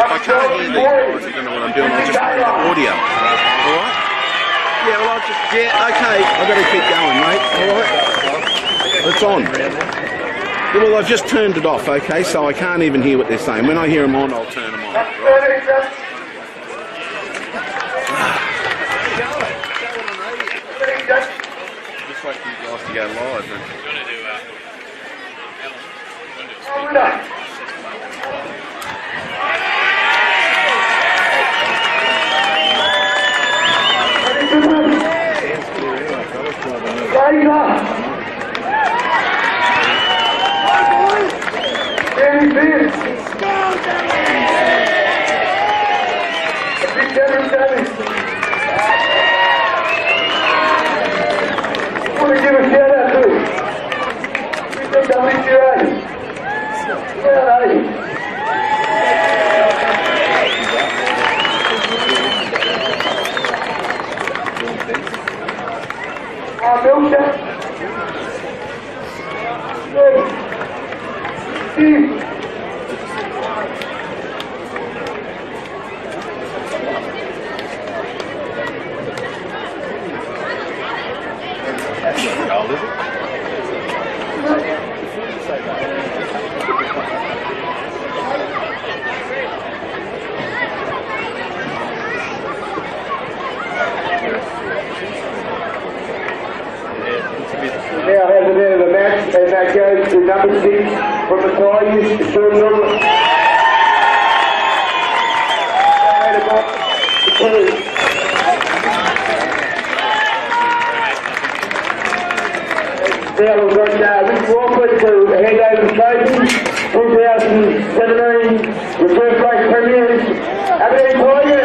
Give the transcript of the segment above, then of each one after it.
I can't hear these guys, I don't know what I'm doing, I'll just play the audio. Alright? Yeah, well I'll just, yeah, okay, I've got to keep going, mate, alright? It's on. Yeah, well I've just turned it off, okay, so I can't even hear what they're saying. When I hear them on, I'll turn them on. Right? Just wait for you guys to go live. Now has the end of the match, and that goes to number 6 from the Tigers, Sean Miller. Now we've got Rick Walker to hand over the trophy, 2017 Reserve Place Premiers, Aberdeen Tigers.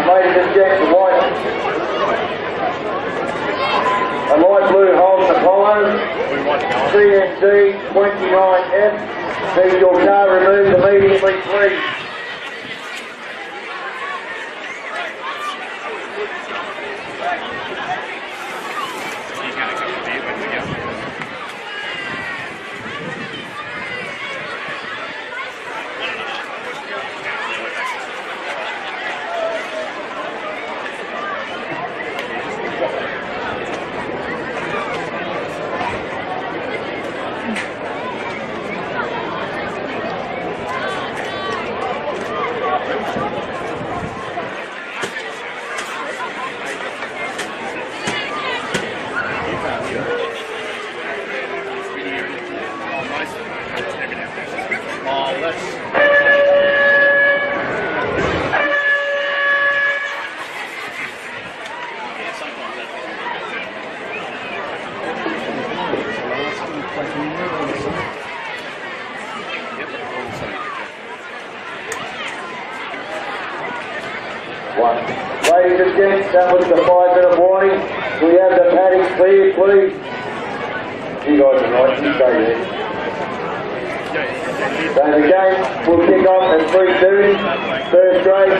Ladies and gents, a light blue Holden Apollo, CNC 29F. Need your car removed immediately, please. Ladies and gents, that was the 5-minute warning. We have the padding cleared, please. You guys are right, you stay there. So the game will kick off at 3:30, first grade.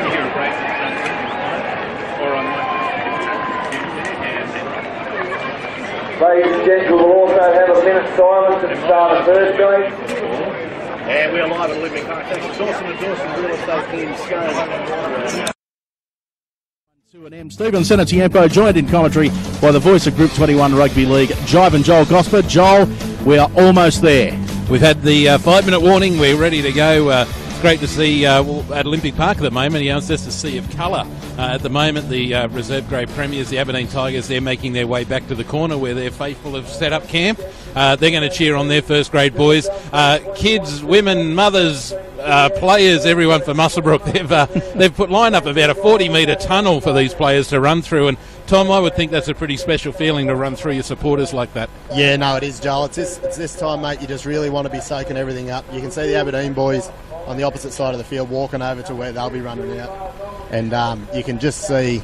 Ladies and gents, we will also have a minute's silence at the start of first grade. And we're live at Living Park. Thanks to Dawson and Dawson Real Estate in Scone. Stephen Senatiempo, joined in commentary by the voice of Group 21 Rugby League, Jive and Joel Gosper. Joel, we are almost there. We've had the 5-minute warning. We're ready to go. It's great to see at Olympic Park at the moment. It's just a sea of colour. At the moment, the reserve grade premiers, the Aberdeen Tigers, they're making their way back to the corner where their faithful have set up camp. They're going to cheer on their first grade boys. Kids, women, mothers, players, everyone for Muswellbrook. They've put line up about a 40-metre tunnel for these players to run through. And Tom, I would think that's a pretty special feeling to run through your supporters like that. Yeah, no, it is, Joel. It's this time, mate, you just really want to be soaking everything up. You can see the Aberdeen boys on the opposite side of the field walking over to where they'll be running out. And you can just see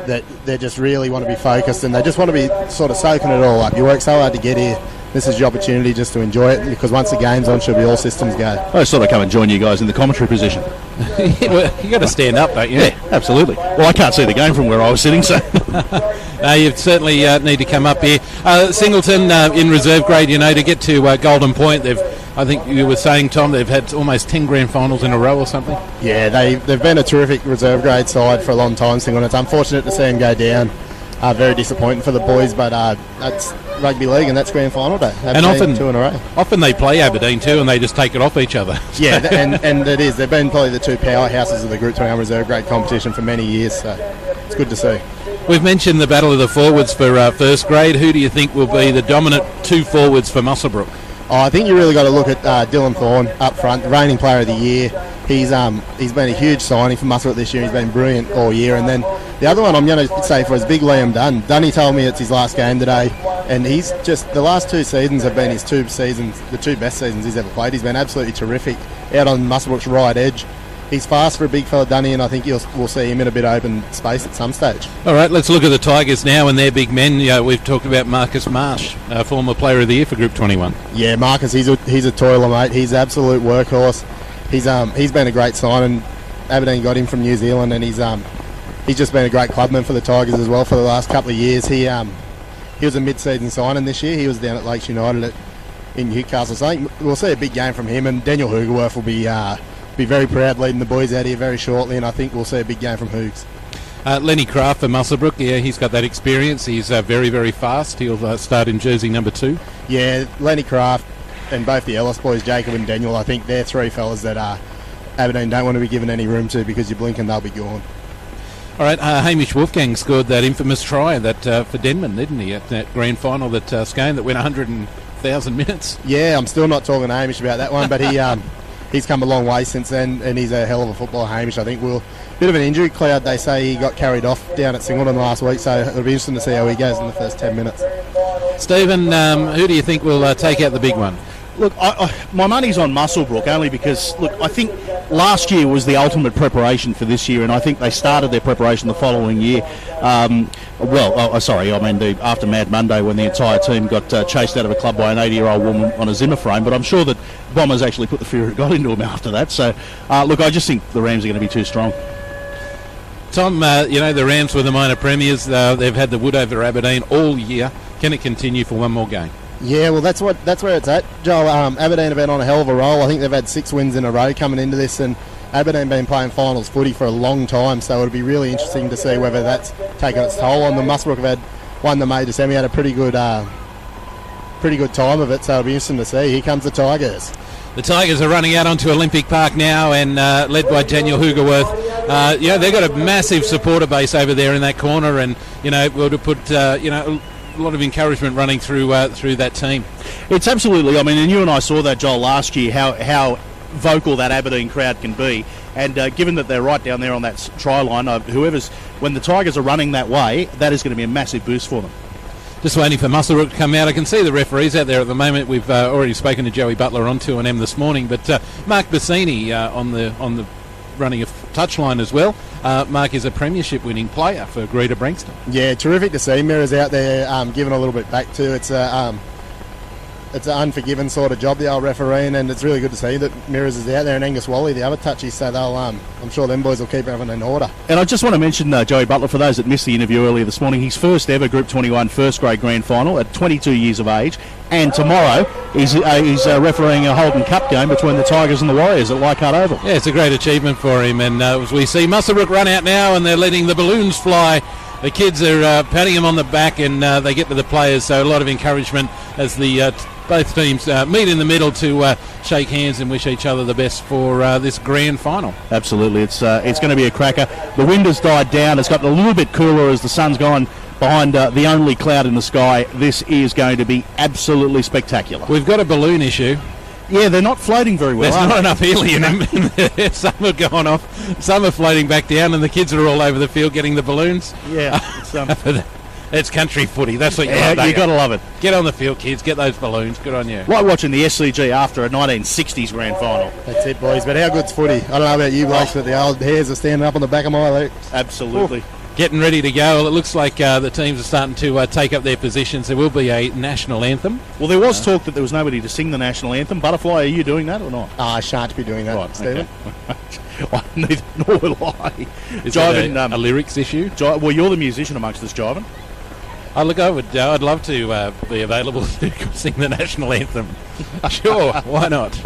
that they just really want to be focused and they just want to be sort of soaking it all up. You work so hard to get here. This is your opportunity just to enjoy it, because once the game's on, should be all systems go. I just thought I'd come and join you guys in the commentary position. Well, you got to stand up, don't you? Yeah, absolutely. Well, I can't see the game from where I was sitting, so... You certainly need to come up here. Singleton in reserve grade, to get to Golden Point, I think you were saying, Tom, they've had almost 10 grand finals in a row or something. Yeah, they've been a terrific reserve grade side for a long time, Singleton. It's unfortunate to see them go down. Very disappointing for the boys, but that's rugby league and that's grand final day. And often 2 in a row. Often they play Aberdeen too, and they just take it off each other. Yeah, and it is. They've been probably the two powerhouses of the Group 21 reserve grade competition for many years, so it's good to see. We've mentioned the battle of the forwards for first grade. Who do you think will be the dominant two forwards for Muswellbrook? I think you really got to look at Dylan Thorne up front, the reigning player of the year. He's been a huge signing for Muswellbrook this year. He's been brilliant all year. And then the other one I'm going to say for is big Liam Dunn. Dunny told me it's his last game today, and he's just the last 2 seasons have been his 2 seasons, the 2 best seasons he's ever played. He's been absolutely terrific out on Muswellbrook's right edge. He's fast for a big fella, Dunny, and I think we'll see him in a bit of open space at some stage. All right, let's look at the Tigers now and their big men. We've talked about Marcus Marsh, former player of the year for Group 21. Yeah, Marcus, he's a toiler, mate. He's an absolute workhorse. He's been a great signing. Aberdeen got him from New Zealand, and he's just been a great clubman for the Tigers as well for the last couple of years. He was a mid-season signing this year. He was down at Lakes United in Newcastle. So I think we'll see a big game from him, and Daniel Hoogerworth will be very proud leading the boys out here very shortly, and I think we'll see a big game from Hoogs. Lenny Craft for Muswellbrook, yeah, he's got that experience. He's very, very fast. He'll start in jersey number 2. Yeah, Lenny Craft and both the Ellis boys, Jacob and Daniel, I think they're 3 fellas that Aberdeen don't want to be given any room to, because you blink and they'll be gone. All right, Hamish Wolfgang scored that infamous try for Denman, didn't he, at that grand final that Scone that went 100,000 minutes? Yeah, I'm still not talking to Hamish about that one, but he's come a long way since then, and he's a hell of a footballer, Hamish. I think bit of an injury cloud, they say he got carried off down at Singleton last week, so it'll be interesting to see how he goes in the first 10 minutes. Stephen, who do you think will take out the big one? Look, my money's on Muswellbrook, only because, look, I think last year was the ultimate preparation for this year, and I think they started their preparation the following year. After Mad Monday, when the entire team got chased out of a club by an 80-year-old woman on a Zimmer frame, but I'm sure that Bombers actually put the fear of God into them after that. So, look, I just think the Rams are going to be too strong. Tom, the Rams were the minor premiers. They've had the wood over Aberdeen all year. Can it continue for one more game? Yeah, well, that's where it's at, Joel. Aberdeen have been on a hell of a roll. I think they've had 6 wins in a row coming into this, and Aberdeen been playing finals footy for a long time, so it'll be really interesting to see whether that's taken its toll on them. Muswellbrook have won the major semi, had a pretty good time of it, so it'll be interesting to see. Here comes the Tigers. The Tigers are running out onto Olympic Park now, and led by Daniel Hoogerworth. They've got a massive supporter base over there in that corner, and we'll put a lot of encouragement running through that team. It's absolutely. I mean, and you and I saw that, Joel, last year, how vocal that Aberdeen crowd can be, and given that they're right down there on that try line, when the Tigers are running that way, that is going to be a massive boost for them. Just waiting for Muswellbrook to come out. I can see the referees out there at the moment. We've already spoken to Joey Butler on 2&M this morning, but Mark Bassini on the running a touchline as well. Mark is a premiership winning player for Greater Branxton. Yeah, terrific to see Mirrors out there giving a little bit back too. It's an unforgiving sort of job, the old refereeing, and it's really good to see that Mirrors is out there, and Angus Wally, the other touchies, so they'll I'm sure them boys will keep everything in order. And I just want to mention Joey Butler, for those that missed the interview earlier this morning, his first ever Group 21 first grade grand final at 22 years of age, and tomorrow he's refereeing a Holden Cup game between the Tigers and the Warriors at Leichhardt Oval. Yeah, it's a great achievement for him. And as we see Muswellbrook run out now, and they're letting the balloons fly. The kids are patting him on the back, and they get to the players, so a lot of encouragement as the both teams meet in the middle to shake hands and wish each other the best for this grand final. Absolutely, it's going to be a cracker. The wind has died down. It's gotten a little bit cooler as the sun's gone behind the only cloud in the sky. This is going to be absolutely spectacular. We've got a balloon issue. Yeah, they're not floating very well. There's not enough helium in there. Some are going off, some are floating back down, and the kids are all over the field getting the balloons. Yeah, it's country footy. That's what you yeah, love. You've got to love it. Get on the field, kids. Get those balloons. Good on you. Like watching the SCG after a 1960s grand final. That's it, boys. But how good's footy? I don't know about you blokes, but the old hairs are standing up on the back of my legs. Absolutely. Ooh. Getting ready to go. Well, it looks like the teams are starting to take up their positions. There will be a national anthem. Well, there was talk that there was nobody to sing the national anthem. Butterfly, are you doing that or not? I shan't be doing that, Right, Stephen. Okay. Neither nor will I. Is that a lyrics issue? Well, you're the musician amongst us, Jivin. Oh, look, I'd love to be available to sing the national anthem. Sure, why not?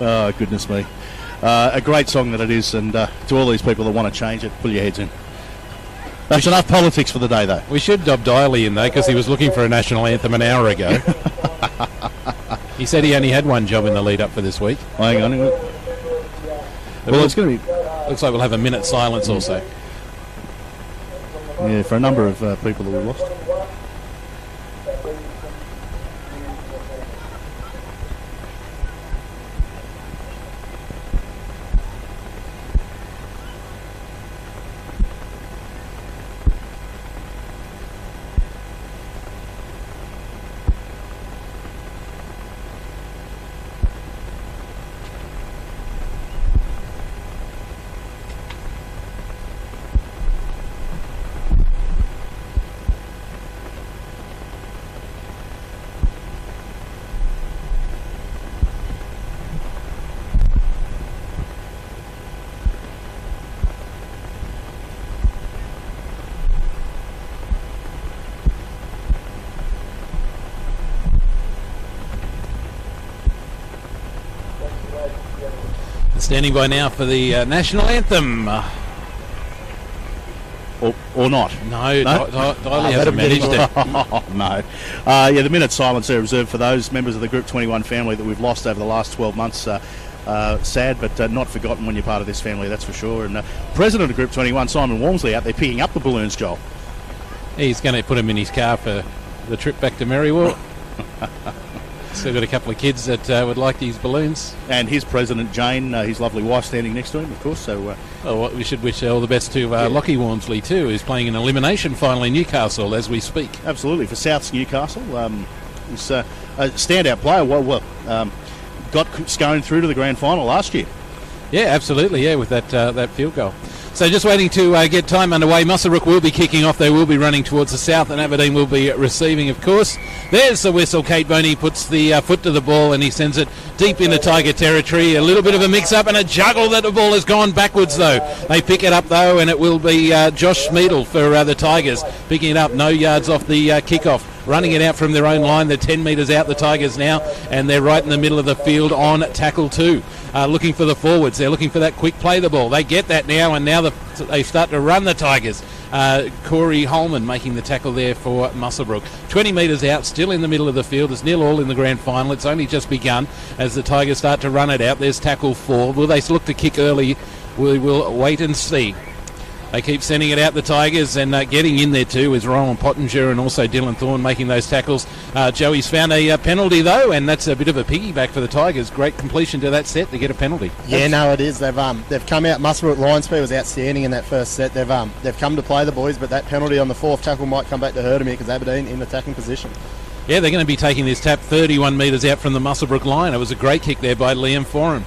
Oh, goodness me. A great song that it is, and to all these people that want to change it, pull your heads in. That's enough politics for the day, though. We should dob Diley in, though, because he was looking for a national anthem an hour ago. He said he only had one job in the lead-up for this week. Hang on. Well, it's going to be... Looks like we'll have a minute's silence also. Yeah, for a number of people that we lost. Standing by now for the national anthem. Or not. No, Diley hasn't managed it. No. Yeah, the minute silence are reserved for those members of the Group 21 family that we've lost over the last 12 months. Sad, but not forgotten when you're part of this family, that's for sure. And President of Group 21, Simon Walmsley, out there picking up the balloons, Joel. He's going to put him in his car for the trip back to Merriwell. Still got a couple of kids that would like these balloons. And his president, Jane, his lovely wife, standing next to him, of course. So, we should wish all the best to Lockie Walmsley too, who's playing an elimination final in Newcastle as we speak. Absolutely, for South's Newcastle. He's a standout player. Got Scone through to the grand final last year. Yeah, absolutely, yeah, with that field goal. So just waiting to get time underway. Muswellbrook will be kicking off. They will be running towards the south, and Aberdeen will be receiving, of course. There's the whistle. Kate Boney puts the foot to the ball, and he sends it deep into Tiger territory. A little bit of a mix-up and a juggle that the ball has gone backwards, though. They pick it up, though, and it will be Josh Smeedle for the Tigers. Picking it up, no yards off the kickoff. Running it out from their own line. They're 10 metres out, the Tigers now, and they're right in the middle of the field on tackle 2. Looking for the forwards. They're looking for that quick play the ball. They get that now, and now they start to run the Tigers. Corey Holman making the tackle there for Muswellbrook. 20 metres out, still in the middle of the field. It's 0-0 in the grand final. It's only just begun as the Tigers start to run it out. There's tackle 4. Will they look to kick early? We will wait and see. They keep sending it out, the Tigers, and getting in there too is Rowan Pottinger and also Dylan Thorne making those tackles. Joey's found a penalty though, and that's a bit of a piggyback for the Tigers. Great completion to that set to get a penalty. Yeah, no, it is. They've come out. Muswellbrook line speed was outstanding in that first set. They've come to play the boys, but that penalty on the fourth tackle might come back to hurt them here because Aberdeen in attacking position. Yeah, they're going to be taking this tap 31 metres out from the Muswellbrook line. It was a great kick there by Liam Foran.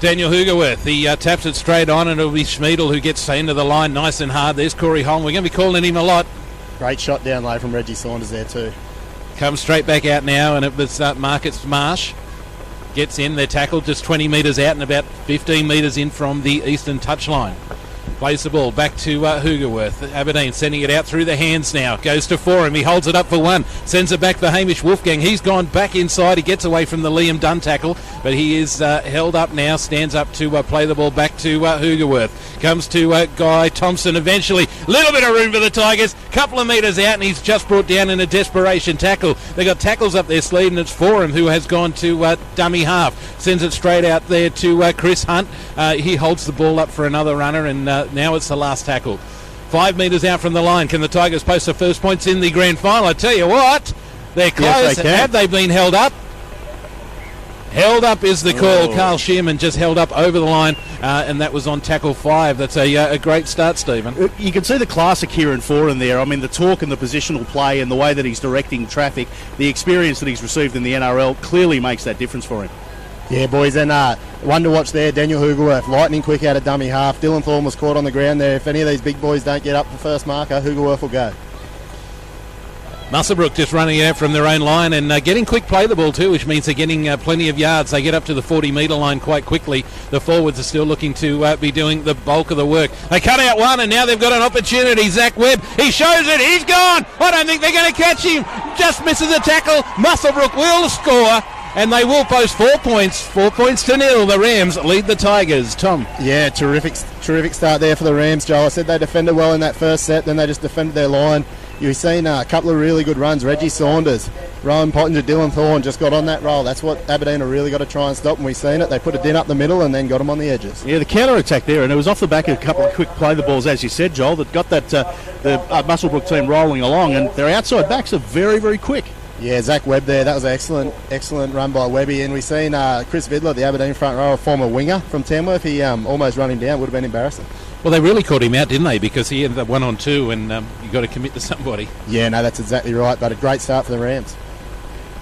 Daniel Hugerworth, he taps it straight on, and it'll be Smeedle who gets into the line nice and hard. There's Corey Holm. We're going to be calling him a lot. Great shot down low from Reggie Saunders there too. Comes straight back out now, and it was Marsh. Gets in, they're tackled just 20 metres out and about 15 metres in from the eastern touchline. Plays the ball back to Hoogerworth. Aberdeen sending it out through the hands now. Goes to Forum. He holds it up for one. Sends it back for Hamish Wolfgang. He's gone back inside. He gets away from the Liam Dunn tackle, but he is held up now. Stands up to play the ball back to Hoogerworth. Comes to Guy Thompson eventually. Little bit of room for the Tigers. Couple of metres out, and he's just brought down in a desperation tackle. They got tackles up their sleeve, and it's Forum who has gone to dummy half. Sends it straight out there to Chris Hunt. He holds the ball up for another runner, and now it's the last tackle. 5 metres out from the line. Can the Tigers post the first points in the grand final? I tell you what, they're close. Yes, they can. Have they been held up? Held up is the call. Carl Shearman just held up over the line, and that was on tackle 5. That's a great start, Stephen. You can see the classic here in Foran there. I mean, the talk and the positional play and the way that he's directing traffic, the experience that he's received in the NRL clearly makes that difference for him. Yeah, boys, and one to watch there, Daniel Hoogerworth, lightning quick out of dummy half. Dylan Thorne was caught on the ground there. If any of these big boys don't get up the first marker, Hoogerworth will go. Muswellbrook just running out from their own line and getting quick play the ball too, which means they're getting plenty of yards. They get up to the 40-metre line quite quickly. The forwards are still looking to be doing the bulk of the work. They cut out one, and now they've got an opportunity. Zach Webb, he shows it. He's gone. I don't think they're going to catch him. Just misses a tackle. Muswellbrook will score, and they will post 4 points. 4 points to nil. The Rams lead the Tigers. Tom. Yeah, terrific start there for the Rams, Joel. I said they defended well in that first set, then they just defended their line. You've seen a couple of really good runs. Reggie Saunders, Rowan Pottinger, Dylan Thorne just got on that roll. That's what Aberdeen have really got to try and stop, and we've seen it. They put it in up the middle and then got them on the edges. Yeah, the counter-attack there, and it was off the back of a couple of quick play-the-balls, as you said, Joel, that got that the Muswellbrook team rolling along, and their outside backs are very, very quick. Yeah, Zach Webb there. That was an excellent run by Webby. And we've seen Chris Vidler, the Aberdeen front row, a former winger from Tamworth. He almost run him down. Would have been embarrassing. Well, they really caught him out, didn't they? Because he ended up 1-on-2, and you've got to commit to somebody. Yeah, no, that's exactly right. But a great start for the Rams.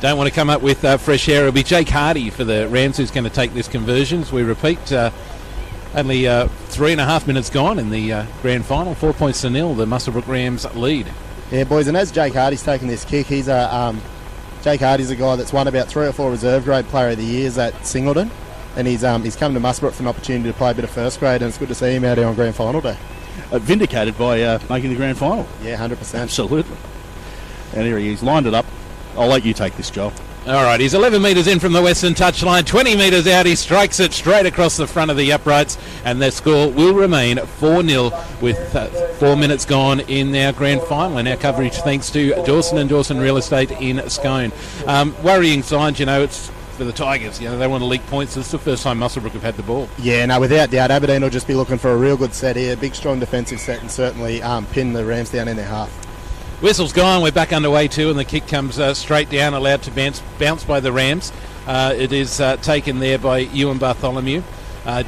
Don't want to come up with fresh air. It'll be Jake Hardy for the Rams who's going to take this conversion. As we repeat, only 3.5 minutes gone in the grand final. 4 points to nil. The Muswellbrook Rams lead. Yeah, boys, and as Jake Hardy's taken this kick, he's Jake Hardy's a guy that's won about 3 or 4 reserve grade player of the years at Singleton, and he's come to Muswellbrook for an opportunity to play a bit of first grade, and it's good to see him out here on grand final day. Vindicated by making the grand final. Yeah, 100%. Absolutely. And here he is, lined it up. I'll let you take this, Joel. All right, he's 11 metres in from the western touchline, 20 metres out. He strikes it straight across the front of the uprights, and their score will remain 4-0 with 4 minutes gone in our grand final. And our coverage thanks to Dawson and Dawson Real Estate in Scone. Worrying signs, it's for the Tigers. They want to leak points. This is the first time Muswellbrook have had the ball. Yeah, no, without doubt, Aberdeen will just be looking for a real good set here. Big, strong defensive set, and certainly pin the Rams down in their half. Whistle's gone. We're back underway too, and the kick comes straight down, allowed to bounce by the Rams. It is taken there by Ewan Bartholomew.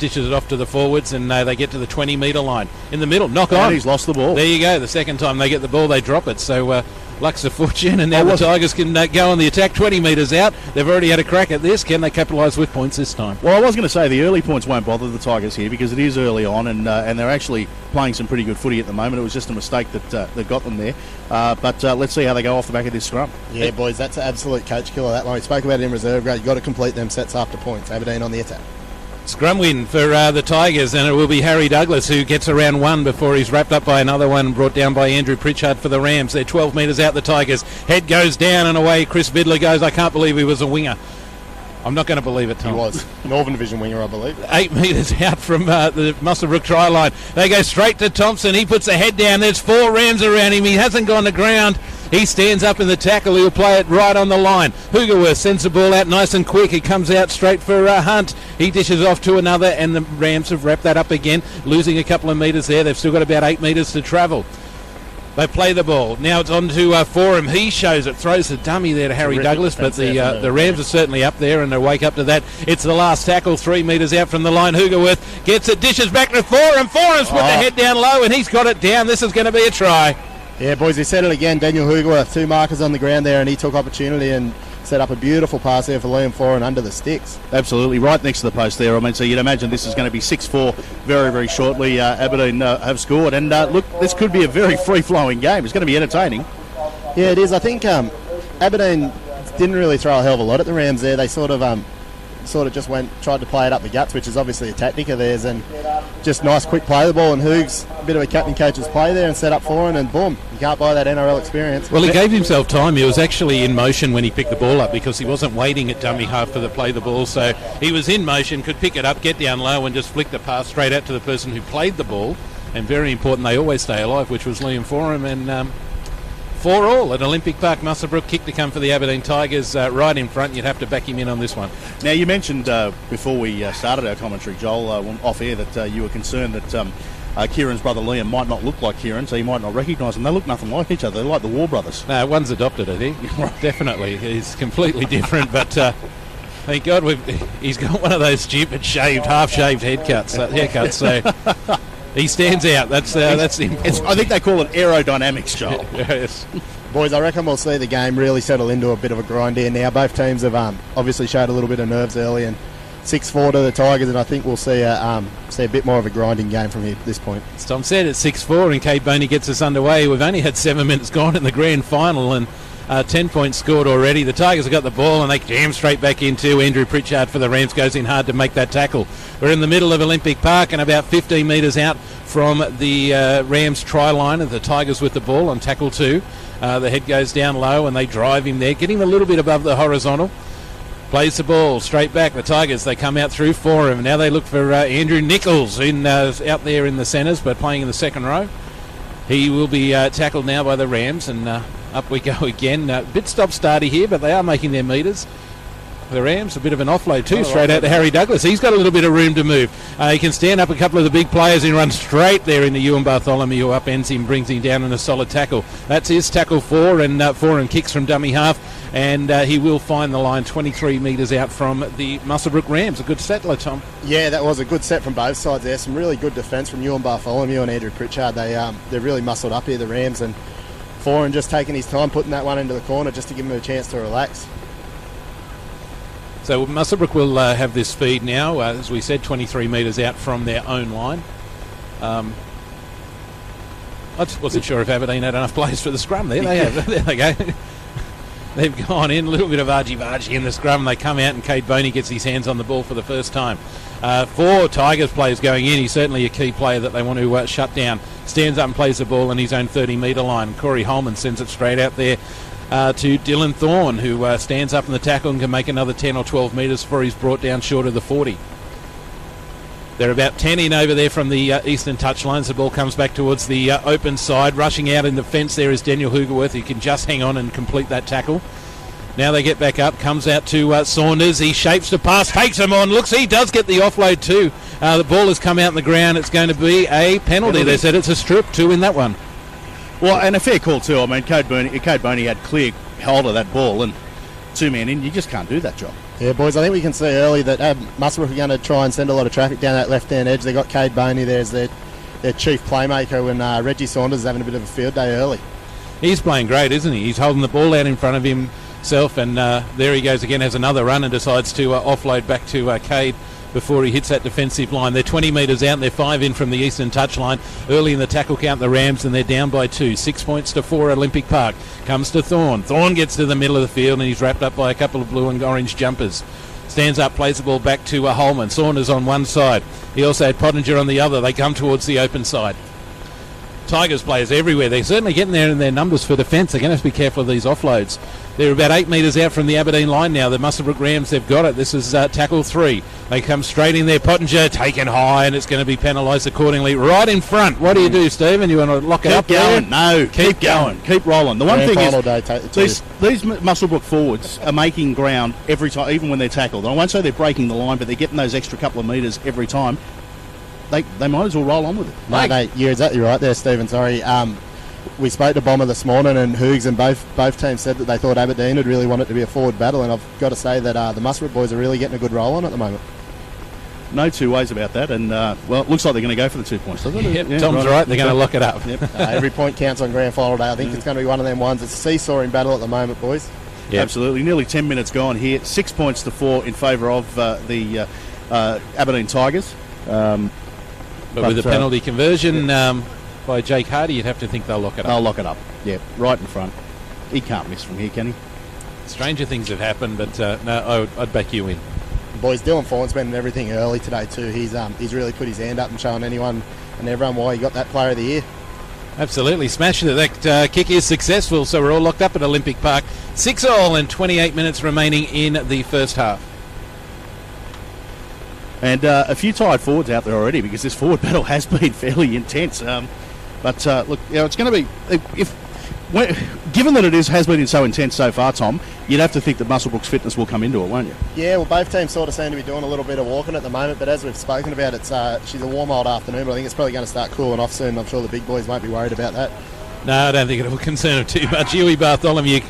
Dishes it off to the forwards, and they get to the 20-metre line. In the middle, knock on. He's lost the ball. There you go. The second time they get the ball, they drop it. So luck's a fortune, and now the Tigers can go on the attack 20 metres out. They've already had a crack at this. Can they capitalise with points this time? Well, I was going to say the early points won't bother the Tigers here because it is early on, and they're actually playing some pretty good footy at the moment. It was just a mistake that got them there. But let's see how they go off the back of this scrum. Yeah, boys, that's an absolute coach killer. That one we spoke about it in reserve grade. You've got to complete them sets after points. Aberdeen on the attack. Scrum win for the Tigers, and it will be Harry Douglas who gets around one before he's wrapped up by another one brought down by Andrew Pritchard for the Rams. They're 12 metres out, the Tigers. Head goes down and away. Chris Vidler goes. I can't believe he was a winger. I'm not going to believe it, Tom. He was. Northern Division winger, I believe. 8 metres out from the Muswellbrook try line. They go straight to Thompson. He puts a head down. There's 4 Rams around him. He hasn't gone to ground. He stands up in the tackle. He'll play it right on the line. Hoogerworth sends the ball out nice and quick. He comes out straight for Hunt. He dishes off to another, and the Rams have wrapped that up again, losing a couple of metres there. They've still got about 8 metres to travel. They play the ball. Now it's on to Forum. He shows it, throws the dummy there to Harry Douglas, but the Rams are certainly up there, and they wake up to that. It's the last tackle, 3 metres out from the line. Hoogerworth gets it, dishes back to Forum. Forum's put the head down low, and he's got it down. This is going to be a try. Yeah, boys, he said it again. Daniel Hoogerworth, 2 markers on the ground there, and he took opportunity and set up a beautiful pass there for Liam Foran under the sticks. Absolutely, right next to the post there. I mean, so you'd imagine this is going to be 6-4 very, very shortly. Aberdeen have scored, and look, this could be a very free-flowing game. It's going to be entertaining. Yeah, it is. I think Aberdeen didn't really throw a hell of a lot at the Rams there. They sort of sort of just tried to play it up the guts, which is obviously a tactic of theirs, and just nice quick play of the ball, and Hoogs, a bit of a captain coach's play there and set up for him, and boom, you can't buy that NRL experience. Well, he gave himself time. He was actually in motion when he picked the ball up because he wasn't waiting at dummy half to play the ball, so he was in motion, could pick it up, get down low and just flick the pass straight out to the person who played the ball. And very important, they always stay alive, which was Liam Forum, and 4-4 at Olympic Park. Muswellbrook kick to come for the Aberdeen Tigers, right in front. You'd have to back him in on this one. Now, you mentioned before we started our commentary, Joel, off air, that you were concerned that Kieran's brother Liam might not look like Kieran, so you might not recognise them. They look nothing like each other. They're like the War Brothers. No, one's adopted, I think. Definitely. He's completely different, but thank God he's got one of those stupid half-shaved haircuts, so he stands out. That's important. I think they call it aerodynamics, Joel. Yes. Boys, I reckon we'll see the game really settle into a bit of a grind here now. Both teams have obviously showed a little bit of nerves early, and 6-4 to the Tigers, and I think we'll see a bit more of a grinding game from here at this point. As Tom said, it's 6-4, and Cade Boney gets us underway. We've only had 7 minutes gone in the grand final, and 10 points scored already. The Tigers have got the ball, and they jam straight back into Andrew Pritchard for the Rams. Goes in hard to make that tackle. We're in the middle of Olympic Park and about 15 metres out from the Rams try line, and the Tigers with the ball on tackle 2. The head goes down low, and they drive him there, getting him a little bit above the horizontal. Plays the ball straight back. The Tigers, they come out through for him. Now they look for Andrew Nichols out there in the centres, but playing in the second row. He will be tackled now by the Rams, and up we go again. Bit stop-starty here, but they are making their metres. The Rams, a bit of an offload too, straight out to Harry Douglas. He's got a little bit of room to move. He can stand up a couple of the big players and run straight there into Ewan Bartholomew, who upends him, brings him down in a solid tackle. That's his tackle 4, and Foran kicks from dummy half, and he will find the line 23 metres out from the Muswellbrook Rams. A good settler, Tom. Yeah, that was a good set from both sides there. Some really good defence from Ewan Bartholomew and Andrew Pritchard. They're really muscled up here, the Rams, and Foran just taking his time, putting that one into the corner just to give him a chance to relax. So Muswellbrook will have this feed now, as we said, 23 metres out from their own line. I just wasn't sure if Aberdeen had enough players for the scrum there. They have. There they go. They've gone in, a little bit of argy-bargy in the scrum. They come out, and Cade Boney gets his hands on the ball for the first time. 4 Tigers players going in. He's certainly a key player that they want to shut down. Stands up and plays the ball in his own 30-metre line. Corey Holman sends it straight out there to Dylan Thorne, who stands up in the tackle and can make another 10 or 12 metres before he's brought down short of the 40. They're about 10 in over there from the eastern touchlines. The ball comes back towards the open side. Rushing out in the fence there is Daniel Hoogerworth, who can just hang on and complete that tackle. Now they get back up. Comes out to Saunders. He shapes the pass, takes him on. Looks, he does get the offload too. The ball has come out in the ground. It's going to be a penalty. They said it's a strip to win that one. Well, and a fair call too. I mean, Cade Boney had clear hold of that ball, and 2 men in, you just can't do that job. Yeah, boys, I think we can see early that Muswellbrook are going to try and send a lot of traffic down that left-hand edge. They've got Cade Boney there as their chief playmaker, and Reggie Saunders is having a bit of a field day early. He's playing great, isn't he? He's holding the ball out in front of himself, and there he goes again, has another run and decides to offload back to Cade before he hits that defensive line. They're 20 metres out, and they're 5 in from the eastern touchline. Early in the tackle count, the Rams, and they're down by 2. 6 points to 4 at Olympic Park. Comes to Thorne. Thorne gets to the middle of the field, and he's wrapped up by a couple of blue and orange jumpers. Stands up, plays the ball back to Holman. Saunders on one side. He also had Pottinger on the other. They come towards the open side. Tigers players everywhere. They're certainly getting there in their numbers for defence. They're going to have to be careful of these offloads. They're about 8 metres out from the Aberdeen line now. The Muswellbrook Rams, they've got it. This is tackle 3. They come straight in there. Pottinger taken high, and it's going to be penalised accordingly. Right in front. What do you do, Stephen? You want to lock it up? Keep going. There? No, keep going. Keep rolling. The one thing is, Day, these Muswellbrook forwards are making ground every time, even when they're tackled. I won't say they're breaking the line, but they're getting those extra couple of metres every time. They might as well roll on with it. No, you're exactly right there, Stephen. Sorry. We spoke to Bomber this morning, and Hoogs and both teams said that they thought Aberdeen would really want it to be a forward battle, and I've got to say that the Muswellbrook boys are really getting a good roll on at the moment. No two ways about that, and well, it looks like they're going to go for the 2 points, doesn't it? Yep, yeah, Tom's right. They're going to lock it up. Yep. Every point counts on grand final day. I think it's going to be one of them ones. It's a seesawing battle at the moment, boys. Yep. Absolutely. Nearly 10 minutes gone here. 6 points to 4 in favour of the Aberdeen Tigers. But with a penalty conversion by Jake Hardy, you'd have to think they'll lock it up. They'll lock it up. Yeah, right in front. He can't miss from here, can he? Stranger things have happened, but no, I'd back you in. Boys, Dylan Thorne's been in everything early today too. He's really put his hand up and shown anyone and everyone why he got that Player of the Year. Absolutely, smashing it. That kick is successful, so we're all locked up at Olympic Park. 6-all and 28 minutes remaining in the first half. And a few tired forwards out there already because this forward battle has been fairly intense. But look, it's going to be given that it has been so intense so far, Tom. You'd have to think that Muswellbrook's fitness will come into it, won't you? Yeah, well, both teams sort of seem to be doing a little bit of walking at the moment, but as we've spoken about, she's a warm old afternoon, but I think it's probably going to start cooling off soon. I'm sure the big boys won't be worried about that. No, I don't think it will concern him too much. Huey Bartholomew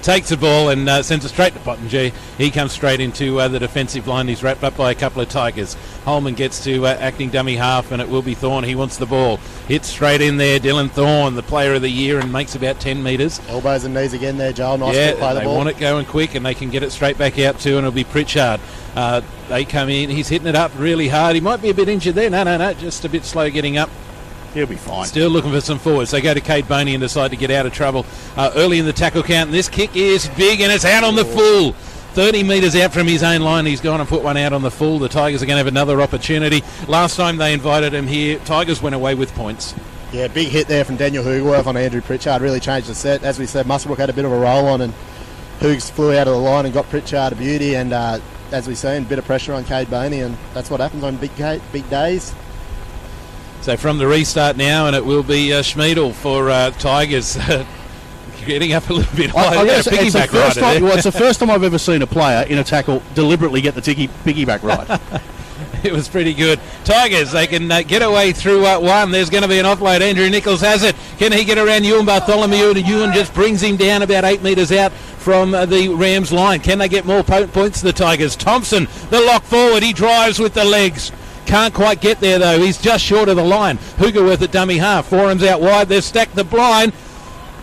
takes the ball and sends it straight to Pottinger. He comes straight into the defensive line. He's wrapped up by a couple of Tigers. Holman gets to acting dummy half, and it will be Thorne. He wants the ball. Hits straight in there. Dylan Thorne, the Player of the Year, and makes about 10 metres. Elbows and knees again there, Joel. Nice to play the ball. They want it going quick, and they can get it straight back out too, and it'll be Pritchard. They come in. He's hitting it up really hard. He might be a bit injured there. No, just a bit slow getting up. He'll be fine. Still looking for some forwards. They go to Cade Boney and decide to get out of trouble early in the tackle count. And this kick is big, and it's out on the full. 30 metres out from his own line. He's gone and put one out on the full. The Tigers are going to have another opportunity. Last time they invited him here, Tigers went away with points. Yeah, big hit there from Daniel Hoogerworth on Andrew Pritchard. Really changed the set. As we said, Muswellbrook had a bit of a roll on, and Hoogs flew out of the line and got Pritchard a beauty. And as we've seen, a bit of pressure on Cade Boney, and that's what happens on big days. So from the restart now, and it will be Schmiedel for Tigers. Getting up a little bit higher. It's the first time I've ever seen a player in a tackle deliberately get the piggyback right. It was pretty good. Tigers, they can get away through one. There's going to be an offload. Andrew Nichols has it. Can he get around Ewan Bartholomew? And Ewan just brings him down about 8 metres out from the Rams line. Can they get more points, the Tigers? Thompson, the lock forward. He drives with the legs. Can't quite get there, though. He's just short of the line. Hoogerworth at dummy half. Forearms out wide. They've stacked the blind.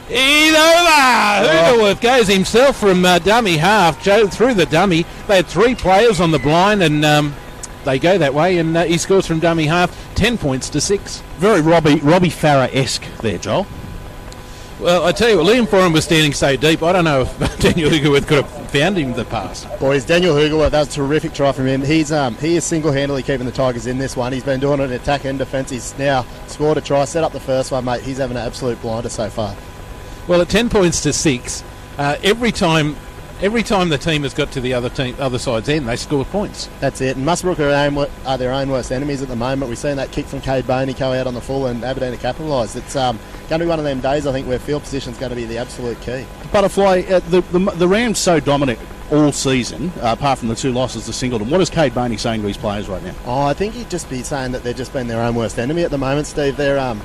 He's over! Hoogerworth goes himself from dummy half. Joe through the dummy. They had 3 players on the blind, and they go that way, and he scores from dummy half. 10 points to 6. Very Robbie Farah-esque there, Joel. Well, I tell you what, Liam Foran was standing so deep, I don't know if Daniel Hoogerworth could have found him the pass. Boys, Daniel Hoogerworth, that was a terrific try from him. He is single-handedly keeping the Tigers in this one. He's been doing it in attack and defence. He's now scored a try, set up the first one, mate. He's having an absolute blinder so far. Well, at 10 points to 6, every time the team has got to the other side's end, they score points. That's it. And Muswellbrook are their own worst enemies at the moment. We've seen that kick from Cade Boney go out on the full, and Aberdeen to capitalise. It's going to be one of them days, I think, where field position is going to be the absolute key. Butterfly, the Rams so dominant all season, apart from the 2 losses to Singleton. What is Cade Boney saying to his players right now? Oh, I think he'd just be saying that they've just been their own worst enemy at the moment, Steve. They're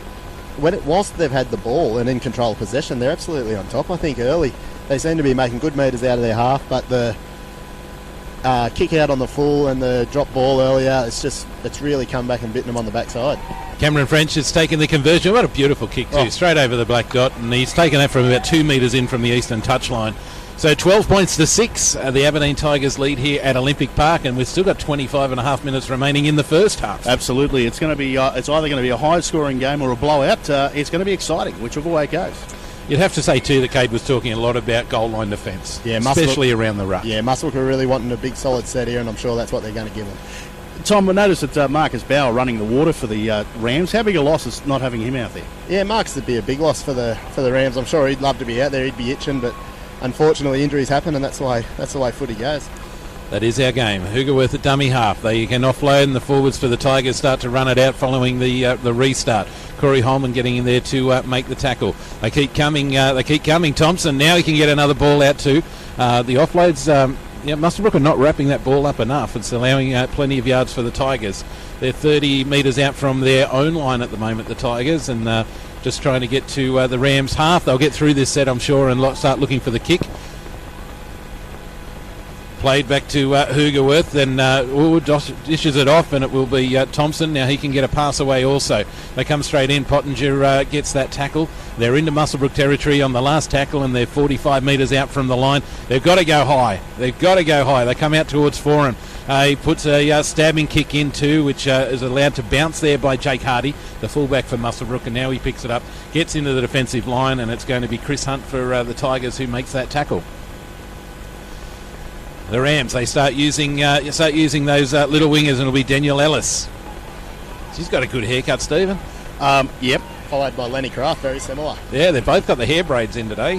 whilst they've had the ball and in control of possession, they're absolutely on top. I think early they seem to be making good metres out of their half, but the kick out on the full and the drop ball earlier, it's really come back and bitten them on the backside. Cameron French has taken the conversion. What a beautiful kick too, straight over the black dot, and he's taken that from about 2 metres in from the eastern touchline. So 12 points to 6, the Aberdeen Tigers lead here at Olympic Park, and we've still got 25 and a half minutes remaining in the first half. Absolutely. It's going to be it's either going to be a high-scoring game or a blowout. It's going to be exciting, whichever way it goes. You'd have to say, too, that Cade was talking a lot about goal line defence, especially around the ruck. Yeah, Muswellbrook are really wanting a big, solid set here, and I'm sure that's what they're going to give them. Tom, I noticed that Marcus Bauer running the water for the Rams. How big a loss is not having him out there? Yeah, Marcus would be a big loss for the Rams. I'm sure he'd love to be out there. He'd be itching, but unfortunately injuries happen, and that's the way footy goes. That is our game. Hoogerworth at dummy half. They can offload, and the forwards for the Tigers start to run it out following the restart. Corey Holman getting in there to make the tackle. They keep coming. Thompson, now he can get another ball out too. The offloads, Muswellbrook are not wrapping that ball up enough. It's allowing plenty of yards for the Tigers. They're 30 metres out from their own line at the moment, the Tigers, and just trying to get to the Rams' half. They'll get through this set, I'm sure, and start looking for the kick. Played back to Hoogerworth, then dishes it off, and it will be Thompson. Now he can get a pass away also. They come straight in. Pottinger gets that tackle. They're into Muswellbrook territory on the last tackle, and they're 45 metres out from the line. They've got to go high. They come out towards Foran. He puts a stabbing kick in too, which is allowed to bounce there by Jake Hardy, the fullback for Muswellbrook, and now he picks it up, gets into the defensive line, and it's going to be Chris Hunt for the Tigers who makes that tackle. The Rams, they start using those little wingers, and it'll be Danielle Ellis. She's got a good haircut, Stephen. Yep. Followed by Lenny Craft, very similar. Yeah, they've both got the hair braids in today.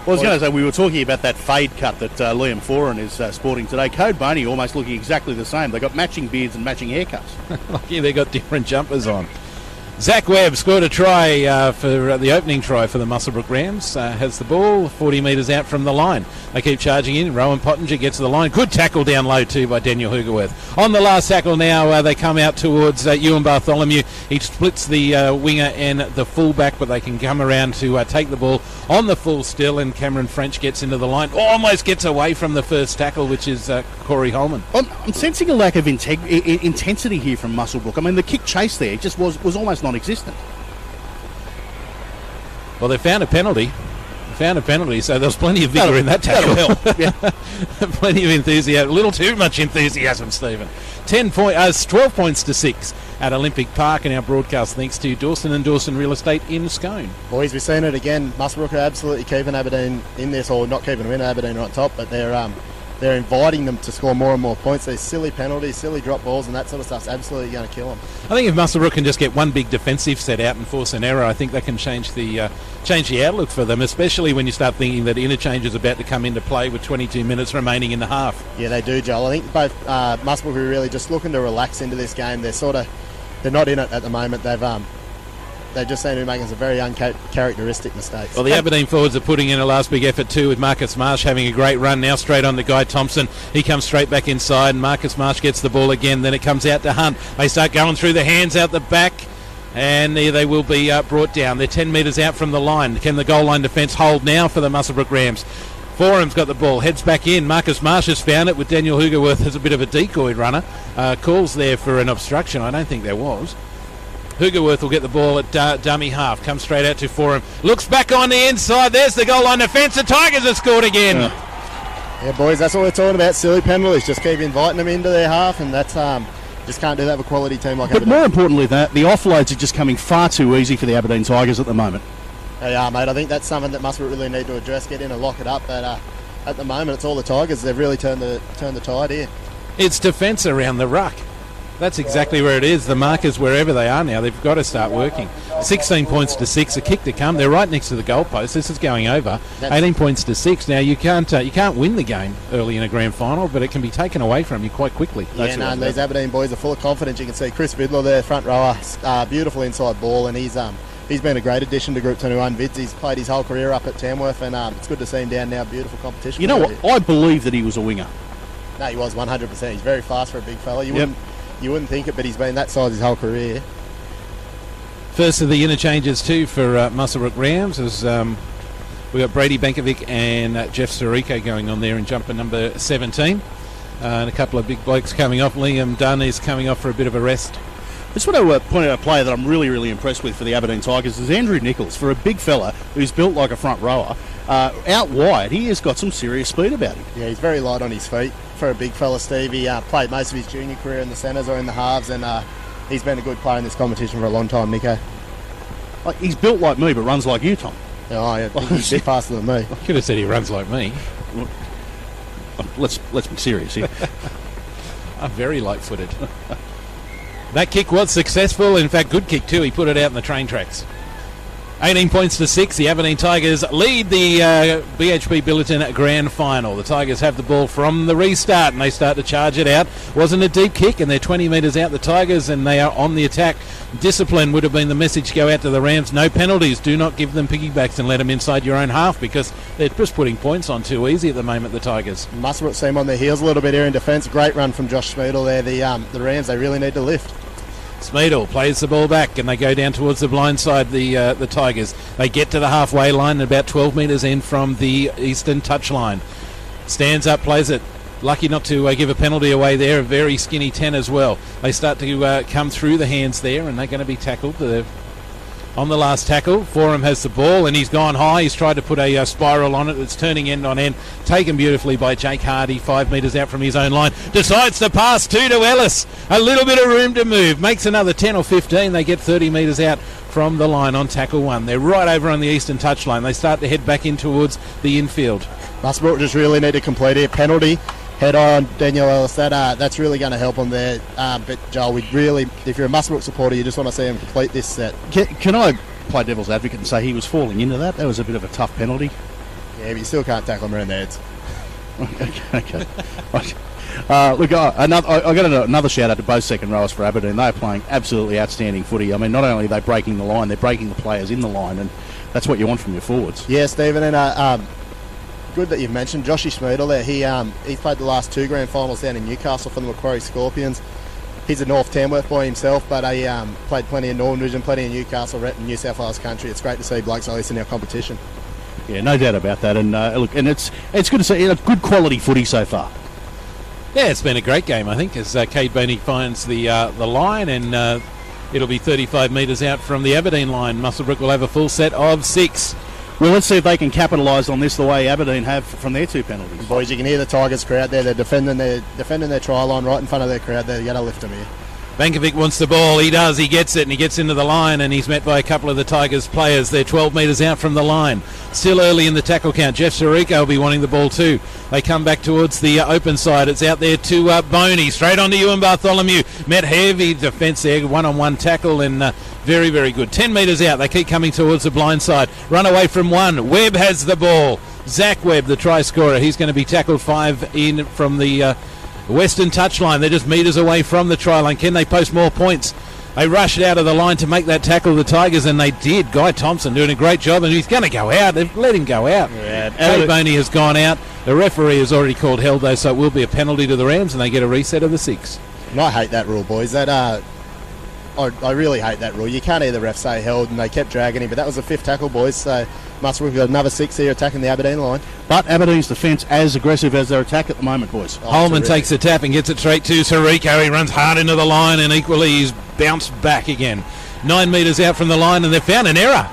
Well, I was going to say, we were talking about that fade cut that Liam Foran is sporting today. Code Boney almost looking exactly the same. They've got matching beards and matching haircuts. Lucky they got different jumpers on. Zach Webb scored a try for the opening try for the Muswellbrook Rams. Has the ball 40 metres out from the line. They keep charging in. Rowan Pottinger gets to the line. Good tackle down low too by Daniel Hugerworth. On the last tackle now, they come out towards Ewan Bartholomew. He splits the winger and the fullback, but they can come around to take the ball on the full still, and Cameron French gets into the line. Almost gets away from the first tackle, which is Corey Holman. I'm sensing a lack of intensity here from Muswellbrook. I mean, the kick chase there just was almost non-existent. Well, they found a penalty. So there was plenty of vigour in that tackle. That'll help. Yeah. Plenty of enthusiasm. A little too much enthusiasm, Stephen. 12 points to 6 at Olympic Park, and our broadcast thanks to Dawson and Dawson Real Estate in Scone. Boys, we've seen it again. Muswellbrook are absolutely keeping Aberdeen in this, or not keeping them in. Aberdeen are on top, but they're inviting them to score more and more points. These silly penalties, silly drop balls, and that sort of stuff's absolutely going to kill them. I think if Muswellbrook can just get one big defensive set out and force an error, I think that can change the outlook for them, especially when you start thinking that interchange is about to come into play with 22 minutes remaining in the half. Yeah, they do, Joel. I think both Muswellbrook are really just looking to relax into this game. They're not in it at the moment. They just seem to be making some very uncharacteristic mistakes. Well, the Aberdeen forwards are putting in a last big effort too, with Marcus Marsh having a great run now straight on to Guy Thompson. He comes straight back inside, and Marcus Marsh gets the ball again. Then it comes out to Hunt. They start going through the hands out the back, and they will be brought down. They're 10 metres out from the line. Can the goal line defence hold now for the Muswellbrook Rams? Forum's got the ball, heads back in. Marcus Marsh has found it with Daniel Hugerworth as a bit of a decoy runner. Calls there for an obstruction. I don't think there was. Hugerworth will get the ball at dummy half. Comes straight out to Forum. Looks back on the inside. There's the goal line defence. The Tigers have scored again. Yeah, boys, that's what we're talking about. Silly penalties. Just keep inviting them into their half, and that's just can't do that with a quality team like Aberdeen. But more importantly, the offloads are just coming far too easy for the Aberdeen Tigers at the moment. They are, mate. I think that's something that Muswellbrook really need to address. Get in and lock it up. But at the moment, it's all the Tigers. They've really turned the tide here. It's defence around the ruck. That's exactly where it is. The markers, wherever they are now, they've got to start working. 16 points to 6, a kick to come. They're right next to the goalpost. This is going over. 18 points to 6. Now you can't win the game early in a grand final, but it can be taken away from you quite quickly. And these Aberdeen boys are full of confidence. You can see Chris Vidler there, front rower, beautiful inside ball, and he's been a great addition to Group 21 Vids. He's played his whole career up at Tamworth, and it's good to see him down now. Beautiful competition. You know what? I believe that he was a winger. No, he was 100%. He's very fast for a big fella. You wouldn't think it, but he's been that size his whole career. First of the interchanges too for Muswellbrook Rams as we've got Brady Bankovic and Jeff Sirico going on there in jumper number 17. And a couple of big blokes coming off. Liam Dunn is coming off for a bit of a rest. I just want to point out a player that I'm really, really impressed with for the Aberdeen Tigers is Andrew Nichols. For a big fella who's built like a front rower, out wide, he has got some serious speed about him. Yeah, he's very light on his feet. For a big fella, Steve, he played most of his junior career in the centres or in the halves, and he's been a good player in this competition for a long time, Nico. Like, he's built like me, but runs like you, Tom. Oh, yeah, he's a bit faster than me. I could have said he runs like me. Let's be serious here. I'm very light-footed. That kick was successful. In fact, good kick too. He put it out in the train tracks. 18 points to 6. The Aberdeen Tigers lead the BHP Billiton Grand Final. The Tigers have the ball from the restart and they start to charge it out. Wasn't a deep kick and they're 20 metres out, the Tigers, and they are on the attack. Discipline would have been the message to go out to the Rams. No penalties. Do not give them piggybacks and let them inside your own half because they're just putting points on too easy at the moment, the Tigers. Muswellbrook seem on their heels a little bit here in defence. Great run from Josh Smeedle there. The Rams, they really need to lift. Smeedle plays the ball back and they go down towards the blind side, the Tigers. They get to the halfway line about 12 metres in from the eastern touchline. Stands up, plays it. Lucky not to give a penalty away there. A very skinny 10 as well. They start to come through the hands there and they're going to be tackled. On the last tackle, Forum has the ball and he's gone high. He's tried to put a spiral on it. It's turning end on end. Taken beautifully by Jake Hardy, 5 metres out from his own line. Decides to pass 2 to Ellis. A little bit of room to move. Makes another 10 or 15. They get 30 metres out from the line on tackle 1. They're right over on the eastern touchline. They start to head back in towards the infield. Muswellbrook just really need to complete here. Penalty head on Daniel Ellis. That's really going to help them there. But Joel, if you're a Muswellbrook supporter, you just want to see him complete this set. Can I play devil's advocate and say he was falling into that? That was a bit of a tough penalty. Yeah, but you still can't tackle him around the heads. Okay. Look, I got another shout out to both second rowers for Aberdeen. They are playing absolutely outstanding footy. I mean, not only are they breaking the line, they're breaking the players in the line, and that's what you want from your forwards. Yeah, Stephen, and good that you've mentioned Joshy Schmiedel there. He's played the last 2 grand finals down in Newcastle for the Macquarie Scorpions. He's a North Tamworth boy himself, but he played plenty in Northern Division, plenty in Newcastle, repping New South Wales country. It's great to see blokes like this in our competition. Yeah, no doubt about that. And look, and it's good to see good quality footy so far. Yeah, it's been a great game, I think, as Cade Boney finds the line, and it'll be 35 metres out from the Aberdeen line. Muswellbrook will have a full set of 6. Well, let's see if they can capitalise on this the way Aberdeen have from their 2 penalties. Boys, you can hear the Tigers crowd there. They're defending their try line right in front of their crowd there. You got to lift them here. Bankovic wants the ball. He does. He gets it, and he gets into the line, and he's met by a couple of the Tigers players. They're 12 metres out from the line. Still early in the tackle count. Jeff Sirico will be wanting the ball too. They come back towards the open side. It's out there to Boney. Straight on to Ewan Bartholomew. Met heavy defence there. One-on-one tackle, and very, very good. 10 metres out. They keep coming towards the blind side. Run away from one. Webb has the ball. Zach Webb, the try scorer. He's going to be tackled 5 in from the Western touchline. They're just metres away from the try line. Can they post more points? They rushed out of the line to make that tackle, the Tigers, and they did. Guy Thompson doing a great job, and he's going to go out. They've let him go out. Yeah, Cade Boney has gone out. The referee has already called held, though, so it will be a penalty to the Rams, and they get a reset of the 6. And I hate that rule, boys. I really hate that rule. You can't hear the ref say held, and they kept dragging him, but that was the 5th tackle, boys, so Muswellbrook got another 6 here attacking the Aberdeen line. But Aberdeen's defence as aggressive as their attack at the moment, boys. Holman takes the tap and gets it straight to Sirico. He runs hard into the line, and equally he's bounced back again. 9 metres out from the line, and they've found an error.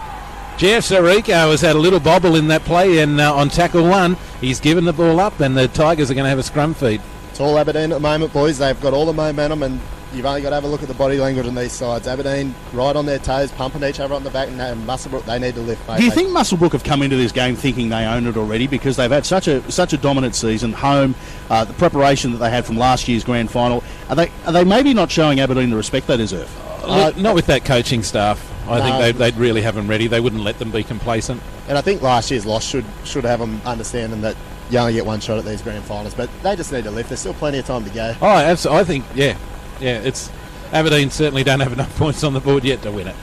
Jeff Sirico has had a little bobble in that play, and on tackle 1, he's given the ball up, and the Tigers are going to have a scrum feed. It's all Aberdeen at the moment, boys. They've got all the momentum, and you've only got to have a look at the body language on these sides. Aberdeen right on their toes, pumping each other on the back, and Muswellbrook, they need to lift, mate. Do you think Muswellbrook have come into this game thinking they own it already, because they've had such a dominant season, home, the preparation that they had from last year's grand final? Are they maybe not showing Aberdeen the respect they deserve? Not with that coaching staff. I think they'd really have them ready. They wouldn't let them be complacent. And I think last year's loss should have them understanding that you only get one shot at these grand finals, but they just need to lift. There's still plenty of time to go. Oh, absolutely. I think, yeah, it's Aberdeen certainly don't have enough points on the board yet to win it.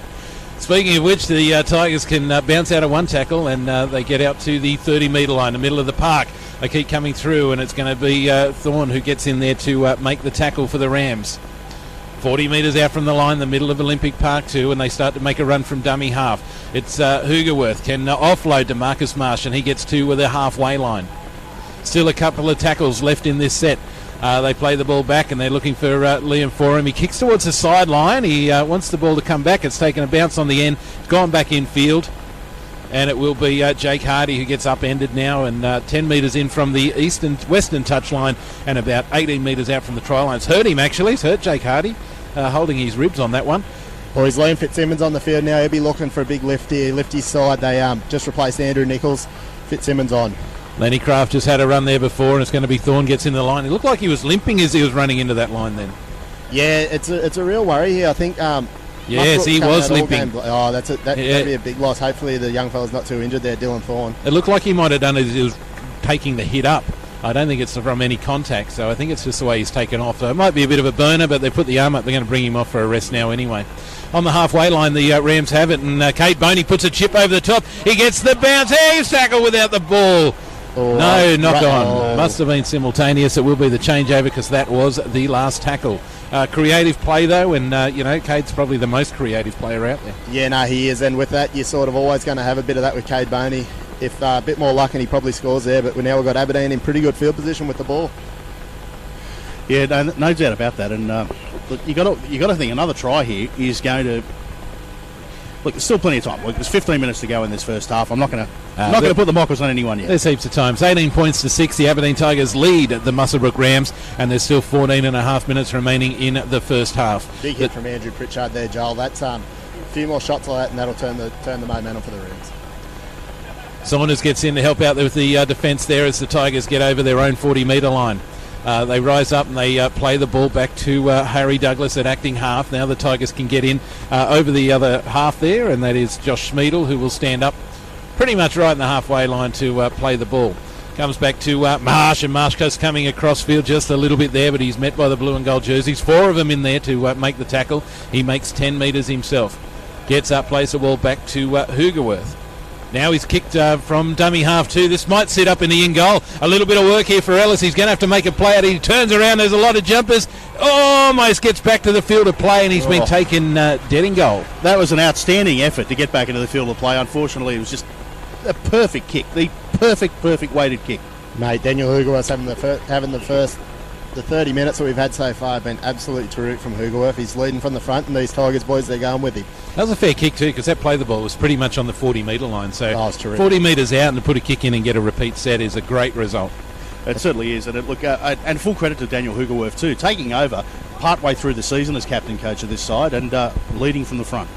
Speaking of which, the Tigers can bounce out of one tackle, and they get out to the 30-metre line, the middle of the park. They keep coming through, and it's going to be Thorne who gets in there to make the tackle for the Rams. 40 metres out from the line, the middle of Olympic Park too, and they start to make a run from dummy half. It's Hoogerworth can offload to Marcus Marsh, and he gets to the halfway line. Still a couple of tackles left in this set. They play the ball back, and they're looking for Liam Forum. He kicks towards the sideline. He wants the ball to come back. It's taken a bounce on the end. It's gone back infield. And it will be Jake Hardy who gets upended now, and 10 metres in from the western touchline and about 18 metres out from the try line. It's hurt him, actually. It's hurt Jake Hardy, holding his ribs on that one. Well, he's Liam Fitzsimmons on the field now. He'll be looking for a big lift here. Lift his side. They just replaced Andrew Nichols. Fitzsimmons on. Lenny Craft just had a run there before, and it's going to be Thorne gets in the line. It looked like he was limping as he was running into that line then. Yeah, it's a real worry here, I think. Yes, he was limping. Oh, that'd be a big loss. Hopefully the young fella's not too injured there, Dylan Thorne. It looked like he might have done it as he was taking the hit up. I don't think it's from any contact, so I think it's just the way he's taken off. So it might be a bit of a burner, but they put the arm up. They're going to bring him off for a rest now anyway. On the halfway line, the Rams have it, and Cade Boney puts a chip over the top. He gets the bounce. Hey, he's tackled without the ball. Oh, no, knock on. Must have been simultaneous. It will be the changeover because that was the last tackle. Creative play, though, and, Cade's probably the most creative player out there. Yeah, no, he is, and with that, you're sort of always going to have a bit of that with Cade Boney. If a bit more luck and he probably scores there, but we've got Aberdeen in pretty good field position with the ball. Yeah, no doubt about that, and look, you got to think another try here is going to... Look, there's still plenty of time. Look, there's 15 minutes to go in this first half. I'm not going to put the mockers on anyone yet. There's heaps of time. It's 18 points to 6. The Aberdeen Tigers lead the Muswellbrook Rams, and there's still 14 and a half minutes remaining in the first half. Big hit from Andrew Pritchard there, Joel. That's a few more shots like that, and that'll turn the momentum for the Rams. Saunders gets in to help out with the defence there as the Tigers get over their own 40-metre line. They rise up and they play the ball back to Harry Douglas at acting half. Now the Tigers can get in over the other half there, and that is Josh Schmiedel, who will stand up pretty much right in the halfway line to play the ball. Comes back to Marsh, and Marsh goes coming across field just a little bit there, but he's met by the blue and gold jerseys. 4 of them in there to make the tackle. He makes 10 metres himself. Gets up, plays the ball back to Hoogerworth. Now he's kicked from dummy half 2. This might sit up in the in goal. A little bit of work here for Ellis. He's going to have to make a play out. He turns around. There's a lot of jumpers. Almost gets back to the field of play, and he's been taken dead in goal. That was an outstanding effort to get back into the field of play. Unfortunately, it was just a perfect kick. The perfect weighted kick. Mate, Daniel Hoogerworth's having the 30 minutes that we've had so far have been absolutely terrific from Hoogerworth. He's leading from the front, and these Tigers boys, they're going with him. That was a fair kick too, because that play the ball was pretty much on the 40-metre line. So it's terrific. 40 metres out and to put a kick in and get a repeat set is a great result. It certainly is, and and full credit to Daniel Hoogerworth too, taking over partway through the season as captain coach of this side and leading from the front.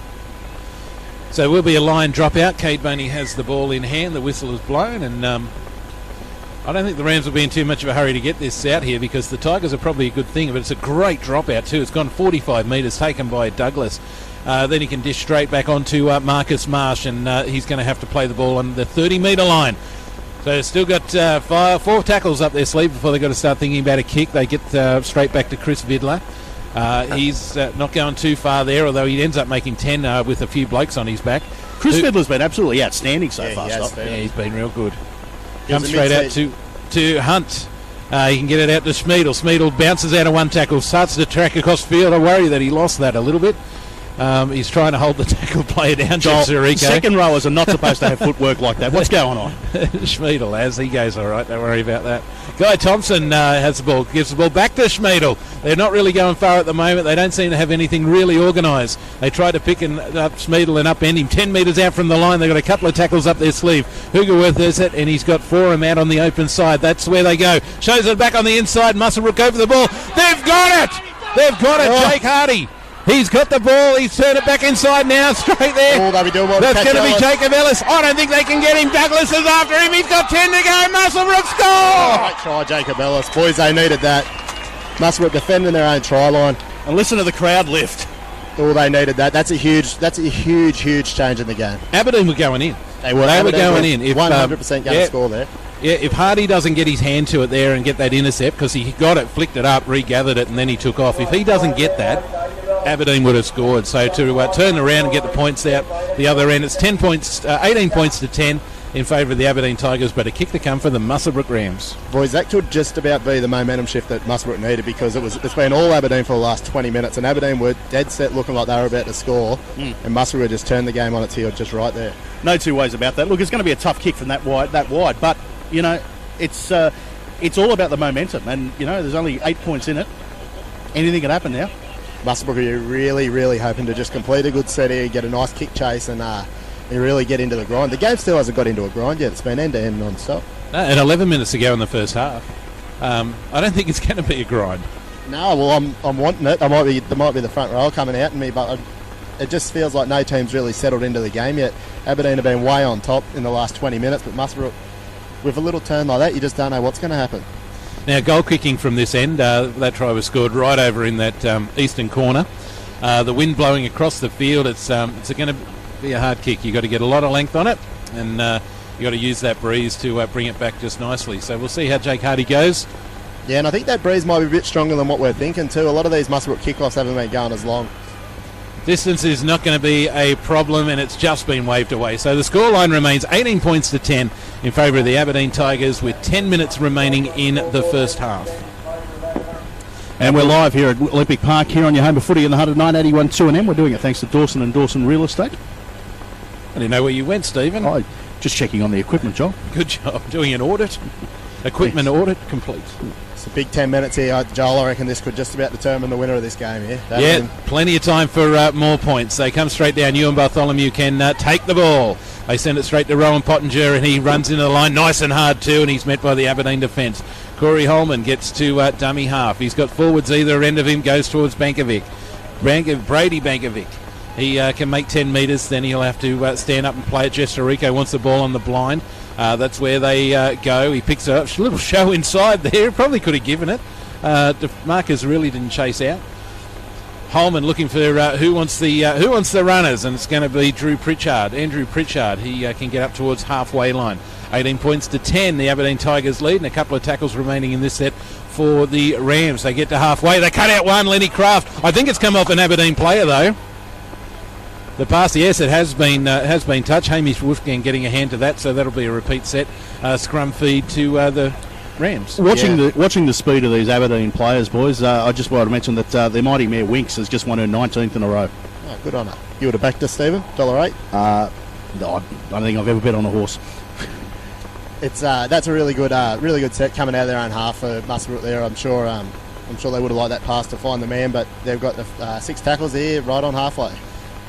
So there will be a line drop out. Cade Boney has the ball in hand. The whistle is blown, and I don't think the Rams will be in too much of a hurry to get this out here, because the Tigers are probably a good thing, but it's a great drop out too. It's gone 45 metres, taken by Douglas. Then he can dish straight back onto Marcus Marsh, and he's going to have to play the ball on the 30-metre line. So still got 4 tackles up their sleeve before they've got to start thinking about a kick. They get straight back to Chris Vidler. He's not going too far there, although he ends up making 10 with a few blokes on his back. Chris Vidler's been absolutely outstanding so far. Yeah, he's been real good. Comes straight out to Hunt. He can get it out to Schmiedel. Schmiedel bounces out of one tackle, starts to track across field. I worry that he lost that a little bit. He's trying to hold the tackle player down. Second rowers are not supposed to have footwork like that. What's going on? Schmiedel has. He goes all right. Don't worry about that. Guy Thompson has the ball. Gives the ball back to Schmiedel. They're not really going far at the moment. They don't seem to have anything really organised. They try to pick up Schmiedel and upend him 10 metres out from the line. They've got a couple of tackles up their sleeve. Hoogerworth has it, and he's got Forum out on the open side. That's where they go. Shows it back on the inside. Muswellbrook over the ball. They've got it! They've got it, Jake Hardy. He's got the ball. He's turned it back inside now, straight there. They'll be doing well. That's going to be Jacob Ellis. I don't think they can get him. Douglas is after him. He's got 10 to go. Muswellbrook score! Great try, Jacob Ellis. Boys, they needed that. Muswellbrook defending their own try line. And listen to the crowd lift. They needed that. That's a huge change in the game. Aberdeen were going in. They were going in. 100% going to score there. Yeah, if Hardy doesn't get his hand to it there and get that intercept, because he got it, flicked it up, regathered it, and then he took off. If he doesn't get that, Aberdeen would have scored. So to turn around and get the points out the other end, it's 18 points to 10 in favour of the Aberdeen Tigers, but a kick to come for the Muswellbrook Rams. Boys, that could just about be the momentum shift that Muswellbrook needed, because it's been all Aberdeen for the last 20 minutes, and Aberdeen were dead set looking like they were about to score, and Muswellbrook just turned the game on its heel just right there. No two ways about that. Look, it's going to be a tough kick from that wide, but you know, it's all about the momentum, and you know, there's only 8 points in it. Anything can happen now. Muswellbrook are really hoping to just complete a good set here, get a nice kick chase, and really get into the grind. The game still hasn't got into a grind yet. It's been end-to-end non-stop. And 11 minutes to go in the first half. I don't think it's going to be a grind. No, well, I'm wanting it. There might be the front row coming out at me, but it just feels like no team's really settled into the game yet. Aberdeen have been way on top in the last 20 minutes, but Muswellbrook, with a little turn like that, you just don't know what's going to happen. Now, goal kicking from this end, that try was scored right over in that eastern corner. The wind blowing across the field, it's going to be a hard kick. You've got to get a lot of length on it, and you've got to use that breeze to bring it back just nicely. So we'll see how Jake Hardy goes. Yeah, and I think that breeze might be a bit stronger than what we're thinking too. A lot of these Muswellbrook kickoffs haven't been going as long. Distance is not going to be a problem, and it's just been waved away. So the scoreline remains 18 points to 10 in favour of the Aberdeen Tigers, with 10 minutes remaining in the first half. And we're live here at Olympic Park here on your home of footy in the 109.81 2NM. We're doing it thanks to Dawson and Dawson Real Estate. I didn't know where you went, Stephen. Oh, just checking on the equipment, Joel. Good job. Doing an audit. Equipment audit complete. It's a big 10 minutes here, Joel. I reckon this could just about determine the winner of this game here. Yeah, plenty of time for more points. They come straight down. Ewan Bartholomew can take the ball. They send it straight to Rowan Pottinger, and he runs into the line nice and hard too, and he's met by the Aberdeen defence. Corey Holman gets to dummy half. He's got forwards either end of him, goes towards Bankovic. Brady Bankovic. He can make 10 metres, then he'll have to stand up and play it. Jester Rico wants the ball on the blind. That's where they go. He picks a little show inside there. Probably could have given it. Marcus really didn't chase out. Holman looking for who wants the runners, and it's going to be Andrew Pritchard. He can get up towards halfway line. 18 points to 10. The Aberdeen Tigers lead, and a couple of tackles remaining in this set for the Rams. They get to halfway. They cut out one. Lenny Craft. I think it's come off an Aberdeen player though. The pass, yes, it has been touched. Hamish Wolfgang getting a hand to that, so that'll be a repeat set. Scrum feed to the Rams. Watching the speed of these Aberdeen players, boys, I just wanted to mention that their mighty mare Winks has just won her 19th in a row. Oh, good on her. You would have backed us, Stephen? $1.08? No, I don't think I've ever bet on a horse. It's that's a really good set coming out of their own half for Muswellbrook there. I'm sure they would have liked that pass to find the man, but they've got the 6 tackles here right on halfway.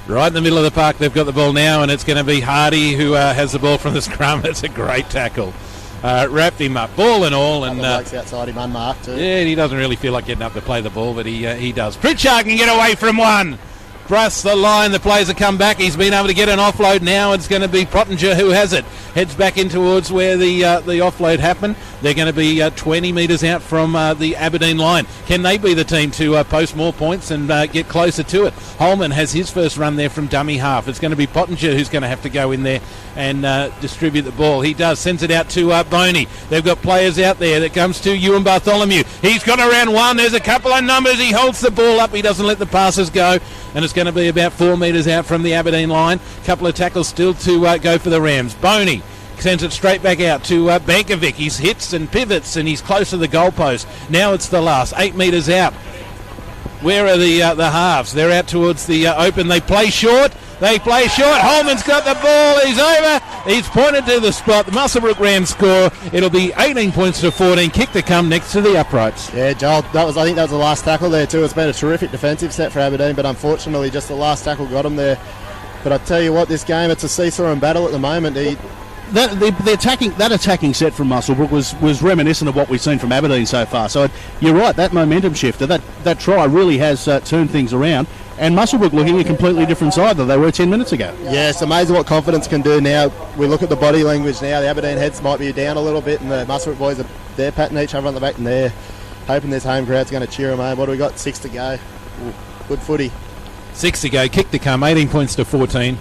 Right in the middle of the park, they've got the ball now, and it's going to be Hardy who has the ball from the scrum. It's a great tackle. Wrapped him up, ball and all. And outside him unmarked too. Yeah, he doesn't really feel like getting up to play the ball, but he does. Pritchard can get away from one. Bruss the line, the players have come back. He's been able to get an offload now. It's going to be Pottinger who has it. Heads back in towards where the offload happened. They're going to be 20 metres out from the Aberdeen line. Can they be the team to post more points and get closer to it? Holman has his first run there from dummy half. It's going to be Pottinger who's going to have to go in there and distribute the ball. He does. Sends it out to Boney. They've got players out there. That comes to Ewan Bartholomew. He's got around one. There's a couple of numbers. He holds the ball up. He doesn't let the passes go. And it's going to be about 4 metres out from the Aberdeen line. Couple of tackles still to go for the Rams. Boney sends it straight back out to Bankovic. He hits and pivots, and he's close to the goalpost. Now it's the last 8 metres out. Where are the halves? They're out towards the open. They play short. Holman's got the ball. He's over. He's pointed to the spot. The Muswellbrook Rams score. It'll be 18 points to 14. Kick to come next to the uprights. Yeah, Joel, I think that was the last tackle there too. It's been a terrific defensive set for Aberdeen, but unfortunately just the last tackle got them there. But I tell you what, this game, it's a seesaw and battle at the moment. That attacking set from Muswellbrook was reminiscent of what we've seen from Aberdeen so far. So you're right, that momentum shifter, that try really has turned things around. And Muswellbrook looking a completely different side than they were 10 minutes ago. Yeah, it's amazing what confidence can do now. We look at the body language now. The Aberdeen heads might be down a little bit, and the Muswellbrook boys they're patting each other on the back, and they're hoping this home crowd's going to cheer them home. What do we got? 6 to go. Ooh, good footy. 6 to go. Kick to come. 18 points to 14.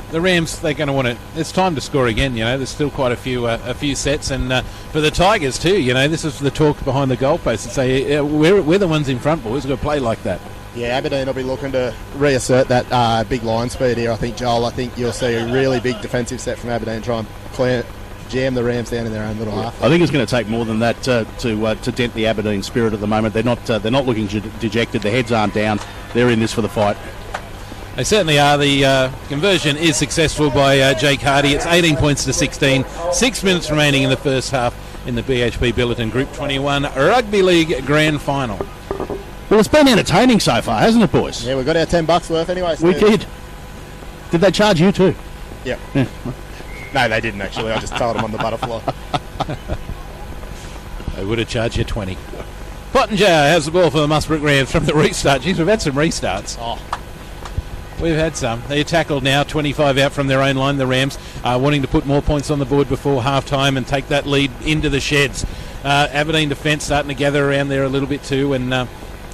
The Rams, they're going to want to. It's time to score again. There's still quite a few sets, and for the Tigers too. This is the talk behind the goalpost and say we're the ones in front, boys. We've got to play like that. Yeah, Aberdeen will be looking to reassert that big line speed here. I think, Joel. I think you'll see a really big defensive set from Aberdeen try and jam the Rams down in their own little half. I think it's going to take more than that to dent the Aberdeen spirit at the moment. They're not looking dejected. Their heads aren't down. They're in this for the fight. They certainly are. The conversion is successful by Jake Hardy. It's 18 points to 16. 6 minutes remaining in the first half in the BHP Billiton Group 21 Rugby League Grand Final. Well, it's been entertaining so far, hasn't it, boys? Yeah, we got our $10 worth anyway. Steve. We did. Did they charge you too? Yep. Yeah. No, they didn't actually. I just told them on the butterfly. They would have charged you 20. Pottinger has the ball for the Muswellbrook Rams from the restart. Jeez, we've had some restarts. Oh. We've had some. They're tackled now, 25 out from their own line. The Rams are wanting to put more points on the board before half-time and take that lead into the sheds. Aberdeen defence starting to gather around there a little bit too, and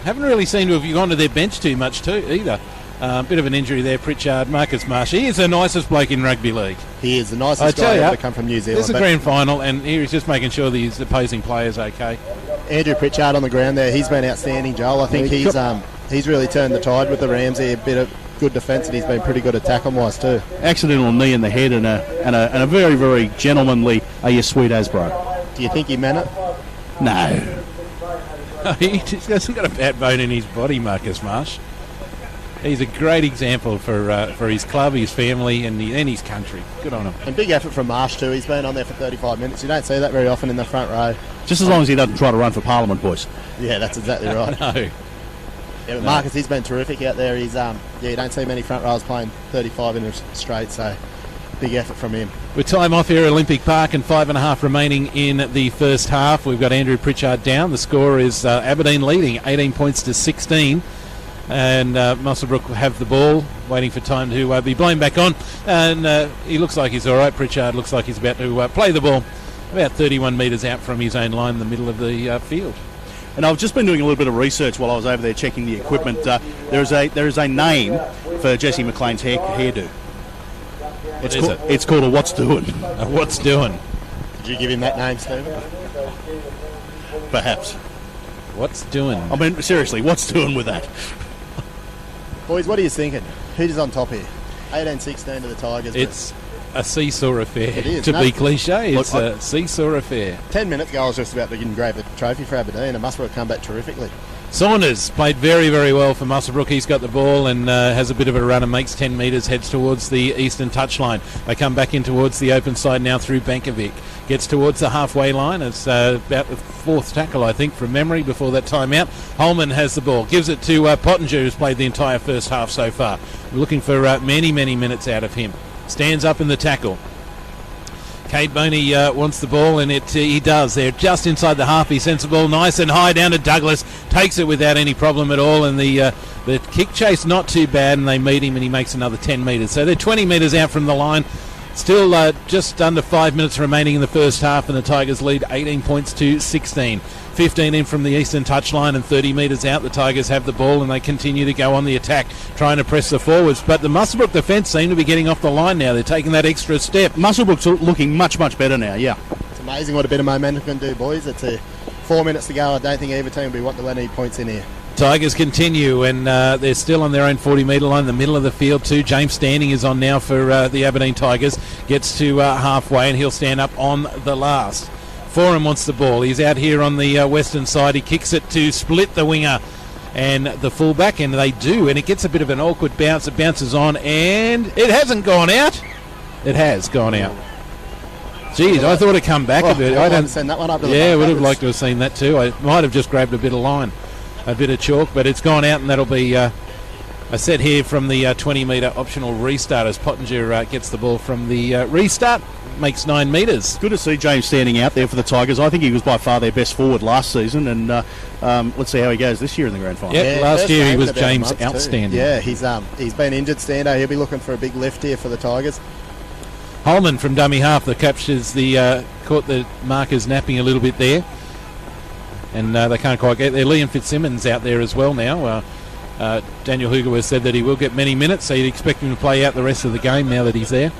haven't really seemed to have gone to their bench too much too either. Bit of an injury there, Pritchard. Marcus Marsh. He is the nicest bloke in rugby league. He is the nicest guy ever to come from New Zealand. This is a grand final, and here he's just making sure these opposing players okay. Andrew Pritchard on the ground there. He's been outstanding, Joel. I think he's really turned the tide with the Rams here. A bit of good defence, and he's been pretty good at tackle-wise too. Accidental knee in the head and a very, very gentlemanly, are you sweet as, bro? Do you think he meant it? No. He's got a bad bone in his body, Marcus Marsh. He's a great example for his club, his family, and his country. Good on him. And big effort from Marsh too. He's been on there for 35 minutes. You don't see that very often in the front row. Just as long as he doesn't try to run for Parliament, boys. Yeah, that's exactly right. No. Yeah, but Marcus, he's been terrific out there. He's you don't see many front rows playing 35 in a straight, so big effort from him. With time off here at Olympic Park and 5.5 remaining in the first half, we've got Andrew Pritchard down. The score is Aberdeen leading 18 points to 16. And Muswellbrook will have the ball, waiting for time to be blown back on. And he looks like he's all right. Pritchard looks like he's about to play the ball about 31 metres out from his own line in the middle of the field. And I've just been doing a little bit of research while I was over there checking the equipment. There is a name for Jesse McLean's hairdo. It's called a What's Doing. A What's Doing. Did you give him that name, Stephen? Perhaps. What's Doing? I mean, seriously, what's doing with that? Boys, what are you thinking? Who's on top here? 18-16 to the Tigers. It's a seesaw affair. It is. To be cliche, it's a seesaw affair. 10 minutes ago, I was just about to grab the trophy for Aberdeen, and Muswellbrook come back terrifically. Saunders played very, very well for Muswellbrook. He's got the ball and has a bit of a run and makes 10 metres, heads towards the eastern touchline. They come back in towards the open side now through Bankovic. Gets towards the halfway line. It's about the fourth tackle, I think, from memory before that timeout. Holman has the ball. Gives it to Pottinger, who's played the entire first half so far. We're looking for many, many minutes out of him. Stands up in the tackle. Cade Boney wants the ball, and he does. They're just inside the half. He sends the ball nice and high down to Douglas. Takes it without any problem at all, and the kick chase not too bad, and they meet him, and he makes another 10 metres. So they're 20 metres out from the line. Still just under 5 minutes remaining in the first half, and the Tigers lead 18 points to 16. 15 in from the eastern touchline and 30 metres out. The Tigers have the ball and they continue to go on the attack, trying to press the forwards. But the Muswellbrook defence seem to be getting off the line now. They're taking that extra step. Muswellbrook's looking much, much better now, yeah. It's amazing what a bit of momentum can do, boys. It's 4 minutes to go. I don't think either team will be wanting to let any points in here. Tigers continue, and they're still on their own 40-metre line, the middle of the field too. James Standing is on now for the Aberdeen Tigers. Gets to halfway, and he'll stand up on the last. Foran wants the ball. He's out here on the western side. He kicks it to split the winger and the fullback, and they do, and it gets a bit of an awkward bounce. It bounces on, and it hasn't gone out. It has gone out. Jeez, I thought it'd come back a bit. I didn't send that one up to the would have liked to have seen that too. I might have just grabbed a bit of line, a bit of chalk, but it's gone out, and that'll be a set here from the 20-metre optional restart as Pottinger gets the ball from the restart. Makes 9 metres. Good to see James Standing out there for the Tigers. I think he was by far their best forward last season, and let's see how he goes this year in the grand final. Yeah, last year he was James outstanding. Yeah, he's been injured, Stando. He'll be looking for a big lift here for the Tigers. Holman from dummy half that captures the caught the markers napping a little bit there, and they can't quite get there. Liam Fitzsimmons out there as well now. Daniel Huger has said that he will get many minutes, so you'd expect him to play out the rest of the game now that he's there.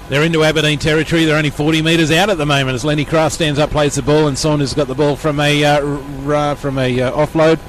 They're into Aberdeen territory. They're only 40 metres out at the moment as Lenny Craft stands up, plays the ball, and Saunders got the ball from a offload.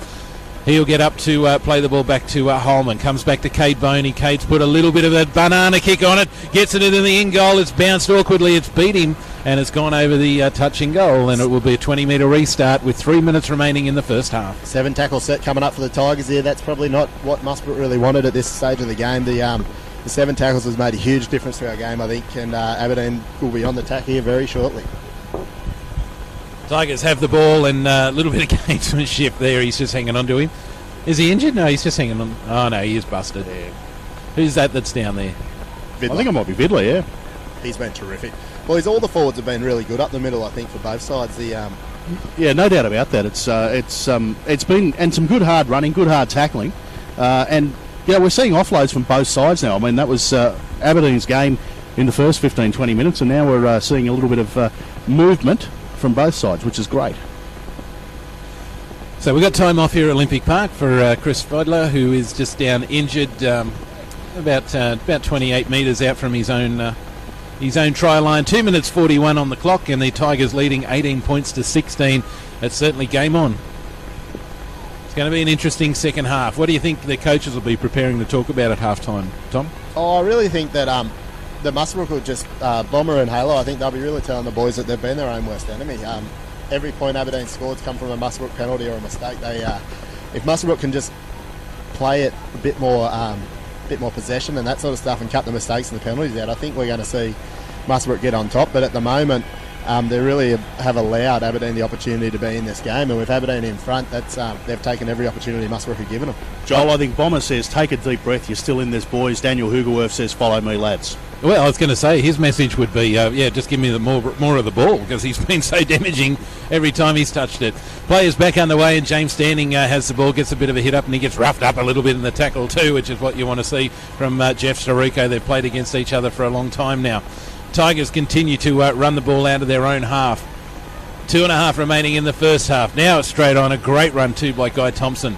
He'll get up to play the ball back to Holman. Comes back to Cade Boney. Cade's put a little bit of a banana kick on it. Gets it into the in goal. It's bounced awkwardly. It's beat him, and it's gone over the touching goal, and it will be a 20-metre restart with 3 minutes remaining in the first half. 7 tackle set coming up for the Tigers here. That's probably not what Muswellbrook really wanted at this stage of the game. The 7 tackles has made a huge difference to our game, I think, and Aberdeen will be on the attack here very shortly. Tigers have the ball, and a little bit of gamesmanship there. He's just hanging on to him. Is he injured? No, he's just hanging on. Oh, no, he is busted. Yeah. Who's that's down there? Vidler. I think it might be Vidler, yeah. He's been terrific. Boys, all the forwards have been really good up the middle, I think, for both sides. Yeah, no doubt about that. It's been, and some good hard running, good hard tackling, and yeah, we're seeing offloads from both sides now. I mean, that was Aberdeen's game in the first 15-20 minutes, and now we're seeing a little bit of movement from both sides, which is great. So we've got time off here at Olympic Park for Chris Fodler, who is just down injured, about 28 metres out from his own try line. 2 minutes 41 on the clock, and the Tigers leading 18 points to 16. It's certainly game on. It's going to be an interesting second half. What do you think the coaches will be preparing to talk about at halftime, Tom? Oh, I really think that the Muswellbrook will just Bomber and Halo. I think they'll be really telling the boys that they've been their own worst enemy. Every point Aberdeen scored's come from a Muswellbrook penalty or a mistake. If Muswellbrook can just play it a bit more possession and that sort of stuff, and cut the mistakes and the penalties out, I think we're going to see Muswellbrook get on top. But at the moment, they really have allowed Aberdeen the opportunity to be in this game, and with Aberdeen in front, that's they've taken every opportunity Muswellbrook have given them. Joel, I think Bomber says, take a deep breath, you're still in this, boys. Daniel Hugerworth says, follow me, lads. Well, I was going to say his message would be, just give me the more of the ball, because he's been so damaging every time he's touched it. Players back underway, and James Standing has the ball, gets a bit of a hit up, and he gets roughed up a little bit in the tackle too, which is what you want to see from Jeff Sirico. They've played against each other for a long time now. Tigers continue to run the ball out of their own half. 2.5 remaining in the first half. Now it's straight on. A great run too by Guy Thompson.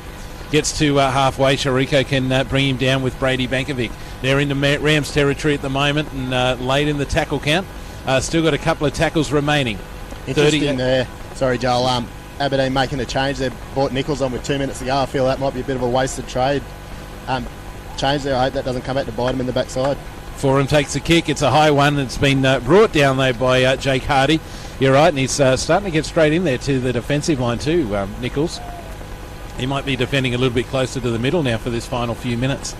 Gets to halfway. Shariko can bring him down with Brady Bankovic. They're into Rams territory at the moment and late in the tackle count. Still got a couple of tackles remaining. Interesting there. Sorry, Joel. Aberdeen making a change. They've brought Nichols on with 2 minutes to go. I feel that might be a bit of a wasted trade. Change there. I hope that doesn't come back to bite him in the backside. Forum takes a kick. It's a high one. It's been brought down though by Jake Hardy. You're right, and he's starting to get straight in there to the defensive line too, Nichols. He might be defending a little bit closer to the middle now for this final few minutes.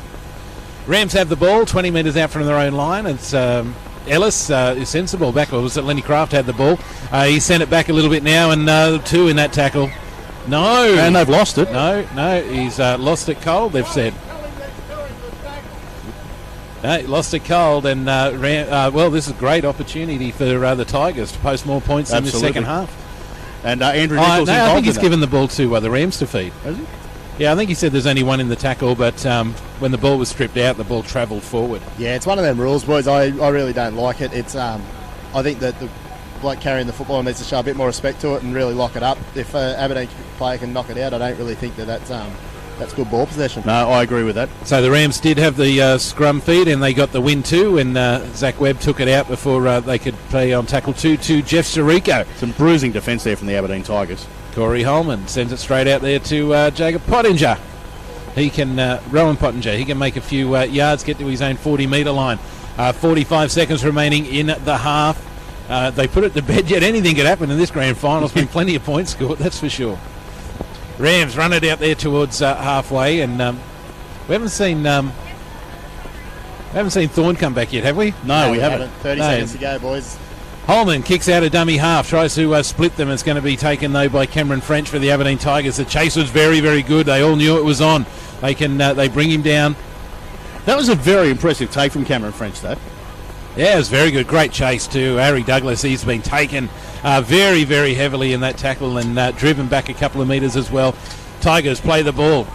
Rams have the ball 20 metres out from their own line. It's Ellis is sensible back. Or was it Lenny Craft had the ball? He sent it back a little bit now, and 2 in that tackle. No. And they've lost it. No, he's lost it cold, they've said. Lost it cold, and this is a great opportunity for the Tigers to post more points in the second half. And Andrew Nichols I think he's given the ball to the Rams to feed. Has he? Yeah, I think he said there's only 1 in the tackle, but when the ball was stripped out, the ball travelled forward. Yeah, it's one of them rules, boys. I really don't like it. It's I think that the bloke carrying the football needs to show a bit more respect to it and really lock it up. If Aberdeen player can knock it out, I don't really think that's good ball possession. No, I agree with that. So the Rams did have the scrum feed, and they got the win too, and Zach Webb took it out before they could play on tackle 2 to Jeff Sirico. Some bruising defence there from the Aberdeen Tigers. Corey Holman sends it straight out there to Jacob Pottinger. He can, Rowan Pottinger, he can make a few yards, get to his own 40-metre line. 45 seconds remaining in the half. They put it to bed yet. Anything could happen in this grand final. There's been plenty of points scored, that's for sure. Rams run it out there towards halfway, and we haven't seen Thorne come back yet, have we? No, we haven't. 30 seconds to go, boys. Holman kicks out a dummy half, tries to split them. It's going to be taken though by Cameron French for the Aberdeen Tigers. The chase was very, very good. They all knew it was on. They bring him down. That was a very impressive take from Cameron French, though. Yeah, it was very good. Great chase too. Harry Douglas, he's been taken very, very heavily in that tackle and driven back a couple of metres as well. Tigers play the ball.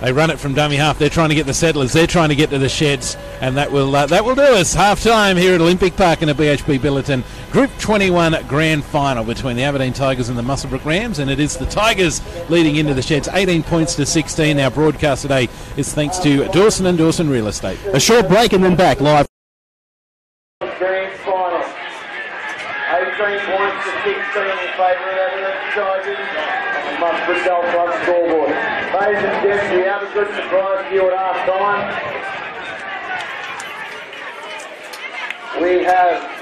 They run it from dummy half. They're trying to get the Settlers. They're trying to get to the Sheds, and that will do us. Half time here at Olympic Park in a BHP Billiton. Group 21 grand final between the Aberdeen Tigers and the Muswellbrook Rams, and it is the Tigers leading into the Sheds, 18 points to 16. Our broadcast today is thanks to Dawson and Dawson Real Estate. A short break and then back live. Grand final. 18 points to 16 in favour of Aberdeen Tigers. Muswellbrook Golf Club scoreboard. Ladies and gents, we have a good surprise for you at half time. We have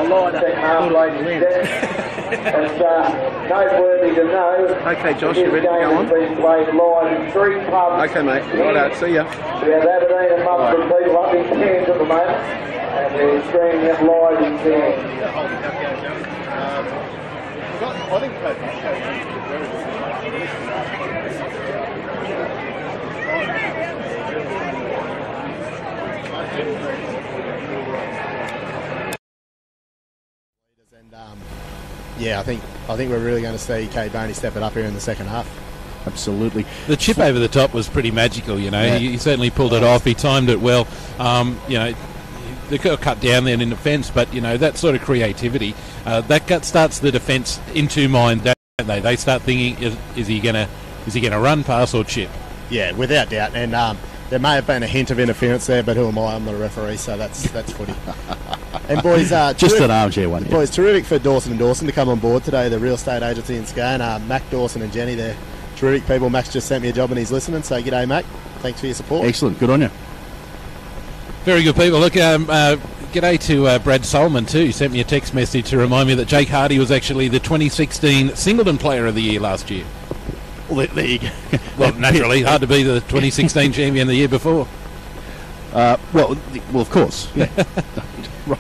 second half, ladies and gentlemen. It's noteworthy to know. Okay, Josh, this you ready to game go on? has been played live in 3 pubs. Okay, mate. Right out. See ya. We have Aberdeen and Muswellbrook people up in Cairns at the moment, and we're streaming it live in Cairns. Yeah, I think we're really going to see Kate Boney step it up here in the second half. Absolutely. The chip over the top was pretty magical, you know. Yeah. He certainly pulled it off. He timed it well. You know, they got cut down then in defence, but, you know, that sort of creativity, that starts the defence in 2 minds, don't they? They start thinking, is he going to run, pass or chip? Yeah, without doubt. And there may have been a hint of interference there, but who am I? I'm not a referee, so that's footy. And boys, Just an armchair one. Yeah. Boys, terrific for Dawson & Dawson to come on board today, the real estate agency in Scone. Mac Dawson and Jenny, they're terrific people. Mac's just sent me a job and he's listening, so g'day, Mac. Thanks for your support. Excellent. Good on you. Very good people. Look, g'day to Brad Solomon too. He sent me a text message to remind me that Jake Hardy was actually the 2016 Singleton Player of the Year last year. Well, there you go. Well, naturally, hard to be the 2016 champion the year before. Well, of course. Yeah. Right.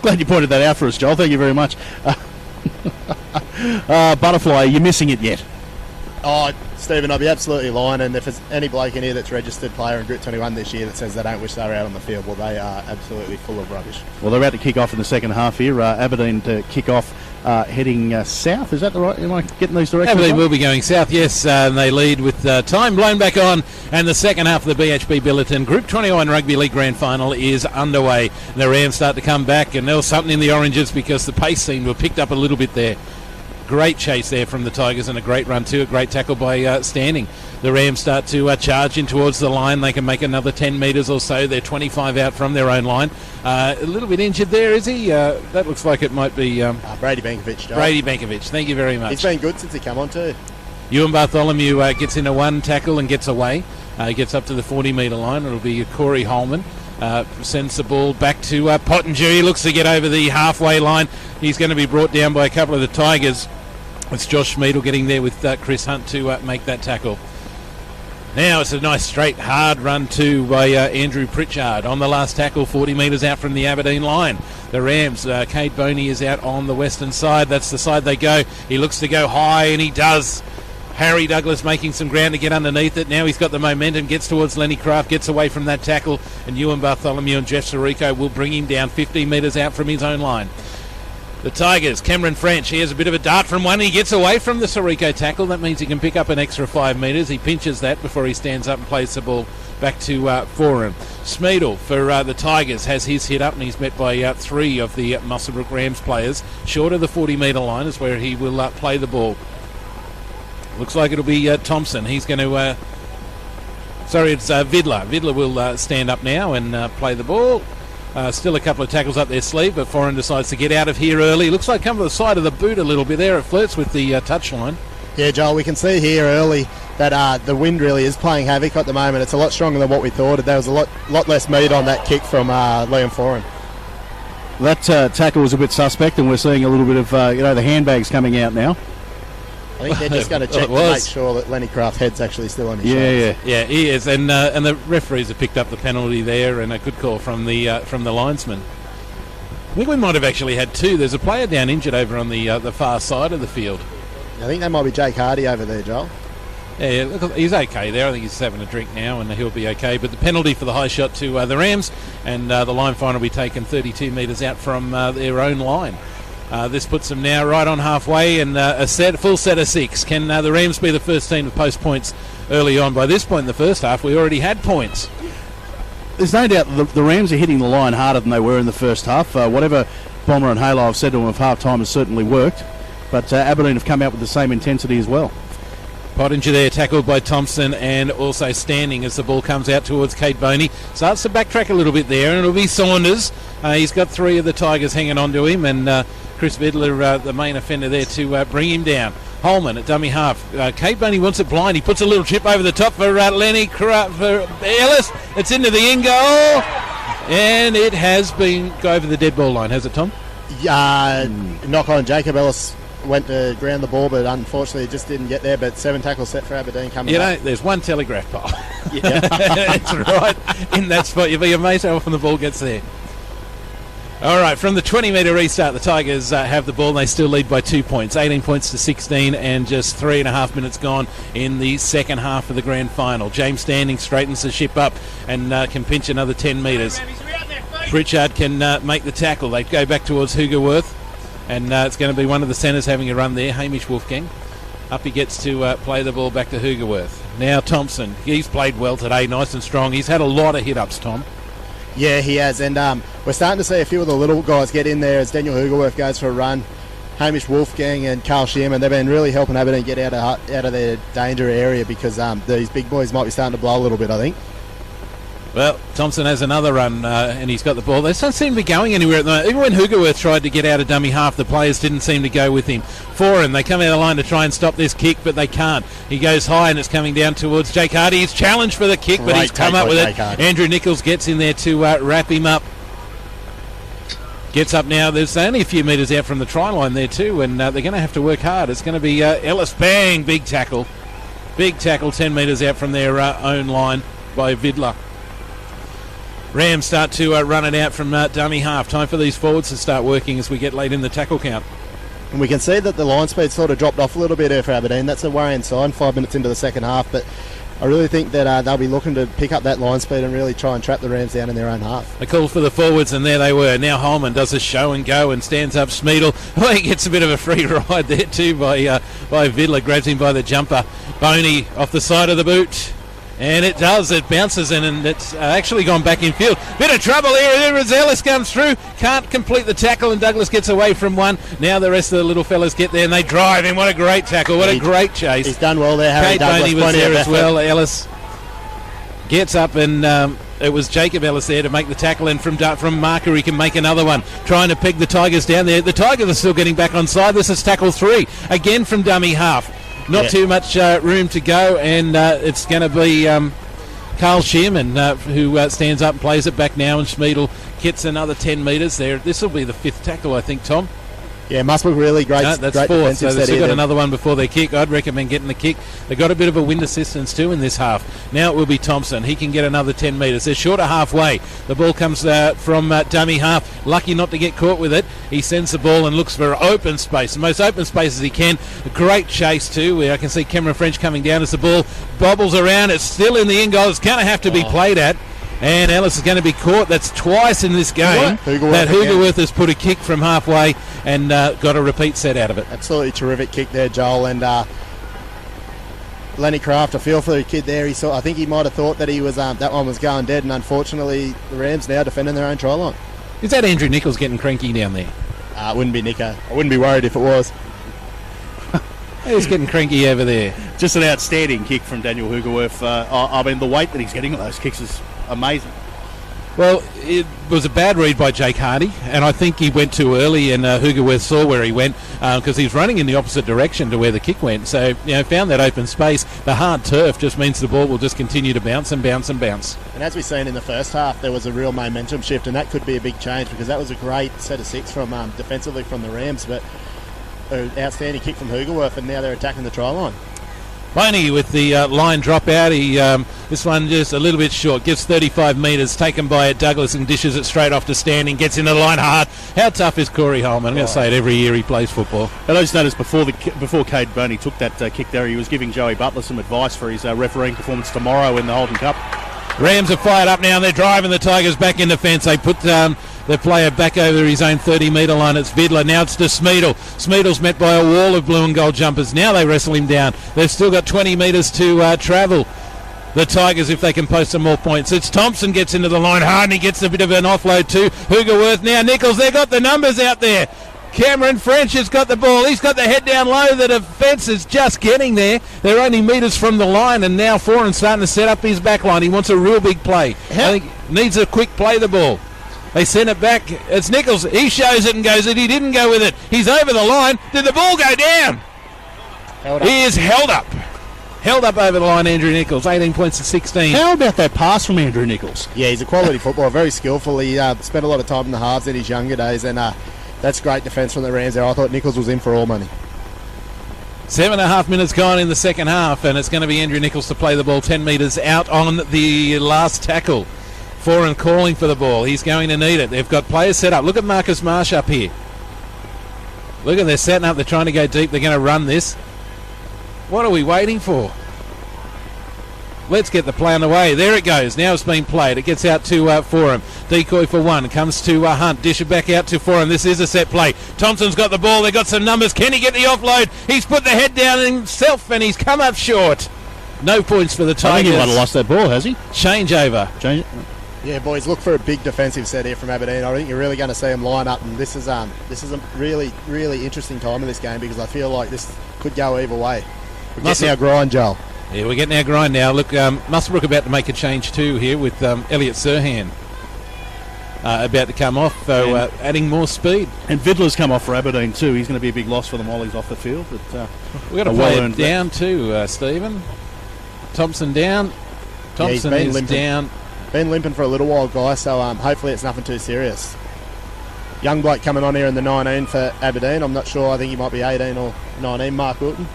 Glad you pointed that out for us, Joel. Thank you very much. Butterfly, are you missing it yet? Oh, Stephen, I'll be absolutely lying, and if there's any bloke in here that's registered player in Group 21 this year that says they don't wish they were out on the field, well, they are absolutely full of rubbish. Well, they're about to kick off in the second half here. Aberdeen to kick off heading south. Is that the right? Am I getting these directions? Aberdeen right? will be going south, yes, and they lead with time blown back on, and the second half of the BHP Billiton Group 21 Rugby League Grand Final is underway. And the Rams start to come back, and there was something in the Oranges because the pace seemed to have picked up a little bit there. Great chase there from the Tigers and a great run too, a great tackle by Standing. The Rams start to charge in towards the line. They can make another 10 metres or so. They're 25 out from their own line. A little bit injured there, is he? That looks like it might be... Brady Benkovic, Joe. Brady Benkovic, thank you very much. He's been good since he came on too. Ewan Bartholomew gets into one tackle and gets away. He gets up to the 40-metre line. It'll be Corey Holman. Sends the ball back to Pottinger. He looks to get over the halfway line. He's going to be brought down by a couple of the Tigers. It's Josh Schmiedel getting there with Chris Hunt to make that tackle. Now it's a nice straight hard run too by Andrew Pritchard on the last tackle, 40 metres out from the Aberdeen line. The Rams, Cade Boney is out on the western side. That's the side they go. He looks to go high and he does. Harry Douglas making some ground to get underneath it. Now he's got the momentum, gets towards Lenny Craft, gets away from that tackle, and Ewan Bartholomew and Jeff Sirico will bring him down 15 metres out from his own line. The Tigers, Cameron French, he has a bit of a dart from one. He gets away from the Sirico tackle. That means he can pick up an extra 5 metres. He pinches that before he stands up and plays the ball back to Foran. Schmiedel for the Tigers has his hit up, and he's met by 3 of the Muswellbrook Rams players. Short of the 40-metre line is where he will play the ball. Looks like it'll be Thompson. He's going to... sorry, it's Vidler. Vidler will stand up now and play the ball. Still a couple of tackles up their sleeve, but Foran decides to get out of here early. Looks like come to the side of the boot a little bit there. It flirts with the touchline. Yeah, Joel, we can see here early that the wind really is playing havoc at the moment. It's a lot stronger than what we thought. There was a lot less meat on that kick from Liam Foran. That tackle was a bit suspect, and we're seeing a little bit of the handbags coming out now. I think they're just going to check to make sure that Lenny Craft's head's actually still on his shoulders. Yeah, he is, and the referees have picked up the penalty there, and a good call from the linesman. I think we might have actually had 2. There's a player down injured over on the far side of the field. I think that might be Jake Hardy over there, Joel. Yeah, look, he's okay there. I think he's having a drink now, and he'll be okay. But the penalty for the high shot to the Rams, and the line fine will be taken 32 metres out from their own line. This puts them now right on halfway, and full set of 6. Can the Rams be the first team to post points early on? By this point in the first half, we already had points. There's no doubt the Rams are hitting the line harder than they were in the first half. Whatever Bomber and Halo have said to them of half-time has certainly worked, but Aberdeen have come out with the same intensity as well. Pottinger there, tackled by Thompson, and also Standing as the ball comes out towards Kate Boney. Starts to backtrack a little bit there, and it'll be Saunders. He's got 3 of the Tigers hanging on to him, and Chris Vidler, the main offender there, to bring him down. Holman at dummy half. Kate Boney wants it blind. He puts a little chip over the top for Lenny for Ellis. It's into the in goal, and it has been go over the dead ball line, has it, Tom? Knock on. Jacob Ellis went to ground the ball, but unfortunately it just didn't get there. But 7 tackles set for Aberdeen coming up. There's one telegraph pole. It's right in that spot. You'll be amazed how often the ball gets there. All right, from the 20-metre restart, the Tigers have the ball. They still lead by 2 points, 18 points to 16, and just 3.5 minutes gone in the second half of the grand final. James Standing straightens the ship up and can pinch another 10 metres. Pritchard can make the tackle. They go back towards Hugerworth, and it's going to be one of the centres having a run there, Hamish Wolfgang. Up he gets to play the ball back to Hugerworth. Now Thompson, he's played well today, nice and strong. He's had a lot of hit-ups, Tom. Yeah, he has, and we're starting to see a few of the little guys get in there as Daniel Hugerworth goes for a run. Hamish Wolfgang and Carl Shearman, they've been really helping Aberdeen get out of their danger area because these big boys might be starting to blow a little bit, I think. Well, Thompson has another run, and he's got the ball. They don't seem to be going anywhere at the moment. Even when Hugerworth tried to get out of dummy half, the players didn't seem to go with him. For him, they come out of the line to try and stop this kick, but they can't. He goes high, and it's coming down towards Jake Hardy. He's challenged for the kick, but he's come up with it. Andrew Nichols gets in there to wrap him up. Gets up now. There's only a few metres out from the try line there too, and they're going to have to work hard. It's going to be Ellis. Bang! Big tackle. Big tackle 10 metres out from their own line by Vidler. Rams start to run it out from dummy half. Time for these forwards to start working as we get late in the tackle count. And we can see that the line speed sort of dropped off a little bit here for Aberdeen. That's a worrying sign 5 minutes into the second half, but I really think that they'll be looking to pick up that line speed and really try and trap the Rams down in their own half. They called for the forwards, and there they were. Now Holman does a show and go and stands up Smeedle. Oh, he gets a bit of a free ride there too by Vidler. Grabs him by the jumper. Boney off the side of the boot. And it does. It bounces in, and it's actually gone back in field. Bit of trouble here. Ellis comes through. Can't complete the tackle, and Douglas gets away from one. Now the rest of the little fellas get there, and they drive him. What a great tackle. What a great chase. He's done well there, Harry Kate Douglas. Boney was there as well. Ellis gets up, and it was Jacob Ellis there to make the tackle, and from Marker he can make another one. Trying to peg the Tigers down there. The Tigers are still getting back on side. This is tackle 3. Again from dummy half. Not too much room to go, and it's going to be Carl Shearman who stands up and plays it back now, and Smeedle gets another 10 metres there. This will be the 5th tackle, I think, Tom. Yeah, Muswellbrook really great. No, that's great 4th, so they've still got there. another one before they kick. I'd recommend getting the kick. They've got a bit of a wind assistance too in this half. Now it will be Thompson. He can get another 10 metres. They're short of halfway. The ball comes from dummy half. Lucky not to get caught with it. He sends the ball and looks for open space. The most open space as he can. A great chase too, where I can see Cameron French coming down as the ball bobbles around. It's still in the end goal. It's going to have to be played at. And Ellis is going to be caught. That's twice in this game that Hugerworth has put a kick from halfway and got a repeat set out of it. Absolutely terrific kick there, Joel. And Lenny Craft, I feel for the kid there. I think he might have thought that he was that one was going dead, and unfortunately the Rams now defending their own try line. Is that Andrew Nichols getting cranky down there? It wouldn't be Nico. I wouldn't be worried if it was. He's getting cranky over there. Just an outstanding kick from Daniel Hugerworth. I mean, the weight that he's getting on those kicks is amazing. Well, it was a bad read by Jake Hardy, and I think he went too early, and Hugerworth saw where he went because he's running in the opposite direction to where the kick went. So, found that open space. The hard turf just means the ball will just continue to bounce and bounce and bounce. And as we've seen in the first half, there was a real momentum shift, and that could be a big change because that was a great set of 6 from defensively from the Rams, but an outstanding kick from Hugerworth, and now they're attacking the try line. Boney with the line drop out. This one just a little bit short. Gets 35 metres. Taken by Douglas and dishes it straight off to Standing. Gets into the line hard. How tough is Corey Holman? I'm going to say it every year he plays football. And I just noticed before Cade Boney took that kick there, he was giving Joey Butler some advice for his refereeing performance tomorrow in the Holden Cup. Rams are fired up now, and they're driving the Tigers back in defence. They put the player back over his own 30-metre line. It's Vidler. Now it's to Smeedle. Smeedle's met by a wall of blue and gold jumpers. Now they wrestle him down. They've still got 20 metres to travel. The Tigers, if they can post some more points. It's Thompson gets into the line hard, and he gets a bit of an offload too. Hugerworth now. Nichols, they've got the numbers out there. Cameron French has got the ball. He's got the head down low. The defence is just getting there. They're only metres from the line, and now Foran starting to set up his back line. He wants a real big play. I think needs a quick play the ball. They send it back. It's Nichols. He shows it and goes it. He didn't go with it. He's over the line. Did the ball go down? He is held up. Held up over the line, Andrew Nichols. 18 points to 16. How about that pass from Andrew Nichols? Yeah, he's a quality footballer. Very skillful. He spent a lot of time in the halves in his younger days, and That's great defence from the Rams there. I thought Nichols was in for all money. 7.5 minutes gone in the second half, and it's going to be Andrew Nichols to play the ball 10 metres out on the last tackle. Foran calling for the ball. He's going to need it. They've got players set up. Look at Marcus Marsh up here. Look at, they're setting up. They're trying to go deep. They're going to run this. What are we waiting for? Let's get the play on the way. There it goes. Now it's been played. It gets out to Foran. Decoy for one. Comes to Hunt. Dish it back out to Foran. This is a set play. Thompson's got the ball. They've got some numbers. Can he get the offload? He's put the head down himself and he's come up short. No points for the Tigers. I think he might have lost that ball, has he? Changeover. Yeah, boys, look for a big defensive set here from Aberdeen. I think you're really going to see them line up, and this is a really, really interesting time in this game because I feel like this could go either way. We're getting our grind, Joel. Yeah, we're getting our grind now. Look, Muswellbrook about to make a change too here with Elliot Sirhan about to come off, so adding more speed. And Vidler's come off for Aberdeen too. He's going to be a big loss for them while he's off the field. But we've got to play it down too, Stephen. Thompson down. Thompson is limping. down. Been limping for a little while, guys, so hopefully it's nothing too serious. Young bloke coming on here in the 19 for Aberdeen. I'm not sure. I think he might be 18 or 19, Mark Wilton.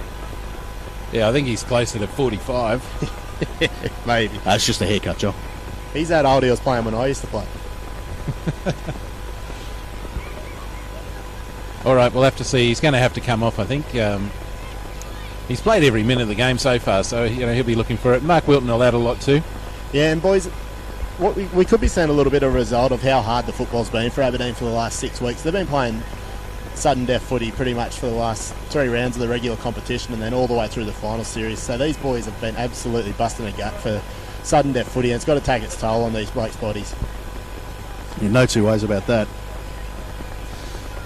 Yeah, I think he's closer to 45. Maybe. It's just a haircut, Joe. He's that old. He was playing when I used to play. All right, we'll have to see. He's going to have to come off, I think. He's played every minute of the game so far, so he'll be looking for it. Mark Wilton will add a lot too. Yeah, and boys, what we could be seeing a little bit of a result of how hard the football's been for Aberdeen for the last 6 weeks. They've been playing sudden death footy pretty much for the last 3 rounds of the regular competition and then all the way through the final series. So these boys have been absolutely busting a gut for sudden death footy, and it's got to take its toll on these blokes' bodies. Yeah, no two ways about that.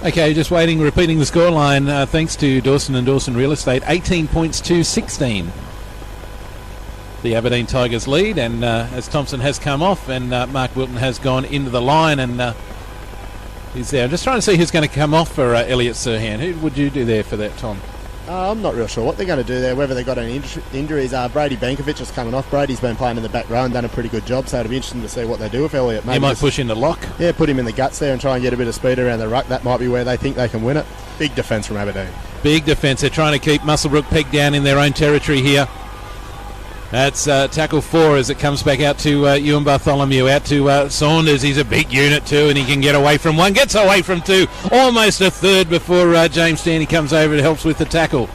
Okay, just waiting, repeating the scoreline. Thanks to Dawson and Dawson Real Estate, 18 points to 16. The Aberdeen Tigers lead, and as Thompson has come off and Mark Wilton has gone into the line, and he's there. I'm just trying to see who's going to come off for Elliot Sirhan. Who would you do there for that, Tom? I'm not real sure what they're going to do there, whether they've got any injuries. Brady Benkovic is coming off. Brady's been playing in the back row and done a pretty good job, so it'll be interesting to see what they do with Elliot. Maybe he might push in the lock. Yeah, put him in the guts there and try and get a bit of speed around the ruck. That might be where they think they can win it. Big defence from Aberdeen. Big defence. They're trying to keep Muswellbrook pegged down in their own territory here. That's tackle 4 as it comes back out to Ewan Bartholomew, out to Saunders. He's a big unit too, and he can get away from 1, gets away from 2, almost a third before James Stanley comes over and helps with the tackle.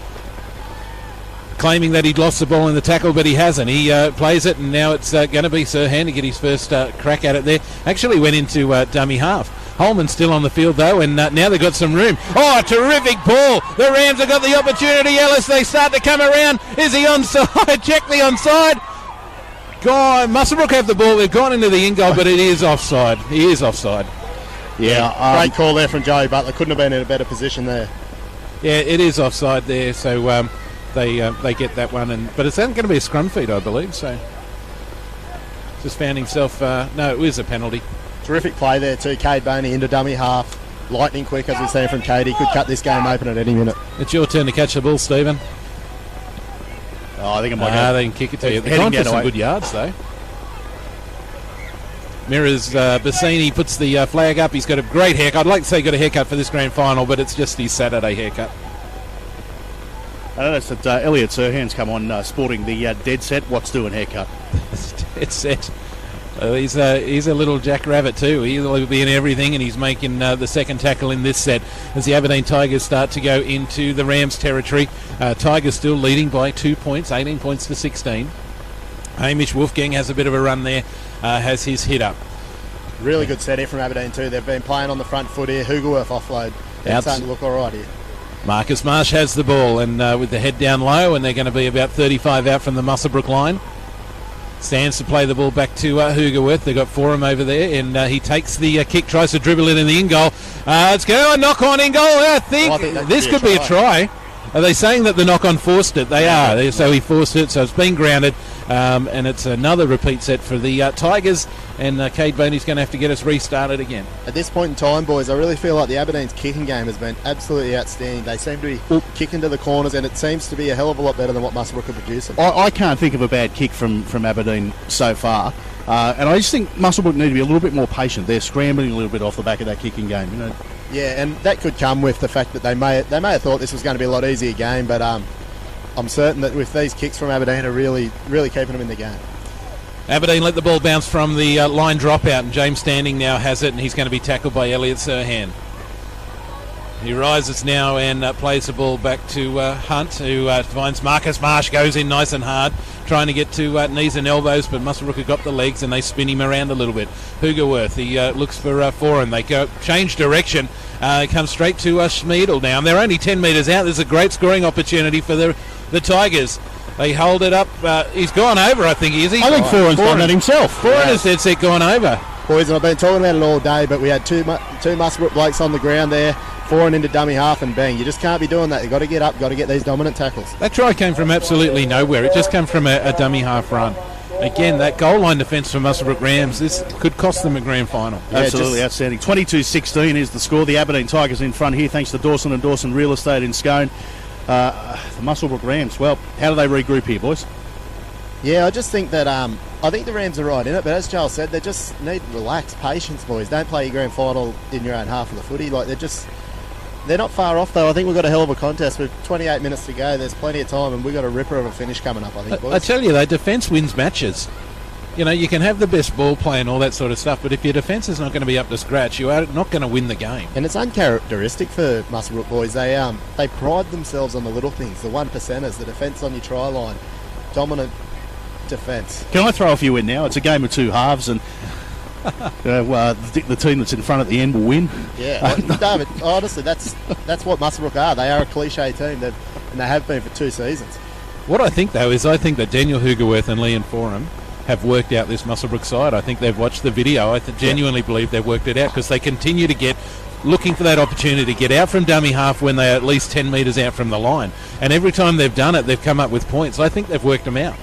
Claiming that he'd lost the ball in the tackle, but he hasn't. He plays it, and now it's going to be Sirhan to get his first crack at it there. Actually went into dummy half. Holman's still on the field though, and now they've got some room. Oh, terrific ball. The Rams have got the opportunity. Ellis, they start to come around. Is he onside? Check the onside. God, Muswellbrook have the ball. They've gone into the in goal, but it is offside. He is offside. Yeah, great call there from Joey Butler. Couldn't have been in a better position there. Yeah, it is offside there, so they get that one. But it's going to be a scrum feed, I believe, so just found himself... no, it was a penalty. Terrific play there too. Cade Boney into dummy half. Lightning quick, as we've seen from Cade. He could cut this game open at any minute. It's your turn to catch the ball, Stephen. Oh, I think it might go. They can kick it to you. They're going for some good yards, though. Mirrors Bassini puts the flag up. He's got a great haircut. I'd like to say he got a haircut for this grand final, but it's just his Saturday haircut. I noticed that Elliot Sirhan's come on sporting the dead set. What's doing haircut? Dead set. He's a little jackrabbit too. He'll be in everything, and he's making the second tackle in this set as the Aberdeen Tigers start to go into the Rams territory. Tigers still leading by 2 points, 18 points to 16. Hamish Wolfgang has a bit of a run there, has his hit up. Really good set here from Aberdeen too. They've been playing on the front foot here. Hugelworth offload. They're starting to look all right here. Marcus Marsh has the ball, and with the head down low, and they're going to be about 35 out from the Muswellbrook line. Stands to play the ball back to Hugerworth. They've got Forum over there, and he takes the kick, tries to dribble it in the in-goal. It's going to knock on in-goal. I think this could be a try. Are they saying that the knock-on forced it? They are. So he forced it, so it's been grounded. And it's another repeat set for the Tigers, and Cade Boney's going to have to get us restarted again. At this point in time, boys, I really feel like the Aberdeen's kicking game has been absolutely outstanding. They seem to be kicking to the corners, and it seems to be a hell of a lot better than what Muswellbrook are producing. I can't think of a bad kick from Aberdeen so far, and I just think Muswellbrook need to be a little bit more patient. They're scrambling a little bit off the back of that kicking game. Yeah, and that could come with the fact that they may have thought this was going to be a lot easier game, but I'm certain that with these kicks from Aberdeen are really keeping them in the game. Aberdeen let the ball bounce from the line dropout, and James Standing now has it, and he's going to be tackled by Elliot Serhan. He rises now and plays the ball back to Hunt, who finds Marcus Marsh, goes in nice and hard, trying to get to knees and elbows, but Muswellbrook have got the legs and they spin him around a little bit. Hugerworth, he looks for Foran. They change direction, come straight to Schmiedel now, and they're only 10 metres out. There's a great scoring opportunity for the Tigers. They hold it up. He's gone over, I think, is he? I think Foran's done that himself. Foran has dead set gone over. Boys, and I've been talking about it all day, but we had two Muswellbrook blokes on the ground there, Foran into dummy half, and bang. You just can't be doing that. You've got to get up, got to get these dominant tackles. That try came from absolutely nowhere. It just came from a dummy half run. Again, that goal line defence for Muswellbrook Rams, this could cost them a grand final. Yeah, absolutely outstanding. 22-16 is the score. The Aberdeen Tigers in front here, thanks to Dawson and Dawson Real Estate in Scone. The Muswellbrook Rams, well, how do they regroup here, boys? Yeah, I just think that I think the Rams are right in it, but as Joel said, they just need relaxed patience, boys. Don't play your grand final in your own half of the footy. Like they're not far off though. I think we've got a hell of a contest with 28 minutes to go. There's plenty of time, and we've got a ripper of a finish coming up, I think, boys. I tell you though, defence wins matches. You know, you can have the best ball play and all that sort of stuff, but if your defence is not going to be up to scratch, you are not going to win the game. And it's uncharacteristic for Muswellbrook boys. They pride themselves on the little things, the 1%ers, the defence on your try line, dominant defence. Can I throw a few in now? It's a game of two halves, and the team that's in front at the end will win. Yeah, David, honestly, that's what Muswellbrook are. They are a cliche team, and they have been for 2 seasons. What I think, though, is I think that Daniel Hugerworth and Leon Foran have worked out this Muswellbrook side. I think they've watched the video. I genuinely believe they've worked it out, because they continue to looking for that opportunity to get out from dummy half when they're at least 10 metres out from the line. And every time they've done it, they've come up with points. I think they've worked them out.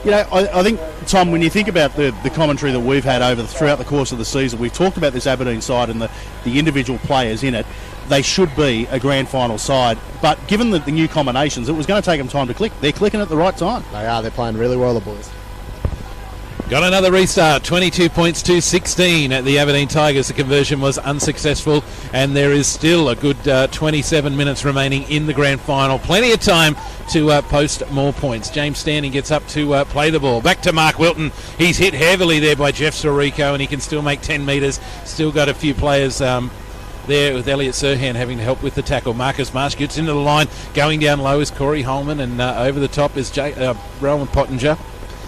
You know, I think, Tom, when you think about the commentary that we've had throughout the course of the season, we've talked about this Aberdeen side and the individual players in it. They should be a grand final side, but given the new combinations, it was going to take them time to click. They're clicking at the right time. They are. They're playing really well, the boys. Got another restart, 22 points to 16 at the Aberdeen Tigers. The conversion was unsuccessful, and there is still a good 27 minutes remaining in the grand final. Plenty of time to post more points. James Standing gets up to play the ball. Back to Mark Wilton. He's hit heavily there by Jeff Sorico, and he can still make 10 metres. Still got a few players there with Elliot Serhan having to help with the tackle. Marcus Marsh gets into the line. Going down low is Corey Holman, and over the top is Rowan Pottinger.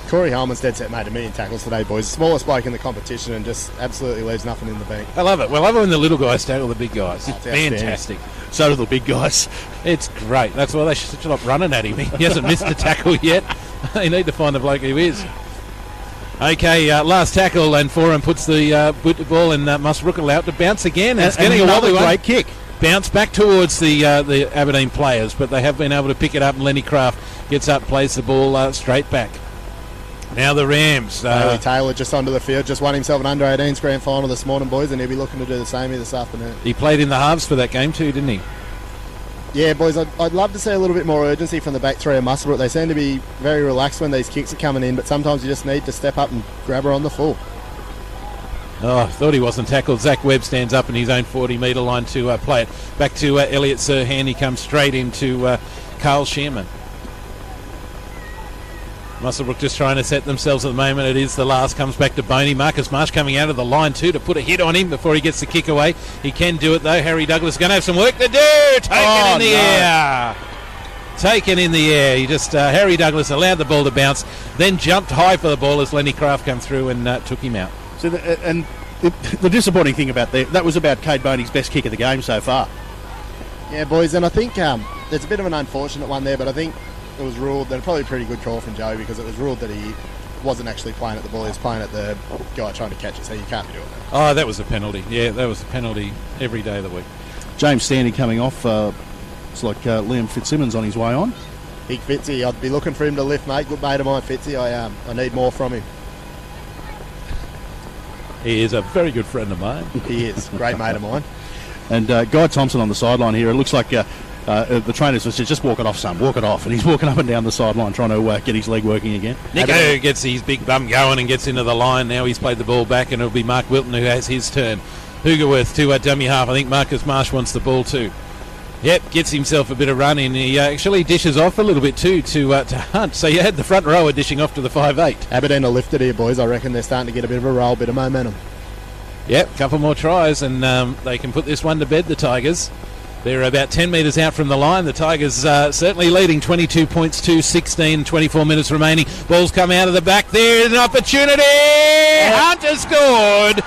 Corey Holman's dead set made 1 million tackles today, boys. Smallest bloke in the competition, and just absolutely leaves nothing in the bank. I love it. Well, I love it when the little guys tackle the big guys. It's fantastic. So do the big guys. It's great. That's why they should stop running at him. He hasn't missed a tackle yet. They need to find the bloke who is. Okay, last tackle, and Foran puts the ball in Muswellbrook, allowed to bounce again. And it's getting a wobbly great kick. Bounce back towards the Aberdeen players, but they have been able to pick it up, and Lenny Craft gets up, plays the ball straight back. Now the Rams. Bailey Taylor just onto the field, just won himself an under-18s grand final this morning, boys, and he'll be looking to do the same here this afternoon. He played in the halves for that game too, didn't he? Yeah, boys, I'd love to see a little bit more urgency from the back three of Muswellbrook. They seem to be very relaxed when these kicks are coming in, but sometimes you just need to step up and grab her on the full. Oh, I thought he wasn't tackled. Zach Webb stands up in his own 40-metre line to play it. Back to Elliot Serhan. He comes straight into Carl Shearman. Muswellbrook just trying to set themselves at the moment. It is the last. Comes back to Boney. Marcus Marsh coming out of the line too to put a hit on him before he gets the kick away. He can do it though. Harry Douglas is going to have some work to do. Taken in the air. Taken in the air. He just Harry Douglas allowed the ball to bounce, then jumped high for the ball as Lenny Craft came through and took him out. So the disappointing thing about that was about Cade Boney's best kick of the game so far. Yeah, boys, and I think there's a bit of an unfortunate one there, but I think it was ruled that probably a pretty good call from Joey, because it was ruled that he wasn't actually playing at the ball, he was playing at the guy trying to catch it, so you can't be doing that. Oh, that was a penalty. Yeah, that was a penalty every day of the week. James Standing coming off. It's like Liam Fitzsimmons on his way on. Big Fitzy, I'd be looking for him to lift, mate. Good mate of mine, Fitzy. I need more from him. He is a very good friend of mine. He is. Great mate of mine. And Guy Thompson on the sideline here. It looks like the trainers said, just walk it off, son, walk it off. And he's walking up and down the sideline trying to get his leg working again. Nico gets his big bum going and gets into the line. Now he's played the ball back, and it'll be Mark Wilton who has his turn. Hugerworth to dummy half. I think Marcus Marsh wants the ball too. Yep, gets himself a bit of run in. He actually dishes off a little bit too to Hunt. So you had the front rower dishing off to the 5'8". Aberdeen are lifted here, boys. I reckon they're starting to get a bit of a roll, bit of momentum. Yep, couple more tries and they can put this one to bed, the Tigers. They're about 10 metres out from the line. The Tigers certainly leading 22 points to 16, 24 minutes remaining. Ball's come out of the back. There's an opportunity. Hunt has scored.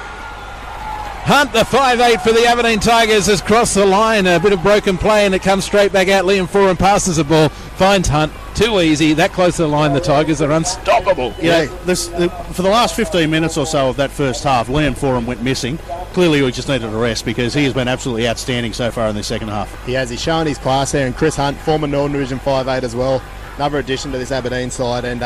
Hunt, the 5'8" for the Aberdeen Tigers, has crossed the line. A bit of broken play and it comes straight back out. Liam Foran passes the ball, finds Hunt. Too easy. That close to the line, the Tigers are unstoppable. Yeah, for the last 15 minutes or so of that first half, Liam Foran went missing. Clearly we just needed a rest because he has been absolutely outstanding so far in the second half. He has. He's shown his class there. And Chris Hunt, former Northern Division 5'8" as well. Another addition to this Aberdeen side. And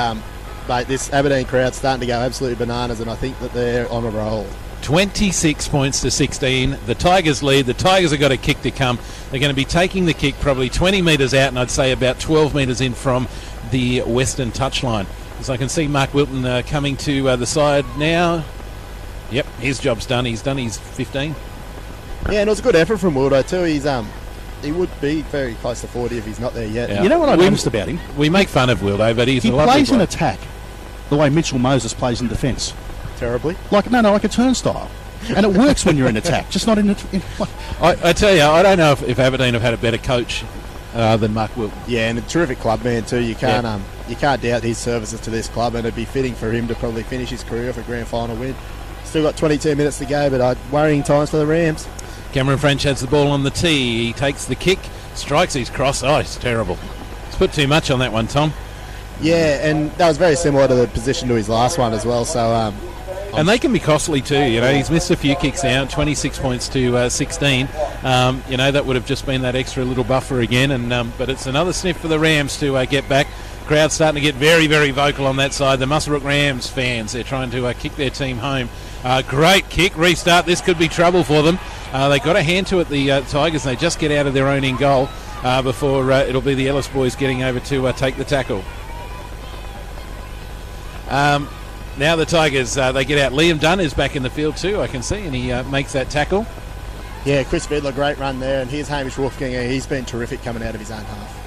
mate, this Aberdeen crowd's starting to go absolutely bananas, and I think that they're on a roll. 26 points to 16. The Tigers lead. The Tigers have got a kick to come. They're going to be taking the kick probably 20 metres out, and I'd say about 12 metres in from the western touchline. As I can see Mark Wilton coming to the side now. Yep, his job's done. He's done his 15. Yeah, and it was a good effort from Wildo too. He would be very close to 40 if he's not there yet. Yeah. You know what I noticed about him? We make fun of Wildo, but he's he a lovely plays in bloke. attack the way Mitchell Moses plays in defence. Terribly. Like a turnstile. And it works when you're in attack, just not in I tell you, I don't know if Aberdeen have had a better coach than Mark Wilton. Yeah, and a terrific club man too. You can't doubt his services to this club, and it'd be fitting for him to probably finish his career with a grand final win. Still got 22 minutes to go, but worrying times for the Rams. Cameron French has the ball on the tee. He takes the kick, strikes his cross. Oh, it's terrible. It's put too much on that one, Tom. Yeah, and that was very similar to the position to his last one as well. So, and they can be costly too. You know, he's missed a few kicks now. 26 points to 16. You know, that would have just been that extra little buffer again. And but it's another sniff for the Rams to get back. Crowd starting to get very, very vocal on that side. The Muswellbrook Rams fans, they're trying to kick their team home. Great kick, restart. This could be trouble for them. They got a hand to it, the Tigers. They just get out of their own in goal before it'll be the Ellis boys getting over to take the tackle. Now the Tigers, they get out. Liam Dunn is back in the field too, I can see, and he makes that tackle. Yeah, Chris Vidler, great run there. And here's Hamish Wolfgang. He's been terrific coming out of his own half.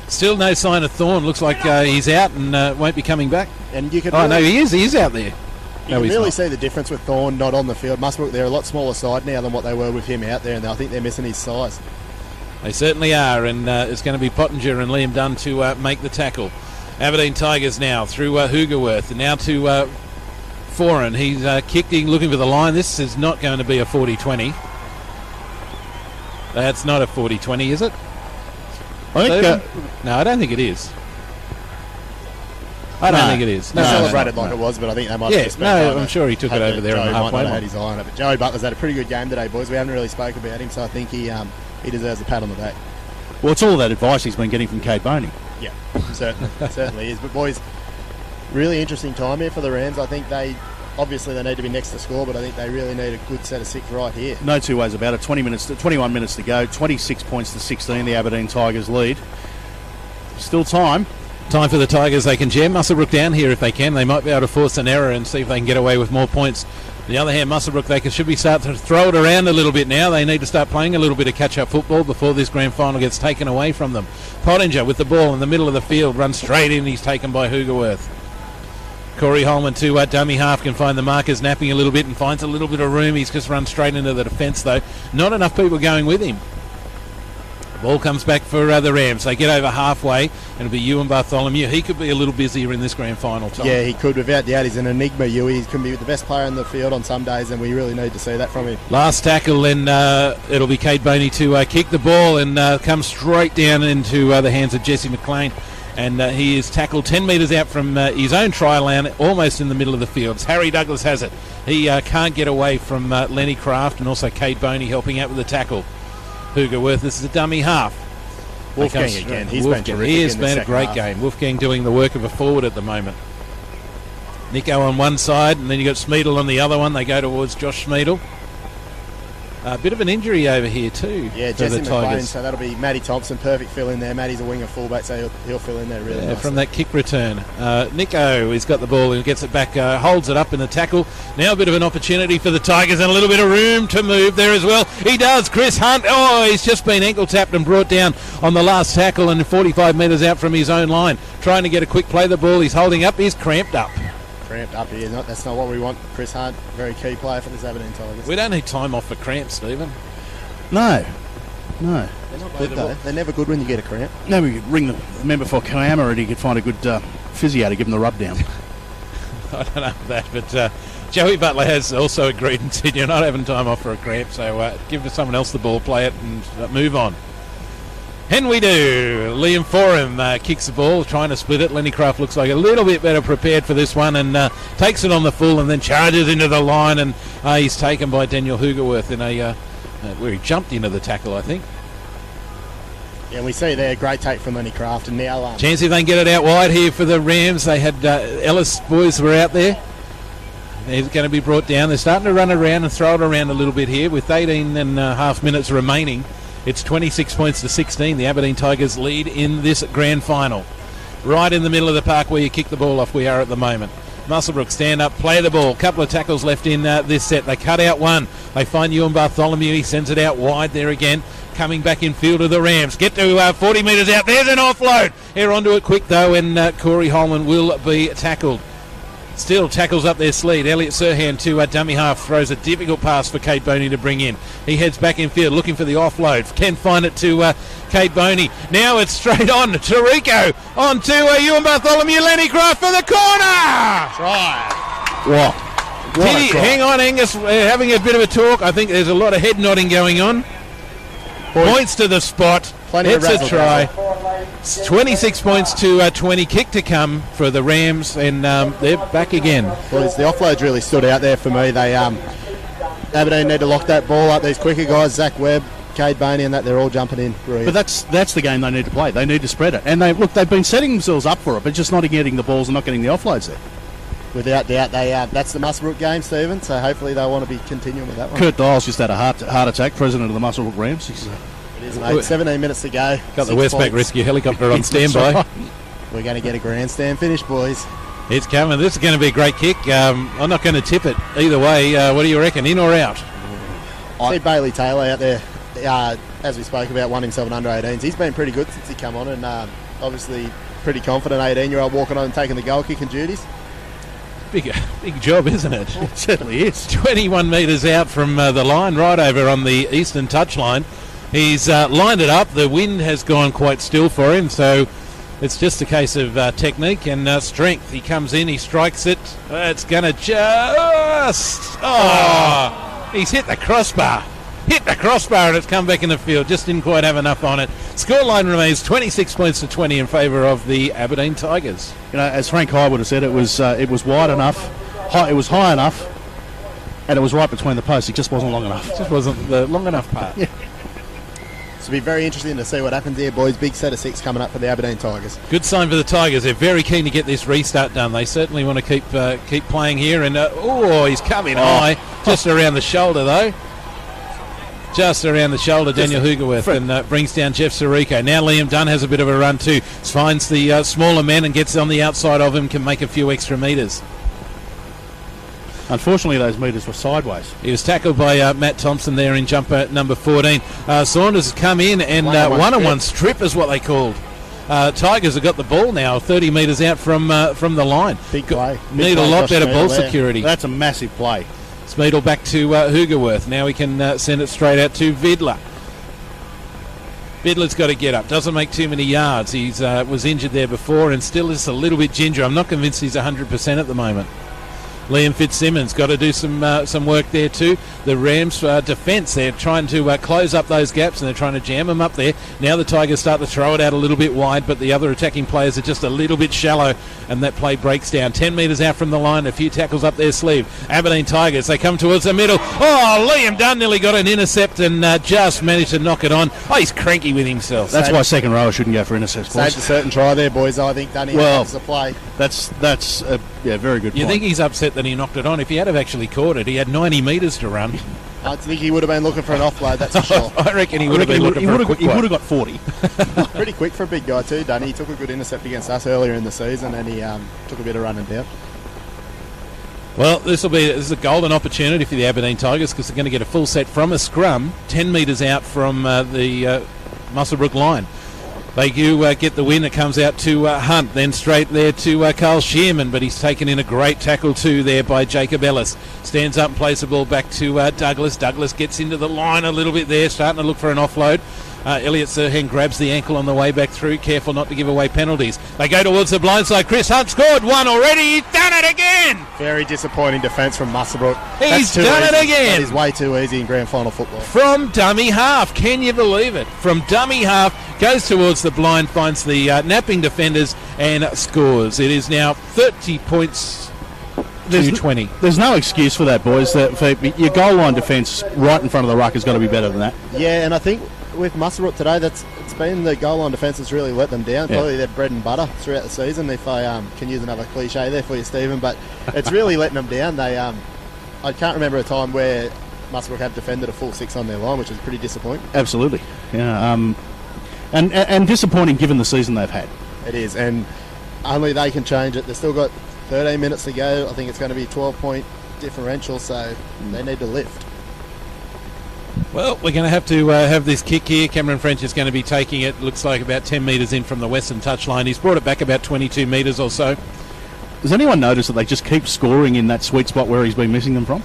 Still no sign of Thorne. Looks like he's out and won't be coming back. And you can no, he is. He is out there. You can really see the difference with Thorne not on the field. Muswellbrook, they're a lot smaller side now than what they were with him out there, and I think they're missing his size. They certainly are, and it's going to be Pottinger and Liam Dunn to make the tackle. Aberdeen Tigers now through Hugerworth, and now to Foran. He's kicking, looking for the line. This is not going to be a 40-20. That's not a 40-20, is it? I think, no, I don't think it is. I don't think it is. They celebrated like it was, but I think they might have just I'm sure he took it over there on the halfway line. Had his eye on it. But Joey Butler's had a pretty good game today, boys. We haven't really spoke about him, so I think he deserves a pat on the back. well, it's all that advice he's been getting from Cade Boney. Yeah, certainly is. But boys, really interesting time here for the Rams. I think they need to be next to score, but I think they really need a good set of six right here. No two ways about it. 21 minutes to go. 26 points to 16. The Aberdeen Tigers lead. Still time. Time for the Tigers. They can jam Muswellbrook down here if they can. They might be able to force an error and see if they can get away with more points. On the other hand, Muswellbrook, they should be starting to throw it around a little bit now. They need to start playing a little bit of catch-up football before this grand final gets taken away from them. Pottinger with the ball in the middle of the field, runs straight in. He's taken by Hugerworth. Corey Holman to dummy half, can find the markers napping a little bit and finds a little bit of room. He's just run straight into the defence though. Not enough people going with him. Ball comes back for the Rams. They get over halfway, and it'll be Ewan Bartholomew. He could be a little busier in this grand final, Tom. Yeah, he could, without doubt. He's an enigma, Ewan. He can be the best player in the field on some days, and we really need to see that from him. Last tackle, and it'll be Cade Boney to kick the ball and come straight down into the hands of Jesse McLean. And he is tackled 10 metres out from his own try line, almost in the middle of the field. Harry Douglas has it. He can't get away from Lenny Craft, and also Cade Boney helping out with the tackle. Hugerworth, this is a dummy half. Wolfgang again. He's been terrific. He has been a great game. Wolfgang doing the work of a forward at the moment. Nico on one side, and then you got Smeedle on the other one. They go towards Josh Smeedle. A bit of an injury over here too. Yeah, for Jesse the McLean, Tigers. so that'll be Matty Thompson, perfect fill in there. Matty's a winger fullback, so he'll fill in there really nicely. From that kick return. Nico, he's got the ball and gets it back, holds it up in the tackle. Now a bit of an opportunity for the Tigers and a little bit of room to move there as well. He does. Chris Hunt, he's just been ankle tapped and brought down on the last tackle and 45 metres out from his own line. Trying to get a quick play the ball. He's holding up. He's cramped up. Cramped up here. That's not what we want. Chris Hunt, very key player for this Aberdeen Tigers. We don't need time off for cramps, Stephen. No. They're not good though. They're never good when you get a cramp. No, we could ring the member for Kiama and he could find a good physio to give him the rub down. I don't know that, but Joey Butler has also agreed and said you're not having time off for a cramp, so give someone else the ball, play it and move on. And we do. Liam Forum kicks the ball, trying to split it. Lenny Craft looks like a little bit better prepared for this one and takes it on the full and then charges into the line and he's taken by Daniel Hugerworth in a where he jumped into the tackle, I think. Yeah, we see there, great take from Lenny Craft, and now chance if they can get it out wide here for the Rams. They had Ellis boys were out there. They're going to be brought down. They're starting to run around and throw it around a little bit here with 18 and a half minutes remaining. It's 26 points to 16. The Aberdeen Tigers lead in this grand final. Right in the middle of the park where you kick the ball off we are at the moment. Muswellbrook stand up, play the ball. Couple of tackles left in this set. They cut out one. They find Ewan Bartholomew. He sends it out wide there again. Coming back in field of the Rams. Get to 40 metres out. There's an offload. Here onto it quick though, and Corey Holman will be tackled. Still tackles up their sleeve. Elliot Serhan to dummy half. Throws a difficult pass for Kate Boney to bring in. He heads back in field looking for the offload. Can find it to Kate Boney. Now it's straight on to Rico. On to Ewan Bartholomew. Lenny Craft for the corner. try. Wow. Hang on, Angus. We're having a bit of a talk. I think there's a lot of head nodding going on. Points to the spot. Plenty it's of a try. 26 points to 20. Kick to come for the Rams, and they're back again. Boys, the offloads really stood out there for me. They Aberdeen need to lock that ball up. These quicker guys, Zach Webb, Cade Boney, and that they're all jumping in. Brilliant. But that's the game they need to play. They need to spread it, and they've been setting themselves up for it, but just not getting the balls and not getting the offloads there. Without doubt, that's the Muswellbrook game, Stephen. So hopefully they want to be continuing with that one. Kurt Dials just had a heart attack. President of the Muswellbrook Rams. It is, mate. 17 minutes to go. Got the Westpac Rescue helicopter on standby. Right. We're going to get a grandstand finish, boys. It's coming. This is going to be a great kick. I'm not going to tip it either way. What do you reckon, in or out? See Bailey Taylor out there, as we spoke about, won himself an under-18s. He's been pretty good since he come on, and obviously pretty confident 18-year-old walking on and taking the goal kicking duties. Big job, isn't it? It certainly is. 21 metres out from the line, right over on the eastern touchline. He's lined it up. The wind has gone quite still for him, so it's just a case of technique and strength. He comes in, he strikes it. It's going to just... Oh! He's hit the crossbar. Hit the crossbar and it's come back in the field. Just didn't quite have enough on it. Scoreline remains 26 points to 20 in favour of the Aberdeen Tigers. You know, as Frank High would have said, it was wide enough, it was high enough, and it was right between the posts. It just wasn't long enough. Just wasn't the long enough part. Yeah. It'll be very interesting to see what happens here, boys. Big set of 6 coming up for the Aberdeen Tigers. Good sign for the Tigers. They're very keen to get this restart done. They certainly want to keep playing here. And he's coming high, just around the shoulder though. Just around the shoulder, Daniel Hugerworth, and brings down Jeff Sirico. Now Liam Dunn has a bit of a run too. Finds the smaller man and gets on the outside of him, can make a few extra metres. Unfortunately, those metres were sideways. He was tackled by Matt Thompson there in jumper number 14. Saunders has come in and one-on-one strip is what they called. Tigers have got the ball now, 30 metres out from the line. Big play. Need a lot better ball security. That's a massive play. Smeedle back to Hugerworth. Now he can send it straight out to Vidler. Vidler's got to get up. Doesn't make too many yards. He's was injured there before and still is a little bit ginger. I'm not convinced he's 100% at the moment. Liam Fitzsimmons got to do some work there too. The Rams defence, they're trying to close up those gaps and they're trying to jam them up there. Now the Tigers start to throw it out a little bit wide, but the other attacking players are just a little bit shallow and that play breaks down. 10 metres out from the line, a few tackles up their sleeve. Aberdeen Tigers, they come towards the middle. Oh, Liam Dunn nearly got an intercept and just managed to knock it on. Oh, he's cranky with himself. That's why second rower shouldn't go for intercepts. Saved a certain try there, boys. I think Dunny has the play. That's Yeah, very good You point. think he's upset that he knocked it on. If he had have actually caught it, he had 90 metres to run. I think he would have been looking for an offload, that's for sure. I reckon he would have been looking for a quick He one. would have got 40. Pretty quick for a big guy too, Dunny. He took a good intercept against us earlier in the season, and he took a bit of running down. Well, this is a golden opportunity for the Aberdeen Tigers because they're going to get a full set from a scrum 10 metres out from the Muswellbrook line. They do get the win. It comes out to Hunt, then straight there to Carl Shearman, but he's taken in a great tackle too there by Jacob Ellis. Stands up and plays the ball back to Douglas. Douglas gets into the line a little bit there, starting to look for an offload. Elliot Serhen grabs the ankle on the way back through, careful not to give away penalties. They go towards the blind side. Chris Hunt scored one already. He's done it again. Very disappointing defence from Muswellbrook. He's done it again. That is way too easy in grand final football. From dummy half. Can you believe it? From dummy half, goes towards the blind, finds the napping defenders and scores. It is now 30 points to 20. There's no excuse for that, boys. For your goal line defence right in front of the ruck has got to be better than that. Yeah, and I think with Muswellbrook today, it's been the goal line defence that's really let them down. Yeah. Probably their bread and butter throughout the season, if I can use another cliche there for you, Stephen. But it's really letting them down. They, I can't remember a time where Muswellbrook have defended a full six on their line, which is pretty disappointing. Absolutely. Yeah. And disappointing given the season they've had. It is, and only they can change it. They've still got 13 minutes to go. I think it's going to be 12-point differential, so they need to lift. Well, we're going to have this kick here. Cameron French is going to be taking it. Looks like about 10 metres in from the western touchline. He's brought it back about 22 metres or so. Does anyone notice that they just keep scoring in that sweet spot where he's been missing them from?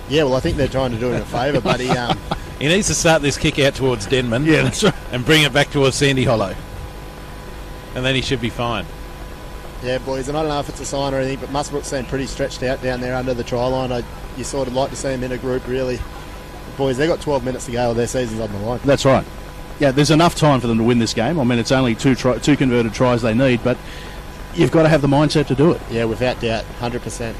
Yeah, well, I think they're trying to do him a favour, but He needs to start this kick out towards Denman. Yeah, that's right. And bring it back towards Sandy Hollow. And then he should be fine. Yeah, boys, and I don't know if it's a sign or anything, but Muswellbrook seem pretty stretched out down there under the try line. You sort of like to see them in a group, really. Boys, they've got 12 minutes to go, or their season's on the line. That's right. Yeah, there's enough time for them to win this game. I mean, it's only two converted tries they need, but you've got to have the mindset to do it. Yeah, without doubt, 100%.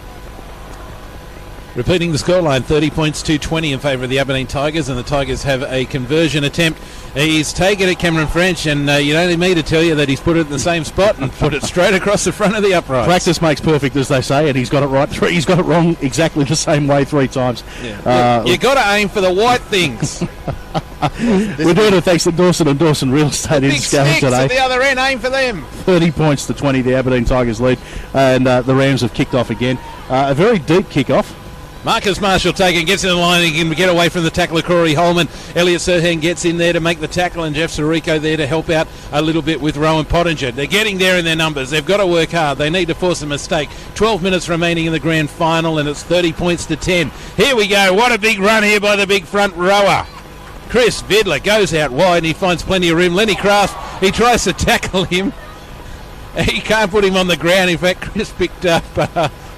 Repeating the scoreline, 30 points to 20 in favour of the Aberdeen Tigers, and the Tigers have a conversion attempt. He's taken it, Cameron French, and you don't need me to tell you that he's put it in the same spot and put it straight across the front of the uprights. Practice makes perfect, as they say, and he's got it right. He's got it wrong exactly the same way 3 times. Yeah. You got to aim for the white things. We're doing it thanks to Dawson and Dawson Real Estate in Big Scale sticks today. at the other end, aim for them. 30 points to 20, the Aberdeen Tigers lead, and the Rams have kicked off again. A very deep kick-off. Marcus Marshall taking, gets in the line, he can get away from the tackler Corey Holman. Elliot Serhen gets in there to make the tackle, and Jeff Sirico there to help out a little bit with Rowan Pottinger. They're getting there in their numbers. They've got to work hard. They need to force a mistake. 12 minutes remaining in the grand final, and it's 30 points to 10. Here we go. What a big run here by the big front rower. Chris Vidler goes out wide, and he finds plenty of room. Lenny Craft, he tries to tackle him. He can't put him on the ground. In fact, Chris picked up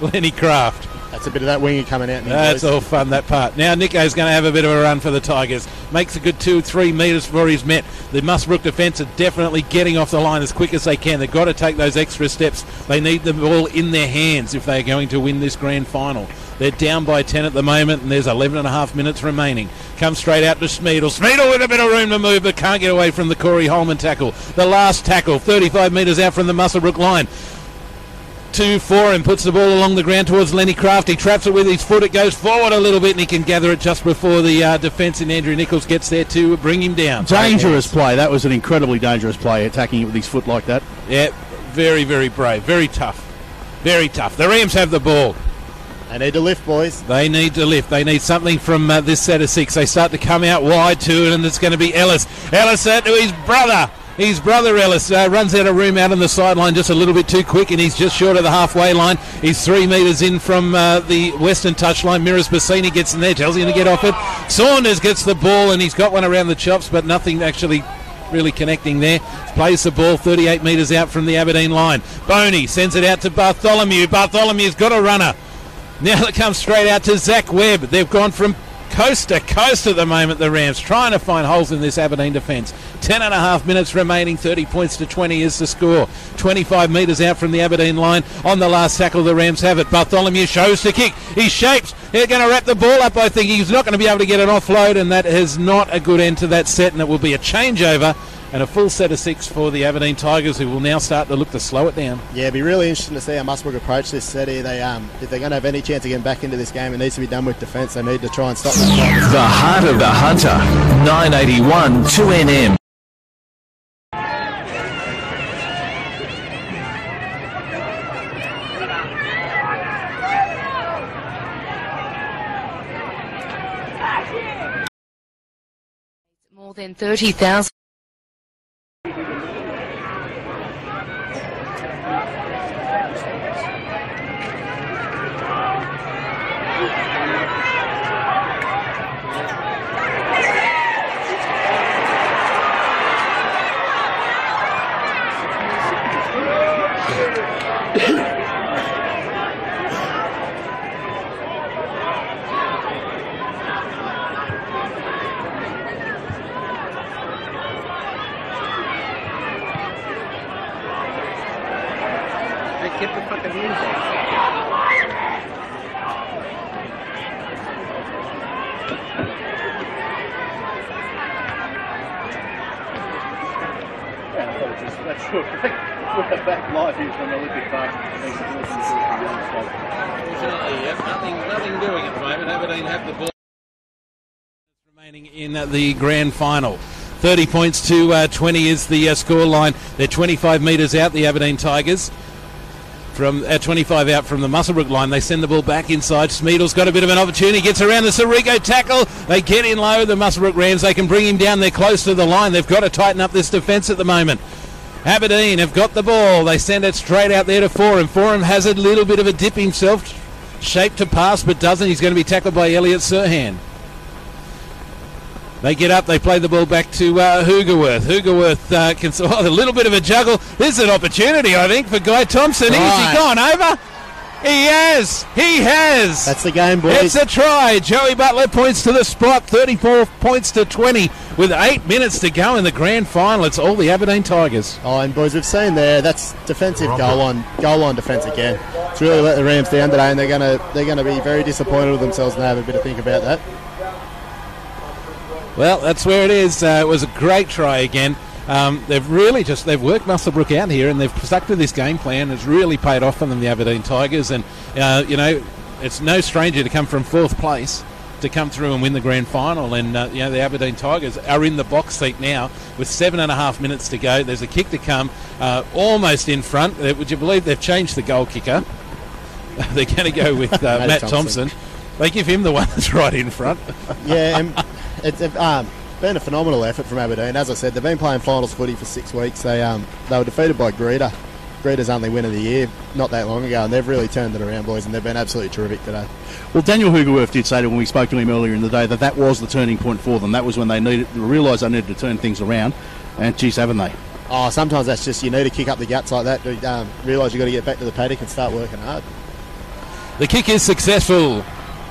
Lenny Craft. That's a bit of that winger coming out. That's all fun, that part. Now Nico's going to have a bit of a run for the Tigers. Makes a good 2-3 metres before he's met. The Muswellbrook defence are definitely getting off the line as quick as they can. They've got to take those extra steps. They need the ball in their hands if they're going to win this grand final. They're down by 10 at the moment, and there's 11 and a half minutes remaining. Comes straight out to Smeedle. Smeedle with a bit of room to move, but can't get away from the Corey Holman tackle. The last tackle, 35 metres out from the Muswellbrook line. 2-4 and puts the ball along the ground towards Lenny Craft. He traps it with his foot. It goes forward a little bit, and he can gather it just before the defence, and Andrew Nichols gets there to bring him down. Dangerous play. That was an incredibly dangerous play, attacking it with his foot like that. Yeah, very, very brave. Very tough. Very tough. The Rams have the ball. They need to lift, boys. They need to lift. They need something from this set of 6. They start to come out wide to it, and it's going to be Ellis. Ellis out to his brother. His brother Ellis runs out of room out on the sideline just a little bit too quick, and he's just short of the halfway line. He's 3 metres in from the western touchline. Miras Bassini gets in there, tells him to get off it. Saunders gets the ball, and he's got one around the chops, but nothing actually really connecting there. Plays the ball 38 metres out from the Aberdeen line. Boney sends it out to Bartholomew. Bartholomew's got a runner. Now it comes straight out to Zach Webb. They've gone from coast to coast at the moment, the Rams, trying to find holes in this Aberdeen defence. 10 and a half minutes remaining, 30 points to 20 is the score. 25 metres out from the Aberdeen line. On the last tackle, the Rams have it. Bartholomew shows to kick. He shapes. They're going to wrap the ball up, I think. He's not going to be able to get an offload, and that is not a good end to that set, and it will be a changeover and a full set of 6 for the Aberdeen Tigers, who will now start to look to slow it down. Yeah, it'd be really interesting to see how Muswellbrook approach this set here. If they're going to have any chance of getting back into this game, it needs to be done with defence. They need to try and stop this. The Heart of the Hunter, 981 2NM. More than 30,000. Get the fucking music. That's sure. We're back live here from the Olympic Park. Nothing doing at the moment. Aberdeen have the ball remaining in the grand final. 30 points to 20 is the score line. They're 25 metres out, the Aberdeen Tigers. From 25 out from the Muswellbrook line, they send the ball back inside. Smeedle's got a bit of an opportunity, gets around the Sirico tackle. They get in low, the Muswellbrook Rams. They can bring him down. They're close to the line. They've got to tighten up this defence at the moment. Aberdeen have got the ball. They send it straight out there to Forum. Forum has a little bit of a dip himself, shaped to pass, but doesn't. He's going to be tackled by Elliot Serhan. They get up, they play the ball back to Hoogerworth. Hoogerworth can... a little bit of a juggle. This is an opportunity, I think, for Guy Thompson. Has he gone over? He has. He has. That's the game, boys. It's a try. Joey Butler points to the spot. 34 points to 20 with 8 minutes to go in the grand final. It's all the Aberdeen Tigers. Oh, and boys, we've seen there, that's defensive goal line defence again. It's really let the Rams down today, and they're gonna be very disappointed with themselves and have a bit of think about that. Well, that's where it is. It was a great try again. They've worked Muswellbrook out here, and they've stuck to this game plan. It's really paid off for them, the Aberdeen Tigers, and it's no stranger to come from 4th place to come through and win the grand final. And the Aberdeen Tigers are in the box seat now with 7.5 minutes to go. There's a kick to come, almost in front. Would you believe they've changed the goal kicker? They're going to go with Matt Thompson. They give him the one that's right in front. Yeah, and it's been a phenomenal effort from Aberdeen. As I said, they've been playing finals footy for 6 weeks. They were defeated by Greta. Greta's only win of the year not that long ago, and they've really turned it around, boys, and they've been absolutely terrific today. Well, Daniel Hoogerworth did say when we spoke to him earlier in the day that was the turning point for them. That was when they realised they needed to turn things around, and geez, haven't they? Oh, sometimes that's just, you need to kick up the guts like that to realise you've got to get back to the paddock and start working hard. The kick is successful.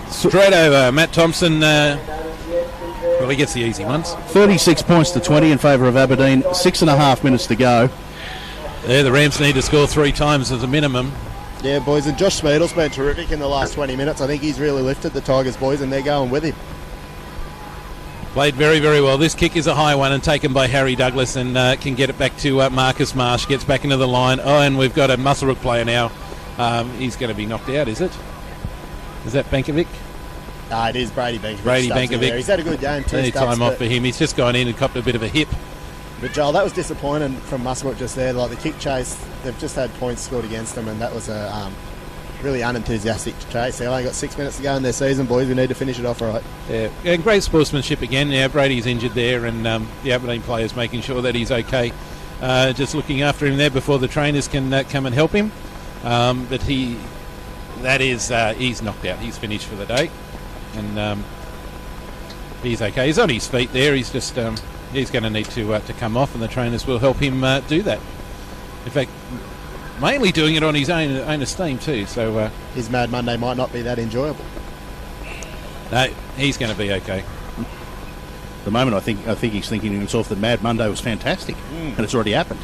Straight over. Matt Thompson, well, he gets the easy ones. 36 points to 20 in favour of Aberdeen. 6.5 minutes to go. Yeah, the Rams need to score 3 times as a minimum. Yeah, boys, and Josh Smeedle's been terrific in the last 20 minutes. I think he's really lifted the Tigers, boys, and they're going with him. Played very, very well. This kick is a high one and taken by Harry Douglas, and can get it back to Marcus Marsh. Gets back into the line. Oh, and we've got a Muswellbrook player now. He's going to be knocked out, is it? Is that Bankovic? It is Brady Bankovic. Brady Bankovic. He's had a good game. Any time off for him. He's just gone in and copped a bit of a hip. But Joel, that was disappointing from Muswellbrook just there. Like the kick chase, they've just had points scored against them, and that was a really unenthusiastic chase. They've only got 6 minutes to go in their season, boys. We need to finish it off right. Yeah, and great sportsmanship again. Yeah, Brady's injured there, and the Aberdeen players making sure that he's okay. Just looking after him there before the trainers can come and help him. But he's knocked out. He's finished for the day, and he's okay. He's on his feet there. He's just he's going to need to come off, and the trainers will help him do that. In fact, mainly doing it on his own esteem too. So his Mad Monday might not be that enjoyable. No, he's going to be okay. At the moment, I think he's thinking to himself that Mad Monday was fantastic, and it's already happened.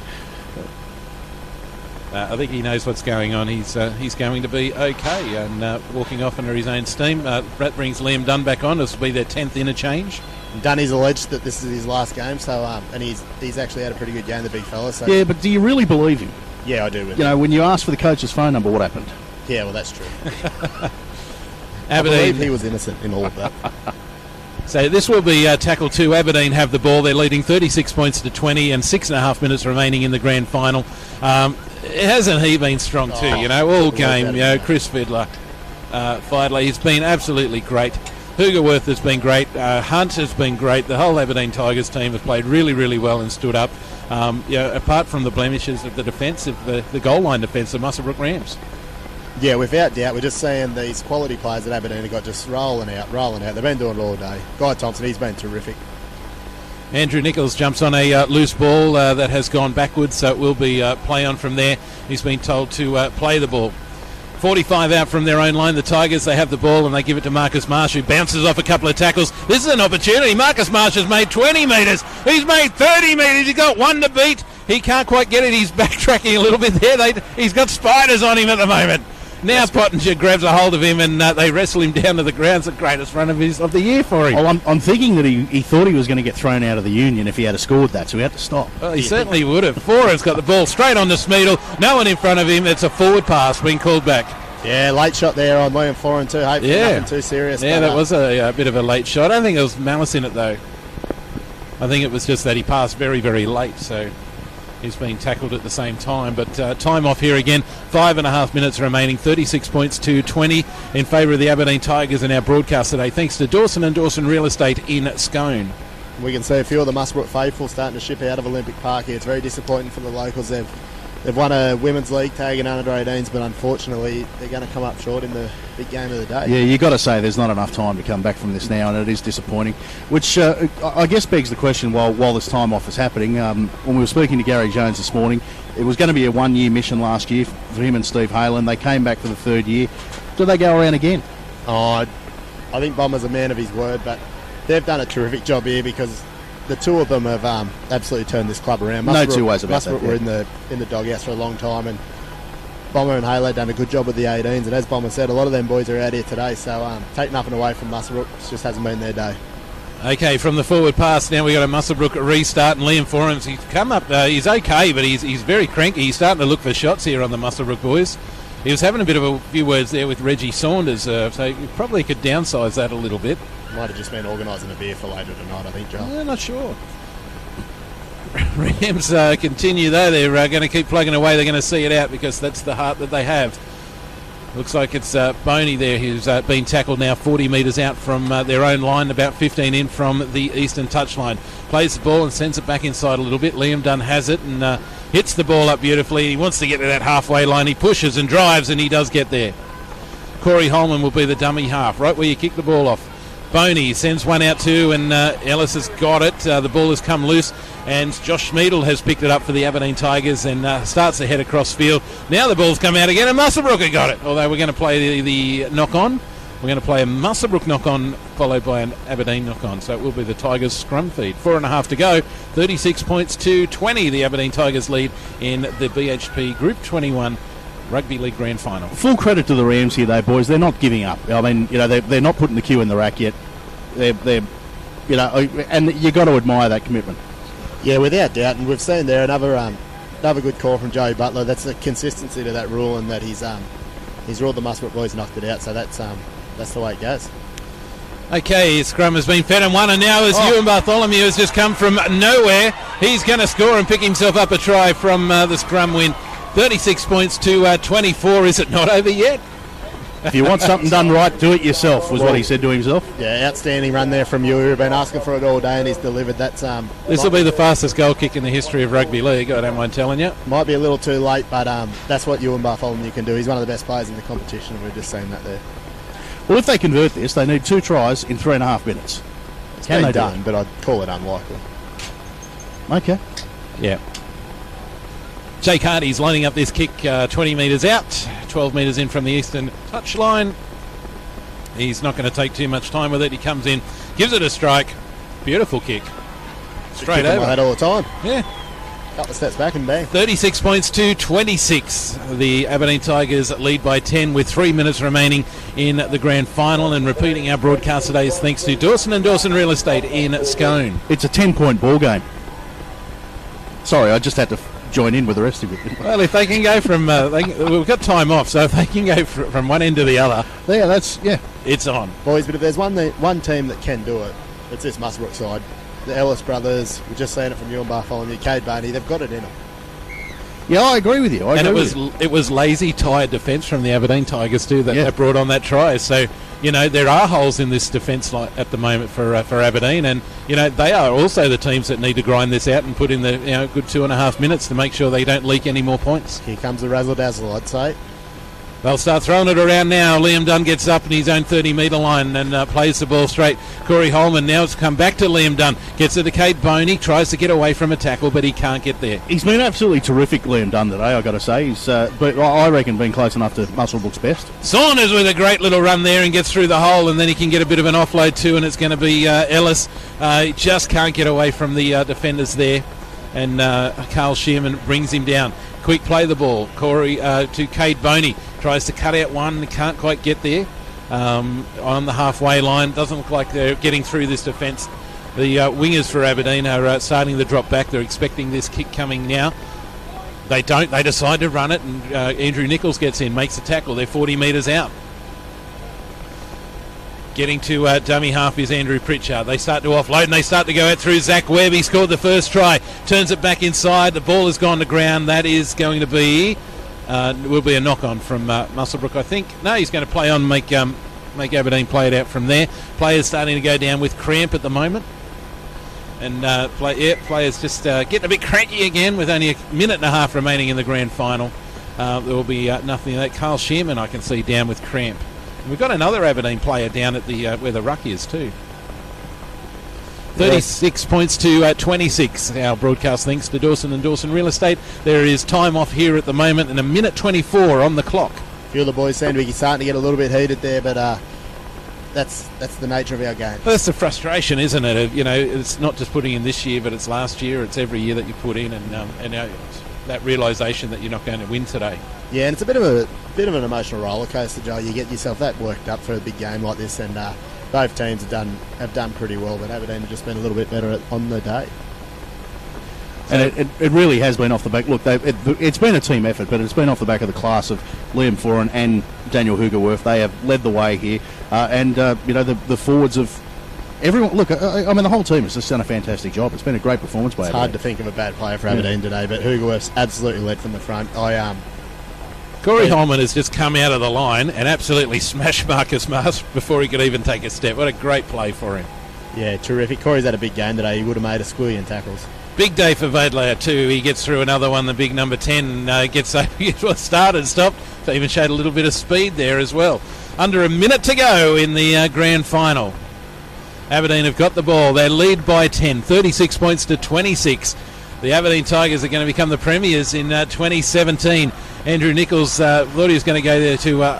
I think he knows what's going on. He's going to be okay and walking off under his own steam. That brings Liam Dunn back on. This will be their 10th interchange. Dunny's alleged that this is his last game, so and he's actually had a pretty good game, the big fella. So. Yeah, but do you really believe him? Yeah, I do. You know, when you asked for the coach's phone number, what happened? Yeah, well, that's true. Aberdeen. I believe he was innocent in all of that. So this will be tackle 2. Aberdeen have the ball. They're leading 36 points to 20 and 6.5 minutes remaining in the grand final. Hasn't he been strong too? All game. Chris Fiddler, he's been absolutely great. Hoogerworth has been great. Hunt has been great. The whole Aberdeen Tigers team has played really, really well and stood up. Apart from the blemishes of the defence, of the goal line defence of Muswellbrook Rams. Yeah, without doubt. We're just seeing these quality players at Aberdeen have got just rolling out. They've been doing it all day. Guy Thompson, he's been terrific. Andrew Nichols jumps on a loose ball that has gone backwards, so it will be play on from there. He's been told to play the ball. 45 out from their own line. The Tigers, they have the ball and they give it to Marcus Marsh, who bounces off a couple of tackles. This is an opportunity. Marcus Marsh has made 20 metres. He's made 30 metres. He's got one to beat. He can't quite get it. He's backtracking a little bit there. He's got spiders on him at the moment. Now Pottinger grabs a hold of him and they wrestle him down to the ground. It's the greatest run of the year for him. Well, I'm thinking that he thought he was going to get thrown out of the Union if he had scored that, so he had to stop. Well, he certainly would have. Foran's got the ball straight on to Smeedle. No one in front of him. It's a forward pass being called back. Yeah, late shot there on William Foran too. Hopefully nothing too serious. Yeah, that was a bit of a late shot. I don't think there was malice in it though. I think it was just that he passed very, very late, so he's been tackled at the same time. But time off here again. 5.5 minutes remaining. 36 points to 20 in favour of the Aberdeen Tigers in our broadcast today, thanks to Dawson and Dawson Real Estate in Scone. We can see a few of the Muswellbrook faithful starting to ship out of Olympic Park here. It's very disappointing for the locals. They've won a women's league tag in under 18s, but unfortunately they're going to come up short in the big game of the day. Yeah, you've got to say there's not enough time to come back from this now, and it is disappointing. Which I guess begs the question while this time off is happening. When we were speaking to Gary Jones this morning, it was going to be a one-year mission last year for him and Steve Halen. They came back for the third year. Do they go around again? I think Bomber's a man of his word, but they've done a terrific job here because the two of them have absolutely turned this club around. No two ways about that. Muswellbrook were in the doghouse for a long time, and Bomber and Halo done a good job with the 18s. And as Bomber said, a lot of them boys are out here today, so take nothing away from Muswellbrook. It just hasn't been their day. Okay, from the forward pass now we got a Muswellbrook restart, and Liam Foran's he's come up. He's okay, but he's very cranky. He's starting to look for shots here on the Muswellbrook boys. He was having a bit of a few words there with Reggie Saunders, so you probably could downsize that a little bit. Might have just been organising a beer for later tonight, I think, Joel. Yeah, not sure. Rams continue though. They're going to keep plugging away. They're going to see it out because that's the heart that they have. Looks like it's Boney there who's been tackled now 40 metres out from their own line, about 15 in from the eastern touchline. Plays the ball and sends it back inside a little bit. Liam Dunn has it and hits the ball up beautifully. He wants to get to that halfway line. He pushes and drives and he does get there. Corey Holman will be the dummy half, right where you kick the ball off. Boney sends one out too, and Ellis has got it. The ball has come loose, and Josh Smeedle has picked it up for the Aberdeen Tigers and starts to head across field. Now the ball's come out again, and Muswellbrook have got it. Although we're going to play the knock-on. We're going to play a Muswellbrook knock-on followed by an Aberdeen knock-on. So it will be the Tigers scrum feed. 4.5 to go. 36 points to 20. The Aberdeen Tigers lead in the BHP Group 21 Rugby League Grand Final. Full credit to the Rams here, though, boys. They're not giving up. I mean, they're not putting the cue in the rack yet. They're and you got to admire that commitment. Yeah, without doubt. And we've seen there another good call from Joey Butler. That's the consistency to that rule, and that he's ruled the Muswellbrook boys knocked it out. So that's the way it goes. Okay, scrum has been fed and won, and now as Ewan Bartholomew has just come from nowhere, he's going to score and pick himself up a try from the scrum win. 36 points to 24. Is it not over yet? If you want something done right, do it yourself, was what he said to himself. Yeah, outstanding run there from you. We've been asking for it all day, and he's delivered. This will be the fastest goal kick in the history of rugby league, I don't mind telling you. Might be a little too late, but that's what Ewan Bartholomew can do. He's one of the best players in the competition, and we've just seen that there. Well, if they convert this, they need 2 tries in 3.5 minutes. Can they done, but I'd call it unlikely. Okay. Yeah. Jake Hardy's lining up this kick 20 metres out, 12 metres in from the eastern touchline. He's not going to take too much time with it. He comes in, gives it a strike. Beautiful kick. Straight over. Like that all the time. Yeah. Couple of steps back and bang. 36 points to 26. The Aberdeen Tigers lead by 10 with 3 minutes remaining in the grand final. And repeating our broadcast today is thanks to Dawson and Dawson Real Estate in Scone. It's a 10-point ball game. Sorry, I just had to join in with the rest of it. Well, if they can go from... we've got time off, so if they can go from one end to the other... Yeah, it's on. Boys, but if there's one team that can do it, it's this Muswellbrook side. The Ellis brothers, we're just saying it from you and Bartholomew, Cade Barney, they've got it in them. Yeah, I agree with you. It was lazy, tired defence from the Aberdeen Tigers too that brought on that try. So, there are holes in this defence at the moment for Aberdeen, and they are also the teams that need to grind this out and put in the good 2.5 minutes to make sure they don't leak any more points. Here comes the razzle dazzle, I'd say. They'll start throwing it around now. Liam Dunn gets up in his own 30-metre line and plays the ball straight. Corey Holman now it's come back to Liam Dunn. Gets it to Cade Boney. Tries to get away from a tackle, but he can't get there. He's been absolutely terrific, Liam Dunn, today, I've got to say. But I reckon been close enough to Muswellbrook's best. Saunders with a great little run there and gets through the hole, and then he can get a bit of an offload too, and it's going to be Ellis. He just can't get away from the defenders there. And Carl Shearman brings him down. Quick play the ball. Corey to Cade Boney. Tries to cut out one. Can't quite get there. On the halfway line. Doesn't look like they're getting through this defence. The wingers for Aberdeen are starting to drop back. They're expecting this kick coming now. They don't. They decide to run it, and Andrew Nichols gets in, makes a tackle. They're 40 metres out. Getting to dummy half is Andrew Pritchard. They start to offload and they start to go out through Zach Webb. He scored the first try. Turns it back inside. The ball has gone to ground. That is going to be... will be a knock-on from Muswellbrook, I think. No, he's going to play on, make Aberdeen play it out from there. Players starting to go down with cramp at the moment. And players just getting a bit cranky again with only a minute and a half remaining in the grand final. There will be nothing like that. Carl Shearman, I can see, down with cramp. And we've got another Aberdeen player down at the where the ruck is too. 36 points to 26. Our broadcast thanks to Dawson and Dawson Real Estate. There is time off here at the moment and a minute 24 on the clock. A few of the boys seem to be starting to get a little bit heated there, but that's the nature of our game. Well, that's the frustration, isn't it? It's not just putting in this year, but it's last year. It's every year that you put in, and that realisation that you're not going to win today. Yeah, and it's a bit of an emotional roller coaster, Joe. You get yourself that worked up for a big game like this, and both teams have done pretty well, but Aberdeen have just been a little bit better on the day. And it really has been off the back. Look, it's been a team effort, but it's been off the back of the class of Liam Foran and Daniel Hugerworth. They have led the way here, the forwards of everyone. Look, I mean, the whole team has just done a fantastic job. It's been a great performance by Aberdeen. It's hard to think of a bad player for Aberdeen today, but Hugerworth's absolutely led from the front. Corey Holman has just come out of the line and absolutely smashed Marcus Marsh before he could even take a step. What a great play for him. Yeah, terrific. Corey's had a big game today. He would have made a squillion tackles. Big day for Vodelayer too. He gets through another one, the big number 10. Gets started, stopped. So even showed a little bit of speed there as well. Under a minute to go in the grand final. Aberdeen have got the ball. They lead by 10, 36 points to 26. The Aberdeen Tigers are going to become the premiers in 2017. Andrew Nichols thought he was going to go there to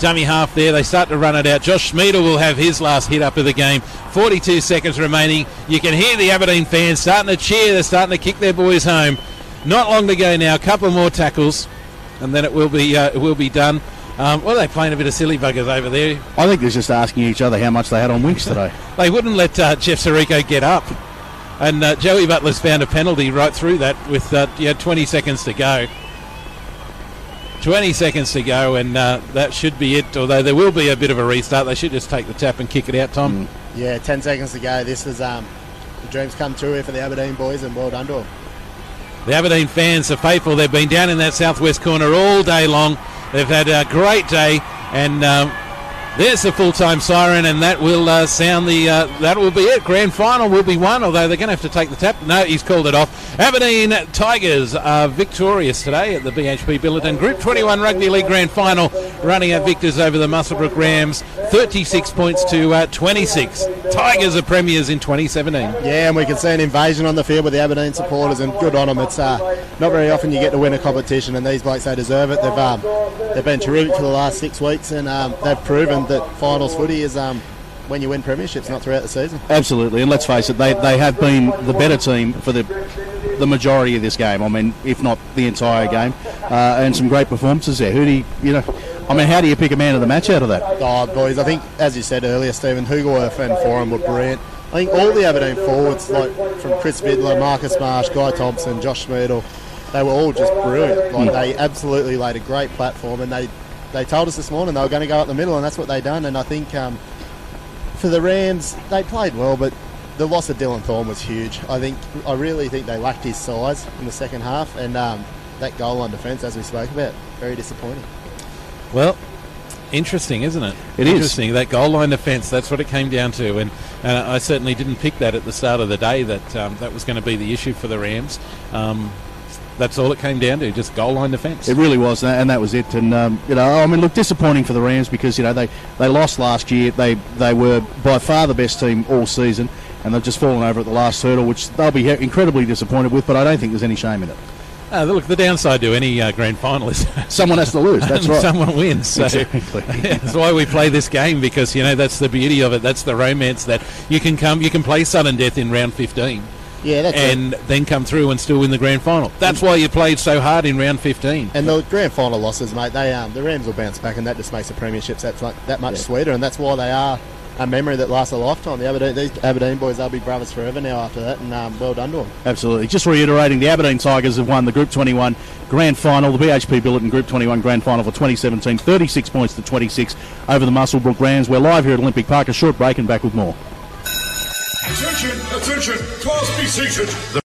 dummy half there. They start to run it out. Josh Schmiedel will have his last hit up of the game. 42 seconds remaining. You can hear the Aberdeen fans starting to cheer. They're starting to kick their boys home. Not long to go now. A couple more tackles, and then it will be done. Are they playing a bit of silly buggers over there? I think they're just asking each other how much they had on Winks today. They wouldn't let Jeff Sirico get up. And Joey Butler's found a penalty right through that with 20 seconds to go. 20 seconds to go, and that should be it, although there will be a bit of a restart. They should just take the tap and kick it out, Tom. Yeah, 10 seconds to go. This is the dreams come true here for the Aberdeen boys, and well done to them. The Aberdeen fans are faithful. They've been down in that southwest corner all day long. They've had a great day, and there's the full-time siren, and that will sound that will be it. Grand final will be won, although they're going to have to take the tap. No, he's called it off. Aberdeen Tigers are victorious today at the BHP Billiton Group 21 Rugby League Grand Final, running out victors over the Muswellbrook Rams, 36 points to 26. Tigers are premiers in 2017. Yeah, and we can see an invasion on the field with the Aberdeen supporters, and good on them. It's not very often you get to win a competition, and these blokes, they deserve it. They've been terrific for the last 6 weeks, and they've proven that finals footy is when you win premierships, not throughout the season. Absolutely, and let's face it, they have been the better team for the the majority of this game. I mean, if not the entire game, and some great performances there. Who do you know? I mean, how do you pick a man of the match out of that? Oh, boys, I think, as you said earlier, Stephen, Hugoworth and Foran were brilliant. I think all the Aberdeen forwards, like from Chris Vidler, Marcus Marsh, Guy Thompson, Josh Smeedle, they were all just brilliant. Like, they absolutely laid a great platform, and they told us this morning they were going to go up the middle, and that's what they done. And I think for the Rams, they played well, but the loss of Dylan Thorne was huge. I really think they lacked his size in the second half, and that goal line defence, as we spoke about, very disappointing. Well, interesting, isn't it? It is. Interesting. That goal line defence, that's what it came down to. And I certainly didn't pick that at the start of the day, that that was going to be the issue for the Rams. That's all it came down to, just goal line defence. It really was, and that was it. And, I mean, look, disappointing for the Rams because, they lost last year. They were by far the best team all season, and they've just fallen over at the last hurdle, which they'll be incredibly disappointed with, but I don't think there's any shame in it. Look, the downside to any grand final is someone has to lose. That's right. Someone wins. So exactly. That's why we play this game, because that's the beauty of it. That's the romance, that you can play sudden death in round 15. Yeah, that's and it. Then come through and still win the grand final. That's why you played so hard in round 15. And the grand final losses, mate, the Rams will bounce back, and that just makes the premierships that much sweeter, and that's why they are a memory that lasts a lifetime. These Aberdeen boys, they'll be brothers forever now after that, and well done to them. Absolutely. Just reiterating, the Aberdeen Tigers have won the Group 21 Grand Final, the BHP Billiton Group 21 Grand Final for 2017, 36 points to 26 over the Muswellbrook Rams. We're live here at Olympic Park. A short break and back with more. Attention, attention, class be seated.